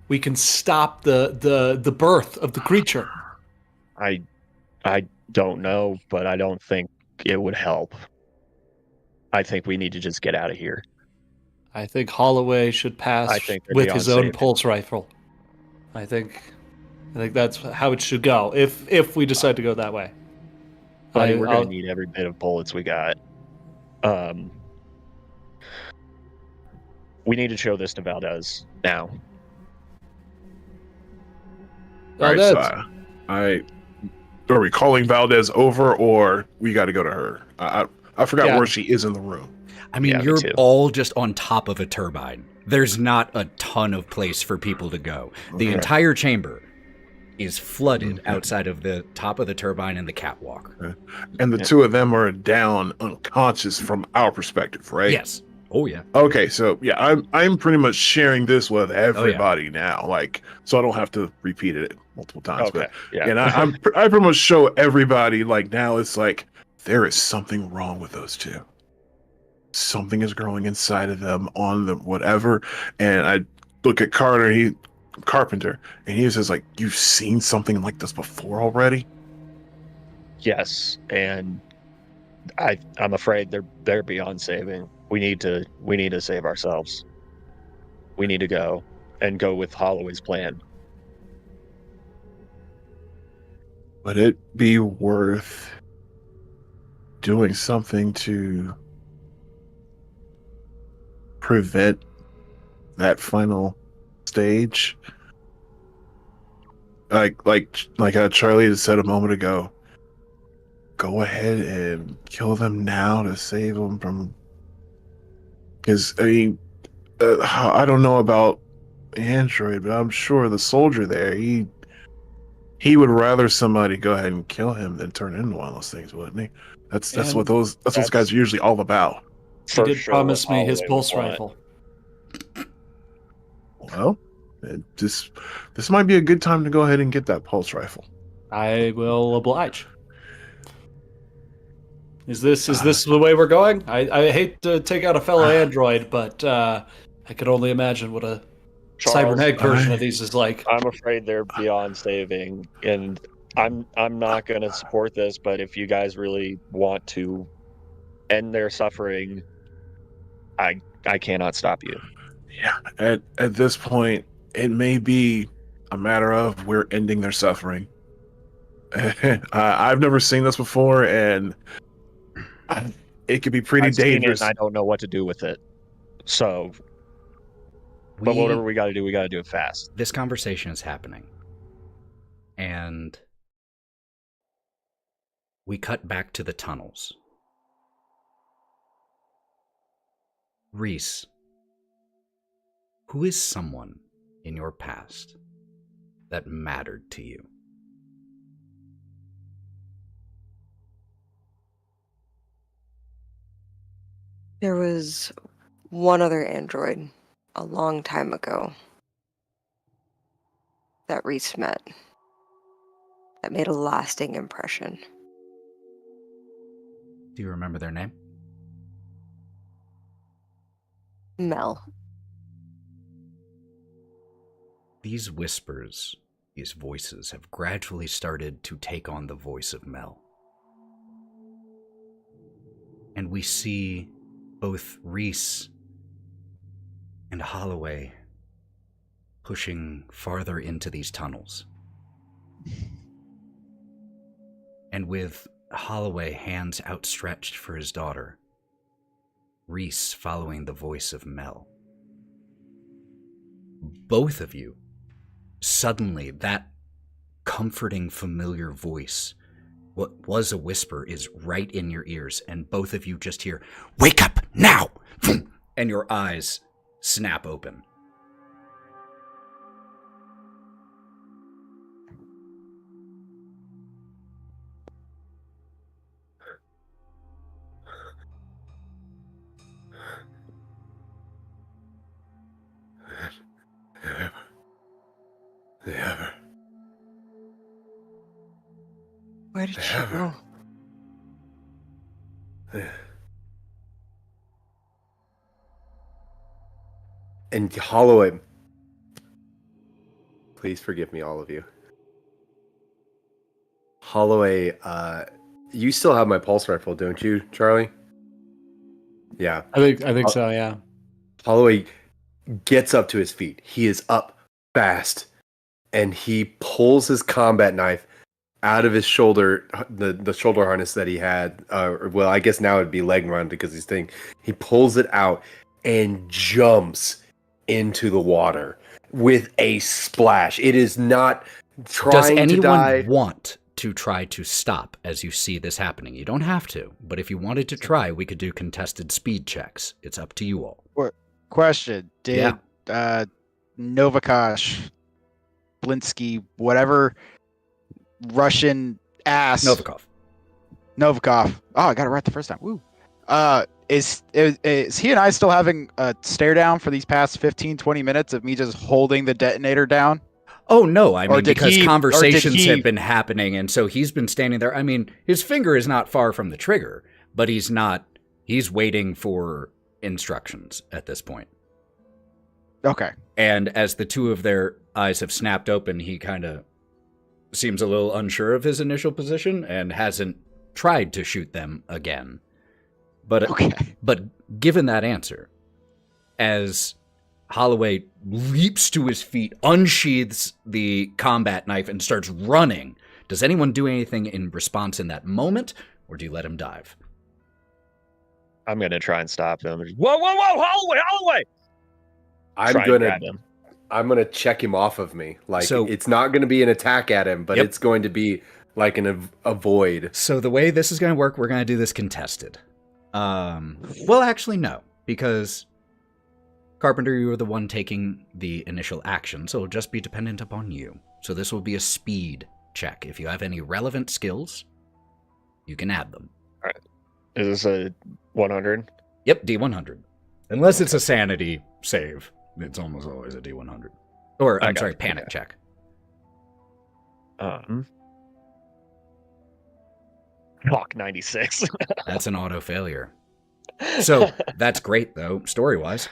Speaker 4: we can stop the birth of the creature?
Speaker 3: I don't know, but I don't think it would help. I think we need to just get out of here.
Speaker 4: I think Holliway should pass
Speaker 3: I think they're
Speaker 4: with
Speaker 3: beyond
Speaker 4: his own
Speaker 3: safe.
Speaker 4: pulse rifle. I think that's how it should go. If we decide to go that way,
Speaker 3: Buddy, we're
Speaker 4: I'll-
Speaker 3: gonna need every bit of bullets we got. We need to show this to Valdez now.
Speaker 2: All right,
Speaker 4: Valdez.
Speaker 2: so are we calling Valdez over, or we got to go to her? I forgot
Speaker 4: Yeah.
Speaker 2: where she is in the room.
Speaker 1: I mean,
Speaker 3: Yeah, me
Speaker 1: you're
Speaker 3: too.
Speaker 1: all just on top of a turbine. There's not a ton of place for people to go. The
Speaker 2: Okay.
Speaker 1: entire chamber is flooded
Speaker 2: Okay.
Speaker 1: outside of the top of the turbine and the catwalk.
Speaker 2: And the two of them are down unconscious from our perspective, right?
Speaker 1: Yes. Oh, yeah.
Speaker 2: Okay, so yeah, I'm pretty much sharing this with
Speaker 1: Oh,
Speaker 2: everybody now, like, so I don't have to repeat it multiple times.
Speaker 3: Okay.
Speaker 2: But
Speaker 3: Yeah.
Speaker 2: and I pretty much show everybody, like, now it's like there is something wrong with those two. Something is growing inside of them, on them, whatever. And I look at Carpenter, and he says, like, you've seen something like this before already?
Speaker 3: Yes, and I'm afraid they're beyond saving. We need to save ourselves. We need to go with Holloway's plan.
Speaker 2: Would it be worth doing something to prevent that final stage? Like Charlie had said a moment ago, go ahead and kill them now to save them from. Because I mean, I don't know about Android, but I'm sure the soldier there, he would rather somebody go ahead and kill him than turn into one of those things, wouldn't he? That's
Speaker 4: And
Speaker 2: what those guys are usually all about.
Speaker 4: he
Speaker 3: For
Speaker 4: did
Speaker 3: sure
Speaker 4: promise
Speaker 3: what
Speaker 4: me his
Speaker 3: Holloway
Speaker 4: pulse
Speaker 3: would want.
Speaker 4: rifle.
Speaker 2: Well, this might be a good time to go ahead and get that pulse rifle.
Speaker 4: I will oblige. Is this the way we're going? I hate to take out a fellow android, but I could only imagine what a
Speaker 3: Charles,
Speaker 4: cybernetic version of these is like.
Speaker 3: I'm afraid they're beyond saving, and I'm not going to support this. But if you guys really want to end their suffering, I cannot stop you.
Speaker 2: Yeah, at this point, it may be a matter of we're ending their suffering. I've never seen this before, and it could be pretty
Speaker 3: I've seen it,
Speaker 2: dangerous.
Speaker 3: and I don't know what to do with it. So, but whatever we got to do it fast.
Speaker 1: This conversation is happening. And we cut back to the tunnels. Reese, who is someone in your past that mattered to you?
Speaker 5: There was one other android a long time ago that Reese met that made a lasting impression.
Speaker 1: Do you remember their name?
Speaker 5: Mel.
Speaker 1: These whispers, these voices have gradually started to take on the voice of Mel. And we see both Reese and Holliway pushing farther into these tunnels. And with Holliway hands outstretched for his daughter, Reese following the voice of Mel. both of you, suddenly that comforting, familiar voice, what was a whisper, is right in your ears, and both of you just hear, "Wake up now!" And your eyes snap open.
Speaker 6: Never.
Speaker 5: Where did she go?
Speaker 6: And Holliway, please forgive me, all of you. Holliway, you still have my pulse rifle, don't you, Charlie? Yeah.
Speaker 4: I think so, yeah.
Speaker 6: Holliway gets up to his feet. He is up fast, and he pulls his combat knife out of his shoulder, the shoulder harness that he had. Well, I guess now it'd be leg mounted because he's thinking. He pulls it out and jumps into the water with a splash. It is not trying to die.
Speaker 1: Does anyone want to try to stop as you see this happening? You don't have to, but if you wanted to try, we could do contested speed checks. It's up to you all.
Speaker 7: Question: Did Novakosh, Blinsky, whatever Russian ass
Speaker 1: Novikov.
Speaker 7: Oh, I got it right the first time. Woo. Is he and I still having a stare down for these past 15-20 minutes of me just holding the detonator down?
Speaker 1: Oh, no. I mean, because
Speaker 7: he-
Speaker 1: conversations have been happening, and so he's been standing there. I mean, his finger is not far from the trigger, but he's waiting for instructions at this point.
Speaker 7: Okay.
Speaker 1: And as the two of their eyes have snapped open, he kind of seems a little unsure of his initial position and hasn't tried to shoot them again. But given that answer, as Holliway leaps to his feet, unsheaths the combat knife, and starts running, does anyone do anything in response in that moment, or do you let him dive?
Speaker 3: I'm going to try and stop him. Whoa, Holloway!
Speaker 6: I'm gonna check him off of me. Like,
Speaker 1: So-
Speaker 6: it's not gonna be an attack at him, but
Speaker 1: Yep.
Speaker 6: it's going to be like an avoid.
Speaker 1: So the way this is going to work, we're going to do this contested. Well, actually, no, because Carpenter, you were the one taking the initial action, so it'll just be dependent upon you. So this will be a speed check. If you have any relevant skills, you can add them.
Speaker 3: All right. Is this a 100?
Speaker 1: Yep, D100. Unless it's a sanity save, it's almost always a D100. Or, I'm sorry, panic check.
Speaker 3: Fuck, 96.
Speaker 1: That's an auto failure. So that's great, though, story-wise.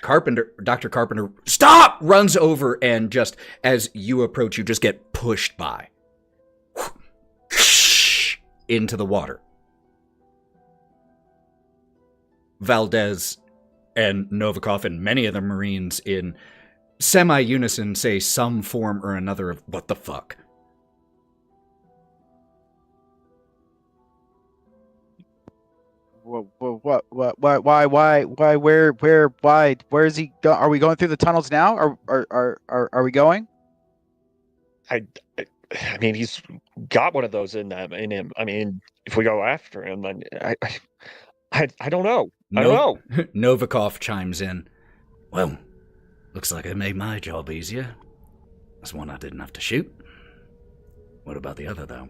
Speaker 1: Dr. Carpenter, stop! Runs over, and just as you approach, you just get pushed by. Into the water. Valdez and Novikov and many of the Marines in semi-unison say some form or another of what the fuck.
Speaker 7: What? Why? Where is he? Are we going through the tunnels now? Are we going?
Speaker 3: I mean, he's got one of those in him. I mean, if we go after him, then I don't know. I don't know.
Speaker 1: Novikov chimes in. Well, looks like I made my job easier. That's one I didn't have to shoot. What about the other, though?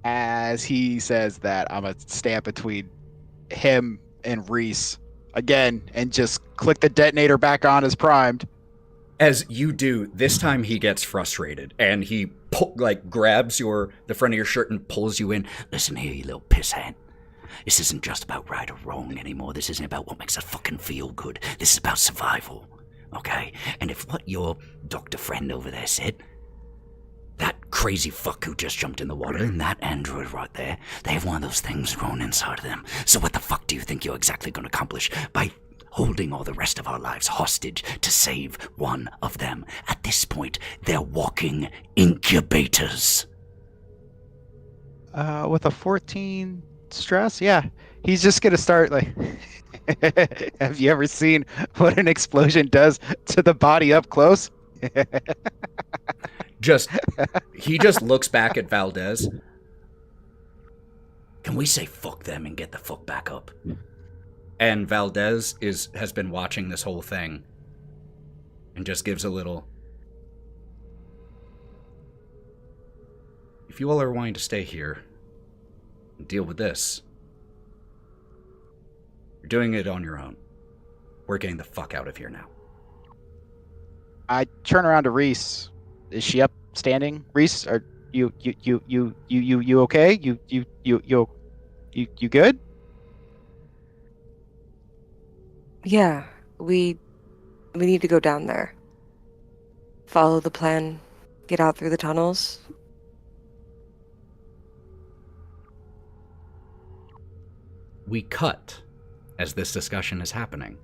Speaker 7: As he says that, I'm gonna stand between him and Reese again and just click the detonator back on as primed.
Speaker 1: As you do, this time he gets frustrated, and he grabs the front of your shirt and pulls you in. Listen here, you little pisshead. This isn't just about right or wrong anymore. This isn't about what makes us fucking feel good. This is about survival, okay? And if what your doctor friend over there said, that crazy fuck who just jumped in the water, and that android right there, they have one of those things grown inside of them. So what the fuck do you think you're exactly going to accomplish by holding all the rest of our lives hostage to save one of them? At this point, they're walking incubators.
Speaker 7: With a 14 stress. Yeah, he's just gonna start like. Have you ever seen what an explosion does to the body up close?
Speaker 1: He just looks back at Valdez. Can we say fuck them and get the fuck back up? And Valdez has been watching this whole thing and just gives a little. If you all are wanting to stay here and deal with this, you're doing it on your own. We're getting the fuck out of here now.
Speaker 7: I turn around to Reese. Is she upstanding? Reese, are you okay? You good?
Speaker 5: Yeah, we need to go down there. Follow the plan. Get out through the tunnels.
Speaker 1: We cut as this discussion is happening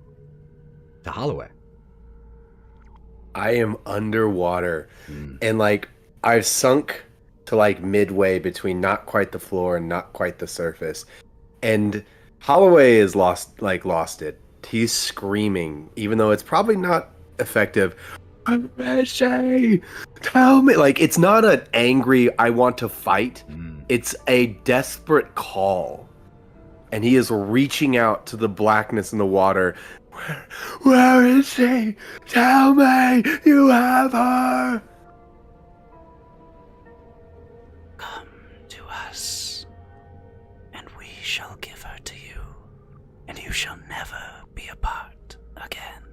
Speaker 1: to Holliway.
Speaker 6: I am underwater, and like I've sunk to like midway between not quite the floor and not quite the surface, and Holliway is lost it. He's screaming, even though it's probably not effective. Say, tell me, like it's not an angry "I want to fight." It's a desperate call, and he is reaching out to the blackness in the water. Where is she? Tell me you have her.
Speaker 1: Come to us, and we shall give her to you, and you shall never be apart again.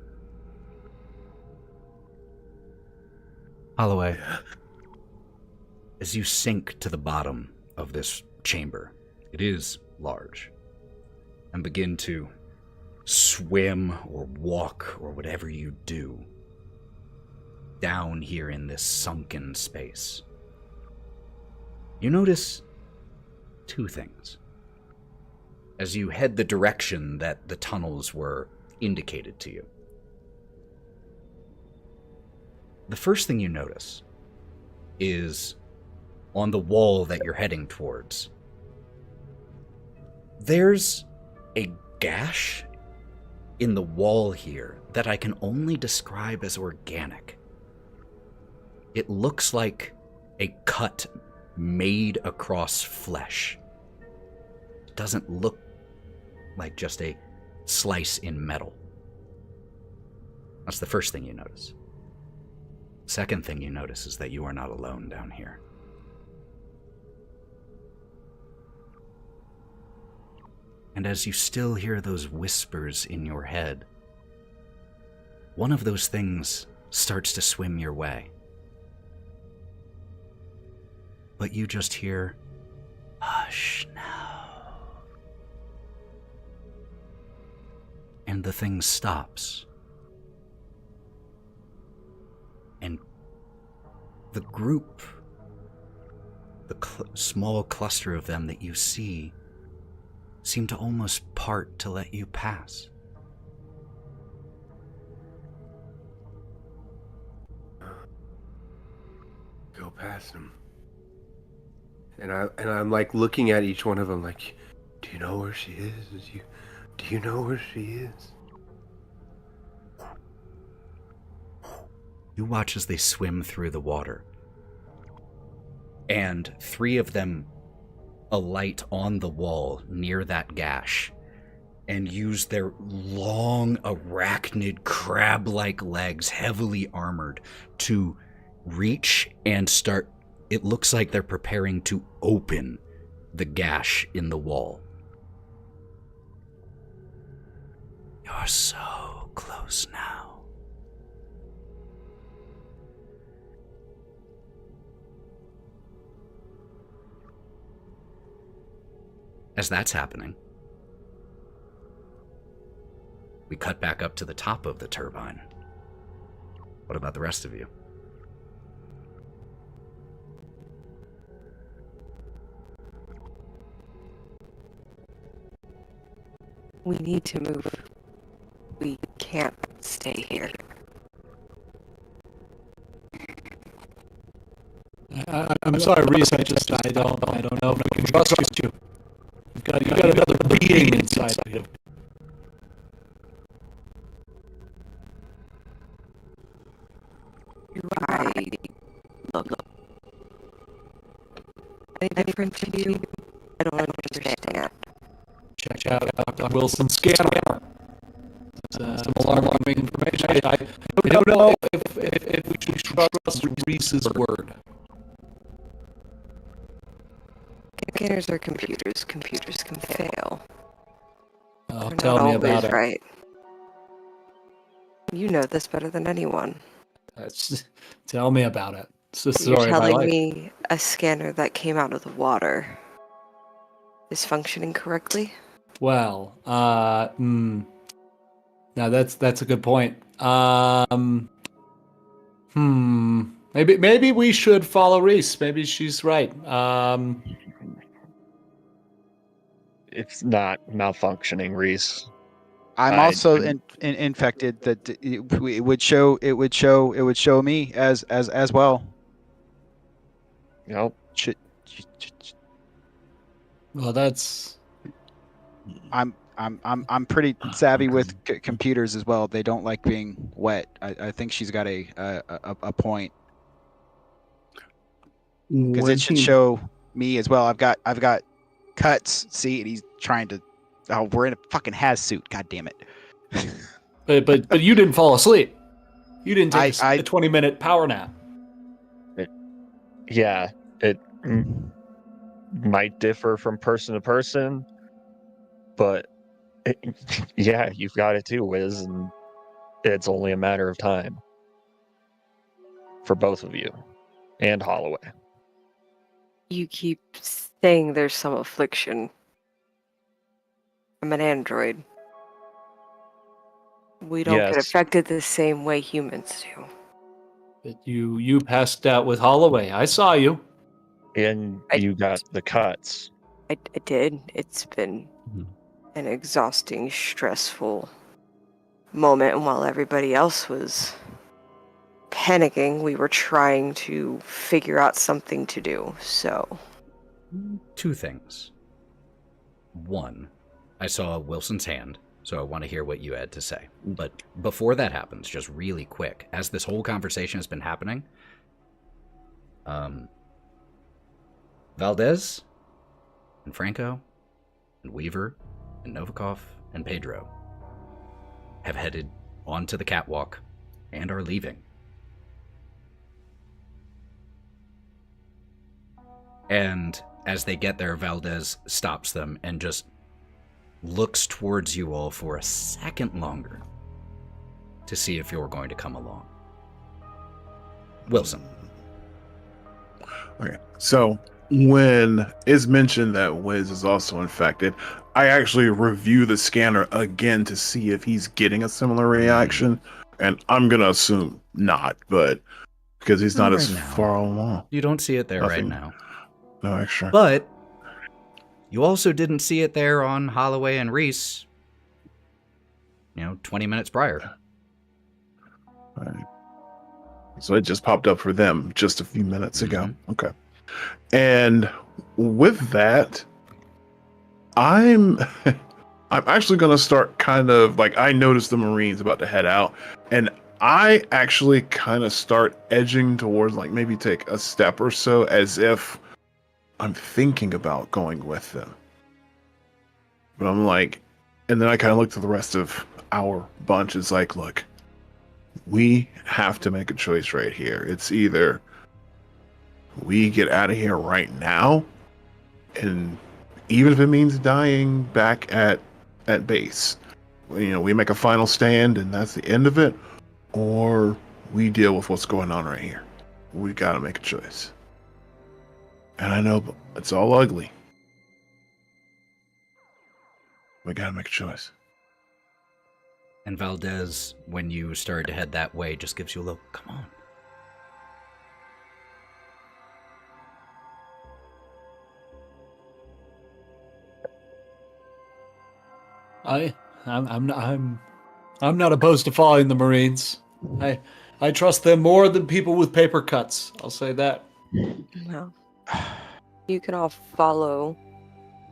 Speaker 1: Holloway, as you sink to the bottom of this chamber, it is large, and begin to swim or walk or whatever you do down here in this sunken space, you notice two things as you head the direction that the tunnels were indicated to you. The first thing you notice is on the wall that you're heading towards, there's a gash in the wall here that I can only describe as organic. It looks like a cut made across flesh. It doesn't look like just a slice in metal. That's the first thing you notice. Second thing you notice is that you are not alone down here. And as you still hear those whispers in your head, one of those things starts to swim your way. But you just hear, "Hush now." And the thing stops. And the group, the small cluster of them that you see, seem to almost part to let you pass.
Speaker 6: Go past him. And I'm like looking at each one of them like, do you know where she is? Do you know where she is?
Speaker 1: You watch as they swim through the water, and three of them alight on the wall near that gash and use their long arachnid crab-like legs, heavily armored, to reach and start. It looks like they're preparing to open the gash in the wall. You're so close now. As that's happening, we cut back up to the top of the turbine. What about the rest of you?
Speaker 5: We need to move. We can't stay here.
Speaker 4: I'm sorry, Reese. I don't know if I can trust you. You got another being inside of you.
Speaker 5: I look any different to you? I don't understand.
Speaker 4: Check out Dr. Wilson's scanner. Some alarming information. I don't know if we should trust Reese's word.
Speaker 5: Scanners are computers. Computers can fail.
Speaker 4: Oh,
Speaker 5: They're
Speaker 4: tell
Speaker 5: not
Speaker 4: me
Speaker 5: always
Speaker 4: about it.
Speaker 5: right. You know this better than anyone.
Speaker 4: Tell me about it. It's the
Speaker 5: You're
Speaker 4: story of my
Speaker 5: telling
Speaker 4: life.
Speaker 5: me a scanner that came out of the water is functioning correctly?
Speaker 4: Well, now that's a good point. Maybe we should follow Reese. Maybe she's right.
Speaker 3: It's not malfunctioning, Reese.
Speaker 7: I'm also infected. That it would show me as well.
Speaker 3: Nope.
Speaker 4: Well, that's.
Speaker 7: I'm pretty savvy with computers as well. They don't like being wet. I think she's got a point because it should show me as well. I've got cuts. See, and he's trying to. Oh, we're in a fucking has suit. God damn it.
Speaker 4: But you didn't fall asleep. You didn't take a 20-minute power nap.
Speaker 3: Yeah, it might differ from person to person, but yeah, you've got it too, Wiz, and it's only a matter of time for both of you and Holliway.
Speaker 5: You keep saying there's some affliction. I'm an android. We don't get
Speaker 3: Yes.
Speaker 5: affected the same way humans do.
Speaker 4: But you passed out with Holliway. I saw you.
Speaker 3: And you got the cuts.
Speaker 5: I did. It's been an exhausting, stressful moment, and while everybody else was panicking, we were trying to figure out something to do, so...
Speaker 1: Two things. One, I saw Wilson's hand, so I want to hear what you had to say. But before that happens, just really quick, as this whole conversation has been happening, Valdez and Franco and Weaver and Novikov and Pedro have headed onto the catwalk and are leaving. And as they get there, Valdez stops them and just looks towards you all for a second longer to see if you're going to come along. Wilson.
Speaker 2: Okay, so when it's mentioned that Wiz is also infected, I actually review the scanner again to see if he's getting a similar reaction, and I'm gonna assume not, but because he's not as far along.
Speaker 1: You don't see it there right
Speaker 2: Nothing.
Speaker 1: now.
Speaker 2: No extra.
Speaker 1: But you also didn't see it there on Holliway and Reese, 20 minutes prior.
Speaker 2: Right. So it just popped up for them just a few minutes ago.
Speaker 1: Mm-hmm.
Speaker 2: Okay. And with that, I'm actually going to start kind of like, I noticed the Marines about to head out, and I actually kind of start edging towards like maybe take a step or so as if I'm thinking about going with them. But I'm like, and then I kind of look to the rest of our bunch. It's like, look, we have to make a choice right here. It's either we get out of here right now, and even if it means dying back at base, we make a final stand and that's the end of it, or we deal with what's going on right here. We got to make a choice. And I know it's all ugly. We got to make a choice.
Speaker 1: And Valdez, when you started to head that way, just gives you a look. Come on.
Speaker 4: I'm not opposed to following the Marines. I trust them more than people with paper cuts. I'll say that.
Speaker 5: Well, you can all follow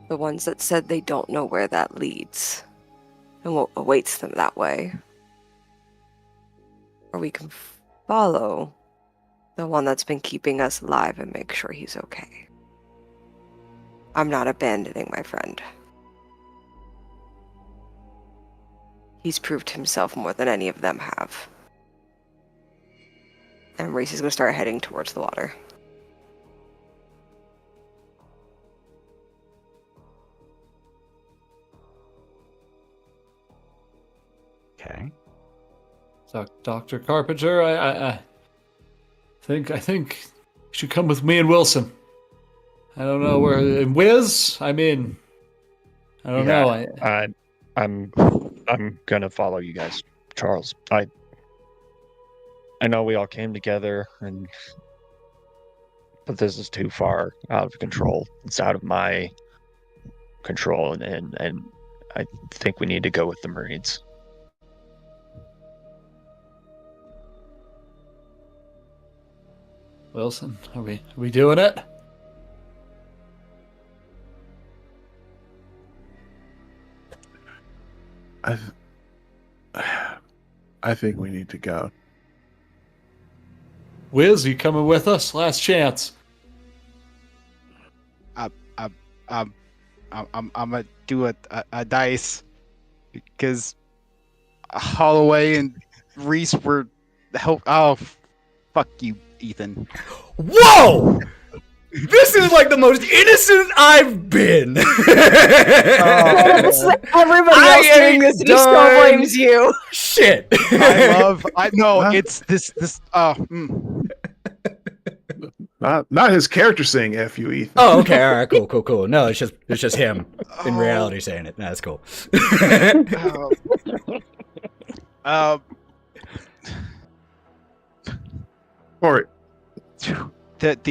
Speaker 5: The ones that said they don't know where that leads and what awaits them that way. Or we can follow the one that's been keeping us alive and make sure he's okay. I'm not abandoning my friend. He's proved himself more than any of them have. And Reese is going to start heading towards the water.
Speaker 1: Okay.
Speaker 4: So, Dr. Carpenter, I think you should come with me and Wilson. I don't know where. And Wiz, I mean, I don't know.
Speaker 3: I'm gonna follow you guys, Charles. I know we all came together, but this is too far out of control. It's out of my control, and I think we need to go with the Marines.
Speaker 4: Wilson, are we doing it?
Speaker 2: I think we need to go.
Speaker 4: Wiz, you coming with us? Last chance.
Speaker 7: I'm gonna do a dice because Holliway and Reese were help. Oh, fuck you, Ethan.
Speaker 1: Whoa! This is like the most innocent I've been.
Speaker 5: Everybody else doing this, and he still blames you.
Speaker 1: Shit.
Speaker 7: I know it's this.
Speaker 2: Not his character saying "F you, Ethan."
Speaker 1: Oh, okay. All right. Cool. No, it's just him in reality saying it. That's cool.
Speaker 2: Cory.
Speaker 7: It's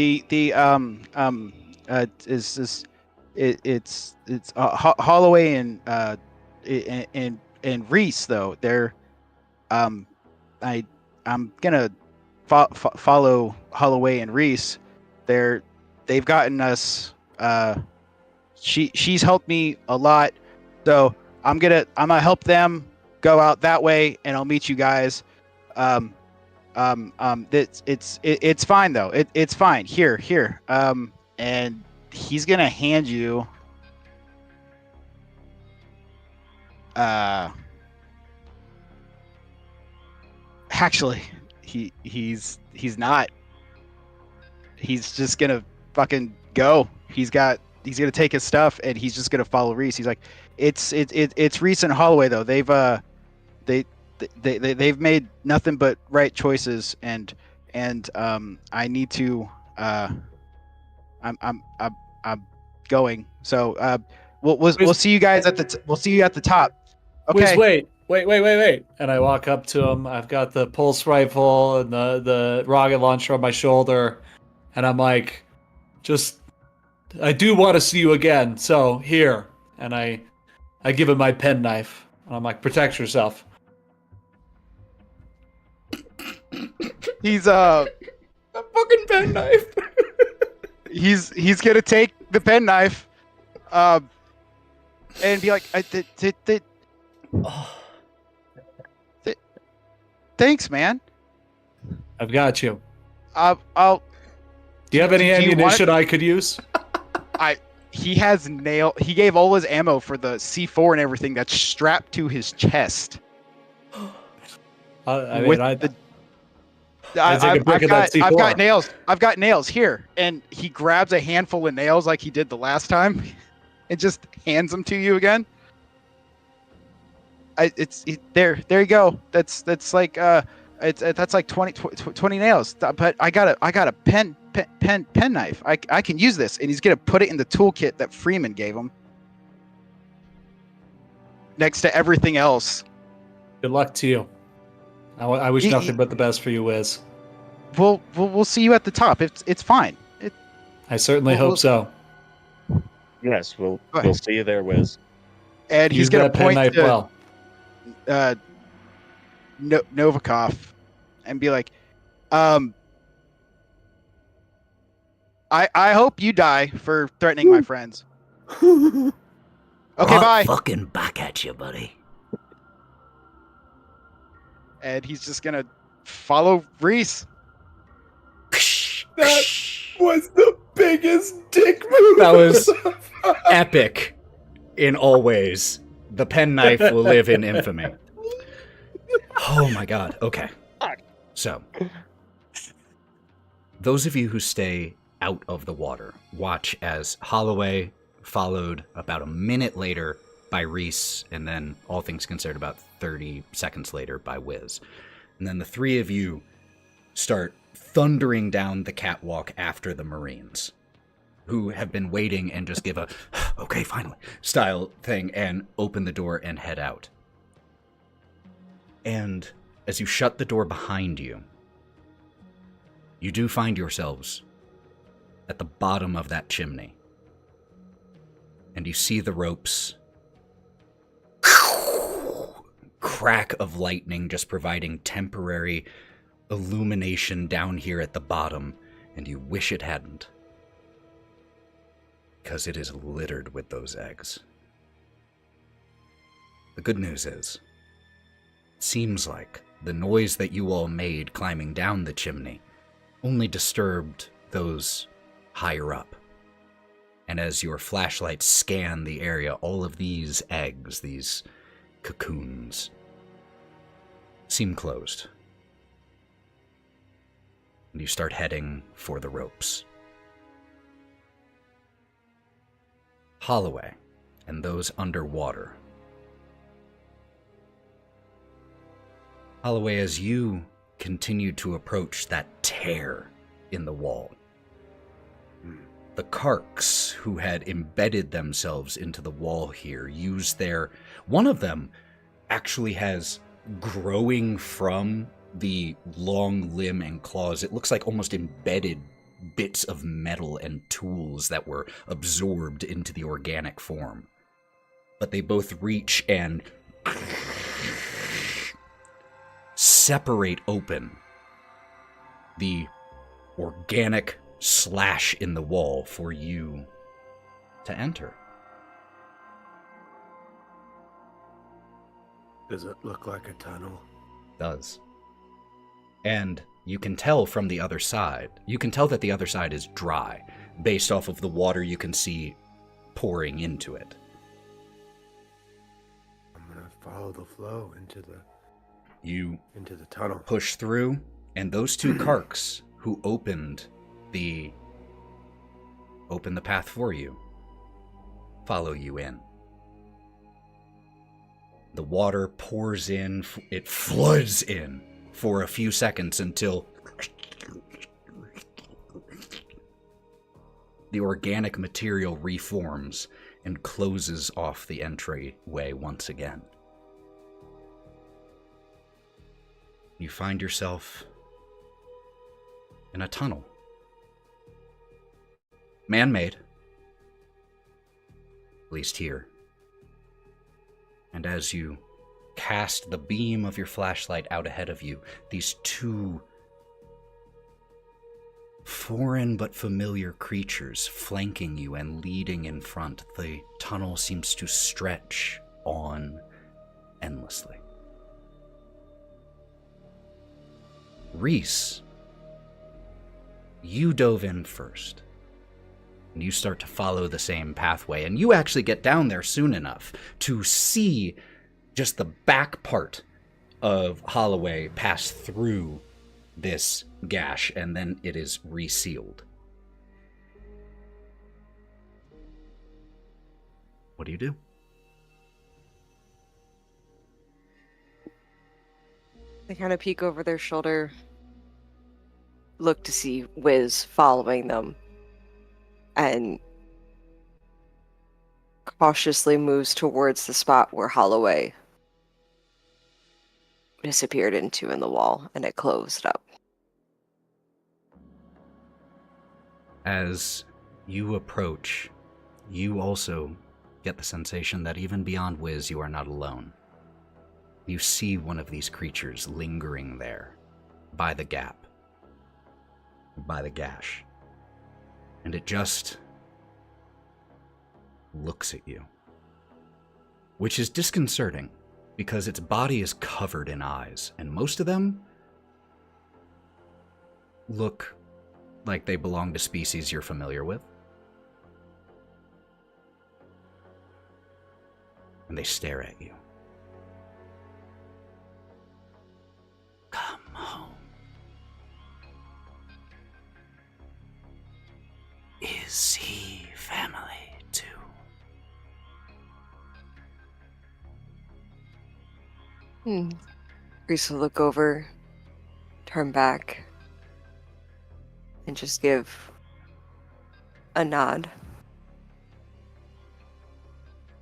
Speaker 7: Holloway and Reese though. They're I'm gonna follow Holloway and Reese. They've gotten us. She's helped me a lot, so I'm gonna help them go out that way, and I'll meet you guys. It's fine though. It's fine. Here. And he's gonna hand you. Actually, he's not. He's just gonna fucking go. He's gonna take his stuff and he's just gonna follow Reese. He's like, it's Reese and Holloway though. They've made nothing but right choices, and I need to. I'm going. So we'll see you guys at the top. Okay.
Speaker 4: Wiz, wait. And I walk up to him. I've got the pulse rifle and the rocket launcher on my shoulder, and I'm like, I do want to see you again. So here, and I give him my penknife. And I'm like, protect yourself.
Speaker 7: He's
Speaker 1: A fucking penknife.
Speaker 7: he's gonna take the penknife, and be like, thanks, man.
Speaker 4: I've got you.
Speaker 7: I'll.
Speaker 4: Do you have any
Speaker 7: Do you
Speaker 4: ammunition I could use?
Speaker 7: He has He gave all his ammo for the C4 and everything that's strapped to his chest.
Speaker 4: I've got
Speaker 7: nails. I've got nails here, and he grabs a handful of nails like he did the last time, and just hands them to you again. There you go. That's like that's like 20 nails. But I got a pen knife. I can use this, and he's gonna put it in the toolkit that Freeman gave him, next to everything else.
Speaker 4: Good luck to you. I wish nothing but the best for you, Wiz.
Speaker 7: We'll see you at the top. It's fine.
Speaker 4: I certainly hope so.
Speaker 3: Yes, we'll see you there, Wiz.
Speaker 7: And he's
Speaker 4: Use
Speaker 7: gonna
Speaker 4: that
Speaker 7: point
Speaker 4: penknife
Speaker 7: to
Speaker 4: well.
Speaker 7: Novikov and be like, I hope you die for threatening my friends. Okay, bye.
Speaker 1: Fucking back at you, buddy.
Speaker 7: And he's just gonna follow Reese.
Speaker 6: That was the biggest dick move.
Speaker 1: That was epic in all ways. The penknife will live in infamy. Oh my god. Okay. So, those of you who stay out of the water watch as Holliway, followed about a minute later by Reese, and then, all things considered, about 30 seconds later by Wiz. And then the three of you start thundering down the catwalk after the Marines, who have been waiting and just give a, okay, finally, style thing, and open the door and head out. And as you shut the door behind you, you do find yourselves at the bottom of that chimney. And you see the ropes. Crack of lightning just providing temporary illumination down here at the bottom, and you wish it hadn't. Because it is littered with those eggs. The good news is, it seems like the noise that you all made climbing down the chimney only disturbed those higher up. And as your flashlights scan the area, all of these eggs, these cocoons, seem closed. And you start heading for the ropes. Holliway and those underwater. Holliway, as you continue to approach that tear in the wall, the Karks who had embedded themselves into the wall here use their... One of them actually has growing from the long limb and claws. It looks like almost embedded bits of metal and tools that were absorbed into the organic form. But they both reach and separate open the organic slash in the wall for you to enter.
Speaker 8: Does it look like a tunnel?
Speaker 1: Does. And you can tell from the other side, you can tell that the other side is dry, based off of the water you can see pouring into it.
Speaker 8: I'm gonna follow the flow into the tunnel.
Speaker 1: Push through, and those two Karks who opened the path for you follow you in. The water pours in, it floods in for a few seconds until the organic material reforms and closes off the entryway once again. You find yourself in a tunnel. Man-made. At least here. And as you cast the beam of your flashlight out ahead of you, these two foreign but familiar creatures flanking you and leading in front, the tunnel seems to stretch on endlessly. Reese, you dove in first. And you start to follow the same pathway, and you actually get down there soon enough to see just the back part of Holliway pass through this gash, and then it is resealed. What do you do?
Speaker 5: They kind of peek over their shoulder, look to see Wiz following them, and cautiously moves towards the spot where Holliway disappeared into in the wall, and it closed up.
Speaker 1: As you approach, you also get the sensation that even beyond Wiz, you are not alone. You see one of these creatures lingering there, by the gap, by the gash. And it just looks at you, which is disconcerting because its body is covered in eyes, and most of them look like they belong to species you're familiar with. And they stare at you. Come home. Is he family too?
Speaker 5: Reese will look over, turn back, and just give a nod.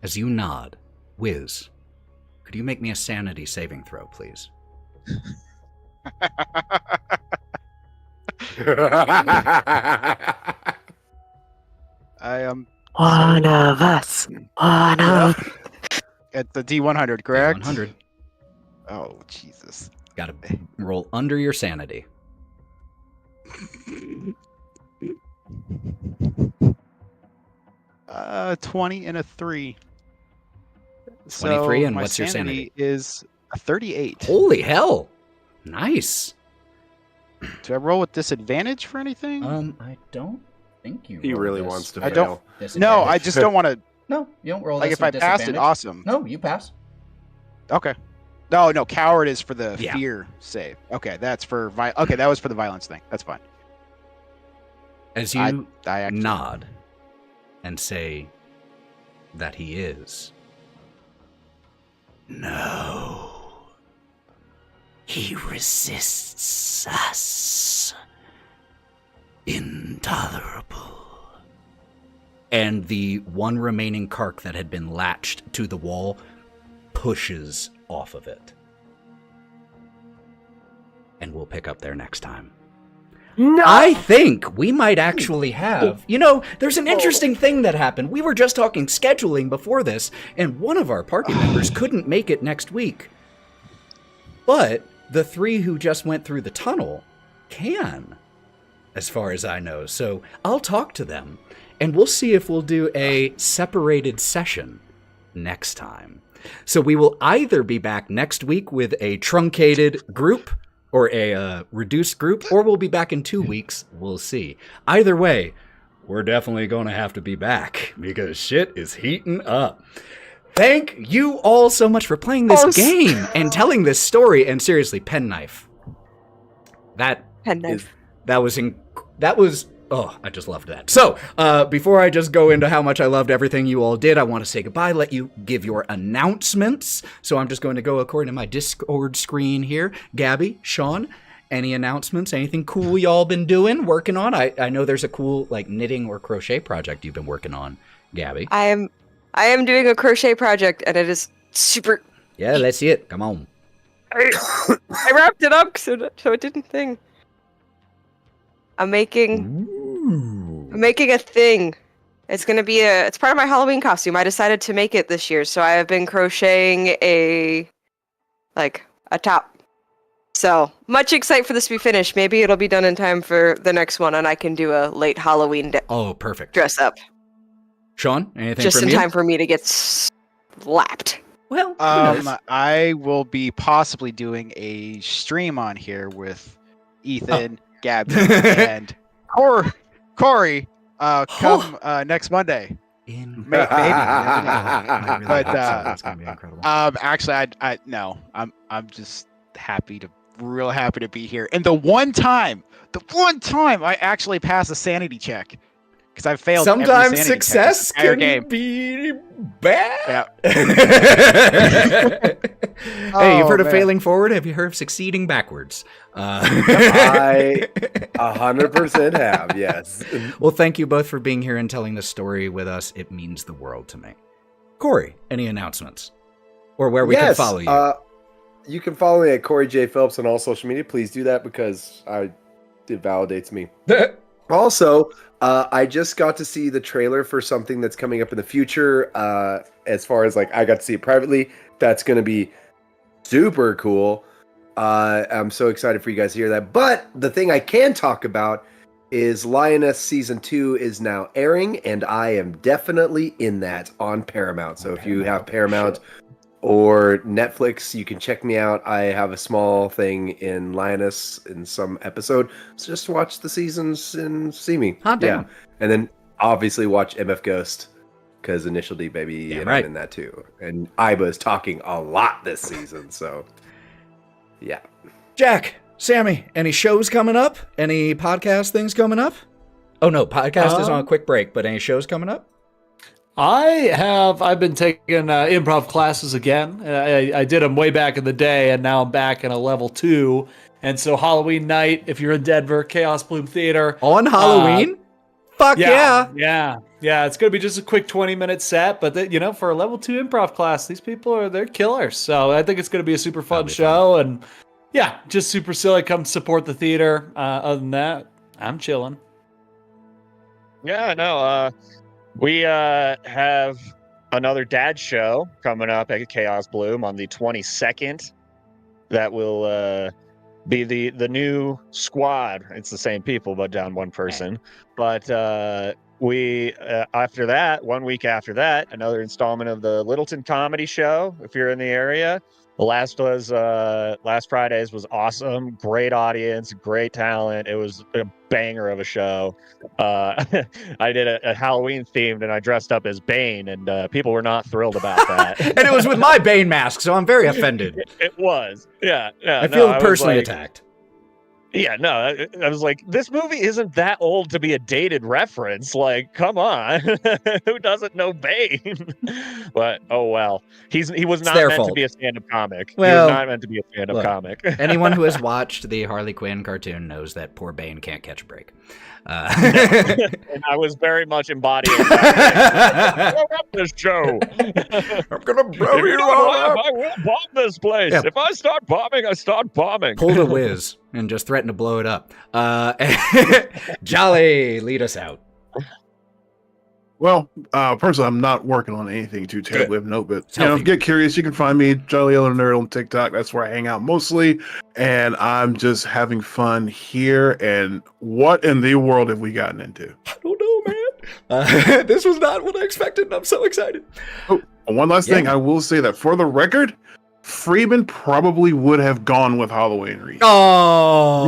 Speaker 1: As you nod, Wiz, could you make me a sanity saving throw, please?
Speaker 7: I am
Speaker 5: One of us. One of.
Speaker 7: at the D100, correct?
Speaker 1: 100.
Speaker 7: Oh, Jesus.
Speaker 1: Gotta roll under your sanity.
Speaker 7: 20 and a 3.
Speaker 1: 23, and
Speaker 7: my
Speaker 1: what's your sanity?
Speaker 7: Is a 38.
Speaker 1: Holy hell! Nice.
Speaker 7: Do I roll with disadvantage for anything?
Speaker 1: I don't think you.
Speaker 6: He
Speaker 1: roll
Speaker 6: really
Speaker 1: this
Speaker 6: wants to
Speaker 7: I
Speaker 6: fail.
Speaker 7: don't-
Speaker 1: disadvantage.
Speaker 7: No, I just don't want to.
Speaker 1: No, you don't roll
Speaker 7: Like,
Speaker 1: this
Speaker 7: if I
Speaker 1: with
Speaker 7: passed it,
Speaker 1: disadvantage.
Speaker 7: awesome.
Speaker 1: No, you pass.
Speaker 7: Okay. No, coward is for the
Speaker 1: Yeah.
Speaker 7: fear save. Okay, that's for okay, that was for the violence thing. That's fine.
Speaker 1: As you
Speaker 7: I actually
Speaker 1: nod and say that he is. No. He resists us. Intolerable. And the one remaining Kark that had been latched to the wall pushes off of it. And we'll pick up there next time.
Speaker 5: No.
Speaker 1: I think we might actually have... You know, there's an interesting thing that happened. We were just talking scheduling before this, and one of our party members couldn't make it next week. But the 3 who just went through the tunnel can, as far as I know. So I'll talk to them, and we'll see if we'll do a separated session next time. So we will either be back next week with a truncated group, or a reduced group, or we'll be back in 2 weeks. We'll see. Either way, we're definitely going to have to be back, because shit is heating up. Thank you all so much for playing this game and telling this story. And seriously, penknife.
Speaker 5: Penknife.
Speaker 1: That was oh, I just loved that. So, before I just go into how much I loved everything you all did, I want to say goodbye, let you give your announcements. So I'm just going to go according to my Discord screen here. Gabby, Sean, any announcements? Anything cool y'all been doing, working on? I know there's a cool like knitting or crochet project you've been working on, Gabby.
Speaker 5: I am doing a crochet project, and it is super.
Speaker 1: Yeah, let's see it. Come on.
Speaker 5: I wrapped it up so it didn't thing. I'm making a thing. It's gonna be it's part of my Halloween costume. I decided to make it this year, so I have been crocheting a top. So much excited for this to be finished. Maybe it'll be done in time for the next one, and I can do a late Halloween
Speaker 1: Oh, perfect.
Speaker 5: dress up.
Speaker 1: Sean, anything
Speaker 5: Just
Speaker 1: from
Speaker 5: in
Speaker 1: you?
Speaker 5: time for me to get slapped.
Speaker 1: Well, who knows?
Speaker 7: I will be possibly doing a stream on here with Ethan, Gabby, and Cory. Come next Monday.
Speaker 1: In
Speaker 7: Maybe. You never know.
Speaker 1: I really
Speaker 7: But,
Speaker 1: hope so. That's gonna be incredible.
Speaker 7: Actually, I no. I'm just real happy to be here. And the one time I actually passed a sanity check, because I failed. every
Speaker 1: Sometimes
Speaker 7: sanity check
Speaker 1: success
Speaker 7: this entire
Speaker 1: can
Speaker 7: game.
Speaker 1: be bad.
Speaker 7: Yeah.
Speaker 1: Hey, you've
Speaker 7: Oh,
Speaker 1: heard of
Speaker 7: man.
Speaker 1: failing forward? Have you heard of succeeding backwards?
Speaker 6: I 100% have, yes.
Speaker 1: Well, thank you both for being here and telling this story with us. It means the world to me. Cory, any announcements? Or where we can follow you?
Speaker 6: You can follow me at Cory J. Phillips on all social media. Please do that, because it validates me. Also, I just got to see the trailer for something that's coming up in the future. As far as I got to see it privately. That's going to be super cool. I'm so excited for you guys to hear that. But the thing I can talk about is Lioness Season 2 is now airing, and I am definitely in that on Paramount. So if you have Paramount or Netflix, you can check me out. I have a small thing in Lioness in some episode. So just watch the seasons and see me.
Speaker 1: Hot damn.
Speaker 6: Yeah. And then obviously watch MF Ghost, because Initial D, baby,
Speaker 1: Damn
Speaker 6: and
Speaker 1: right.
Speaker 6: I'm in that too. And Iba's talking a lot this season, so yeah.
Speaker 1: Jack, Sammy, any shows coming up? Any podcast things coming up? Oh no, podcast is on a quick break, but any shows coming up?
Speaker 4: I've been taking improv classes again. I did them way back in the day, and now I'm back in a level 2. And so Halloween night, if you're in Denver, Chaos Bloom Theater.
Speaker 1: On Halloween? Fuck yeah.
Speaker 4: Yeah, it's going to be just a quick 20-minute set, but for a level 2 improv class, these people they're killers. So I think it's going to be a super fun show, and yeah, just super silly. Come support the theater. Other than that, I'm chilling.
Speaker 3: Yeah, no, we have another dad show coming up at Chaos Bloom on the 22nd. That will be the new squad. It's the same people, but down one person. But we after that, 1 week after that, another installment of the Littleton Comedy Show. If you're in the area, the last was last Friday's was awesome. Great audience, great talent. It was a banger of a show. I did a Halloween themed, and I dressed up as Bane, and people were not thrilled about that.
Speaker 1: And it was with my Bane mask, so I'm very offended.
Speaker 3: It was, yeah.
Speaker 1: I feel personally attacked.
Speaker 3: Yeah, no, I was like, this movie isn't that old to be a dated reference. Like, come on, who doesn't know Bane? But oh well, he was not meant to be a stand-up comic.
Speaker 1: Well,
Speaker 3: he was not meant to be a stand-up comic.
Speaker 1: Anyone who has watched the Harley Quinn cartoon knows that poor Bane can't catch a break.
Speaker 3: And I was very much embodying that. Blow up this show.
Speaker 1: I'm gonna blow you up.
Speaker 3: I will bomb this place.
Speaker 1: Yeah.
Speaker 3: If I start bombing, I start bombing.
Speaker 1: Pull the Wiz and just threaten to blow it up. Jolly, lead us out.
Speaker 2: Well, personally, I'm not working on anything too terribly of note, but
Speaker 1: Healthy.
Speaker 2: get curious. You can find me, Jolly Yellow Nerd, on TikTok. That's where I hang out mostly, and I'm just having fun here. And what in the world have we gotten into?
Speaker 1: I don't know, man. This was not what I expected, and I'm so excited.
Speaker 2: Oh, one last thing, I will say that for the record, Freeman probably would have gone with Holloway and Reese.
Speaker 1: Oh,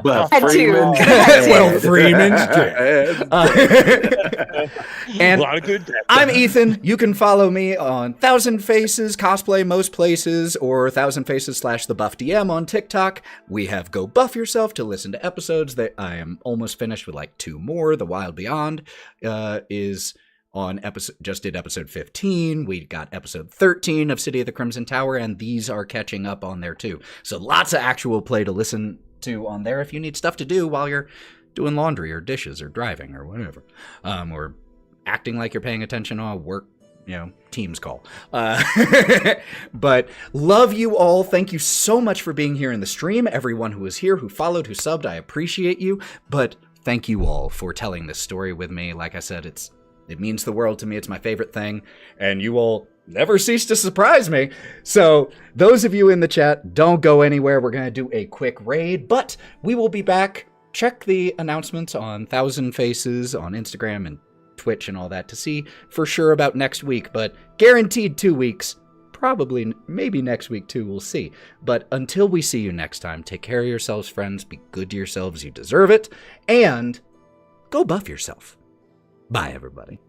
Speaker 6: But
Speaker 5: Had to.
Speaker 6: Freeman's
Speaker 1: well,
Speaker 6: dead.
Speaker 1: Freeman's dead. And
Speaker 3: a lot of good depth.
Speaker 1: I'm Ethan. You can follow me on Thousand Faces Cosplay most places, or Thousand Faces / The Buff DM on TikTok. We have Go Buff Yourself to listen to episodes that I am almost finished with, like 2 more. The Wild Beyond is on just did episode 15. We got episode 13 of City of the Crimson Tower, and these are catching up on there too. So lots of actual play to listen to on there if you need stuff to do while you're doing laundry or dishes or driving or whatever, or acting like you're paying attention on a work, Teams call. But love you all. Thank you so much for being here in the stream. Everyone who was here, who followed, who subbed, I appreciate you. But thank you all for telling this story with me. Like I said, it means the world to me. It's my favorite thing. And you all never cease to surprise me. So those of you in the chat, don't go anywhere. We're going to do a quick raid, but we will be back. Check the announcements on Thousand Faces on Instagram and Twitch and all that to see for sure about next week, but guaranteed 2 weeks. Probably, maybe next week too, we'll see. But until we see you next time, take care of yourselves, friends. Be good to yourselves. You deserve it. And go buff yourself. Bye, everybody.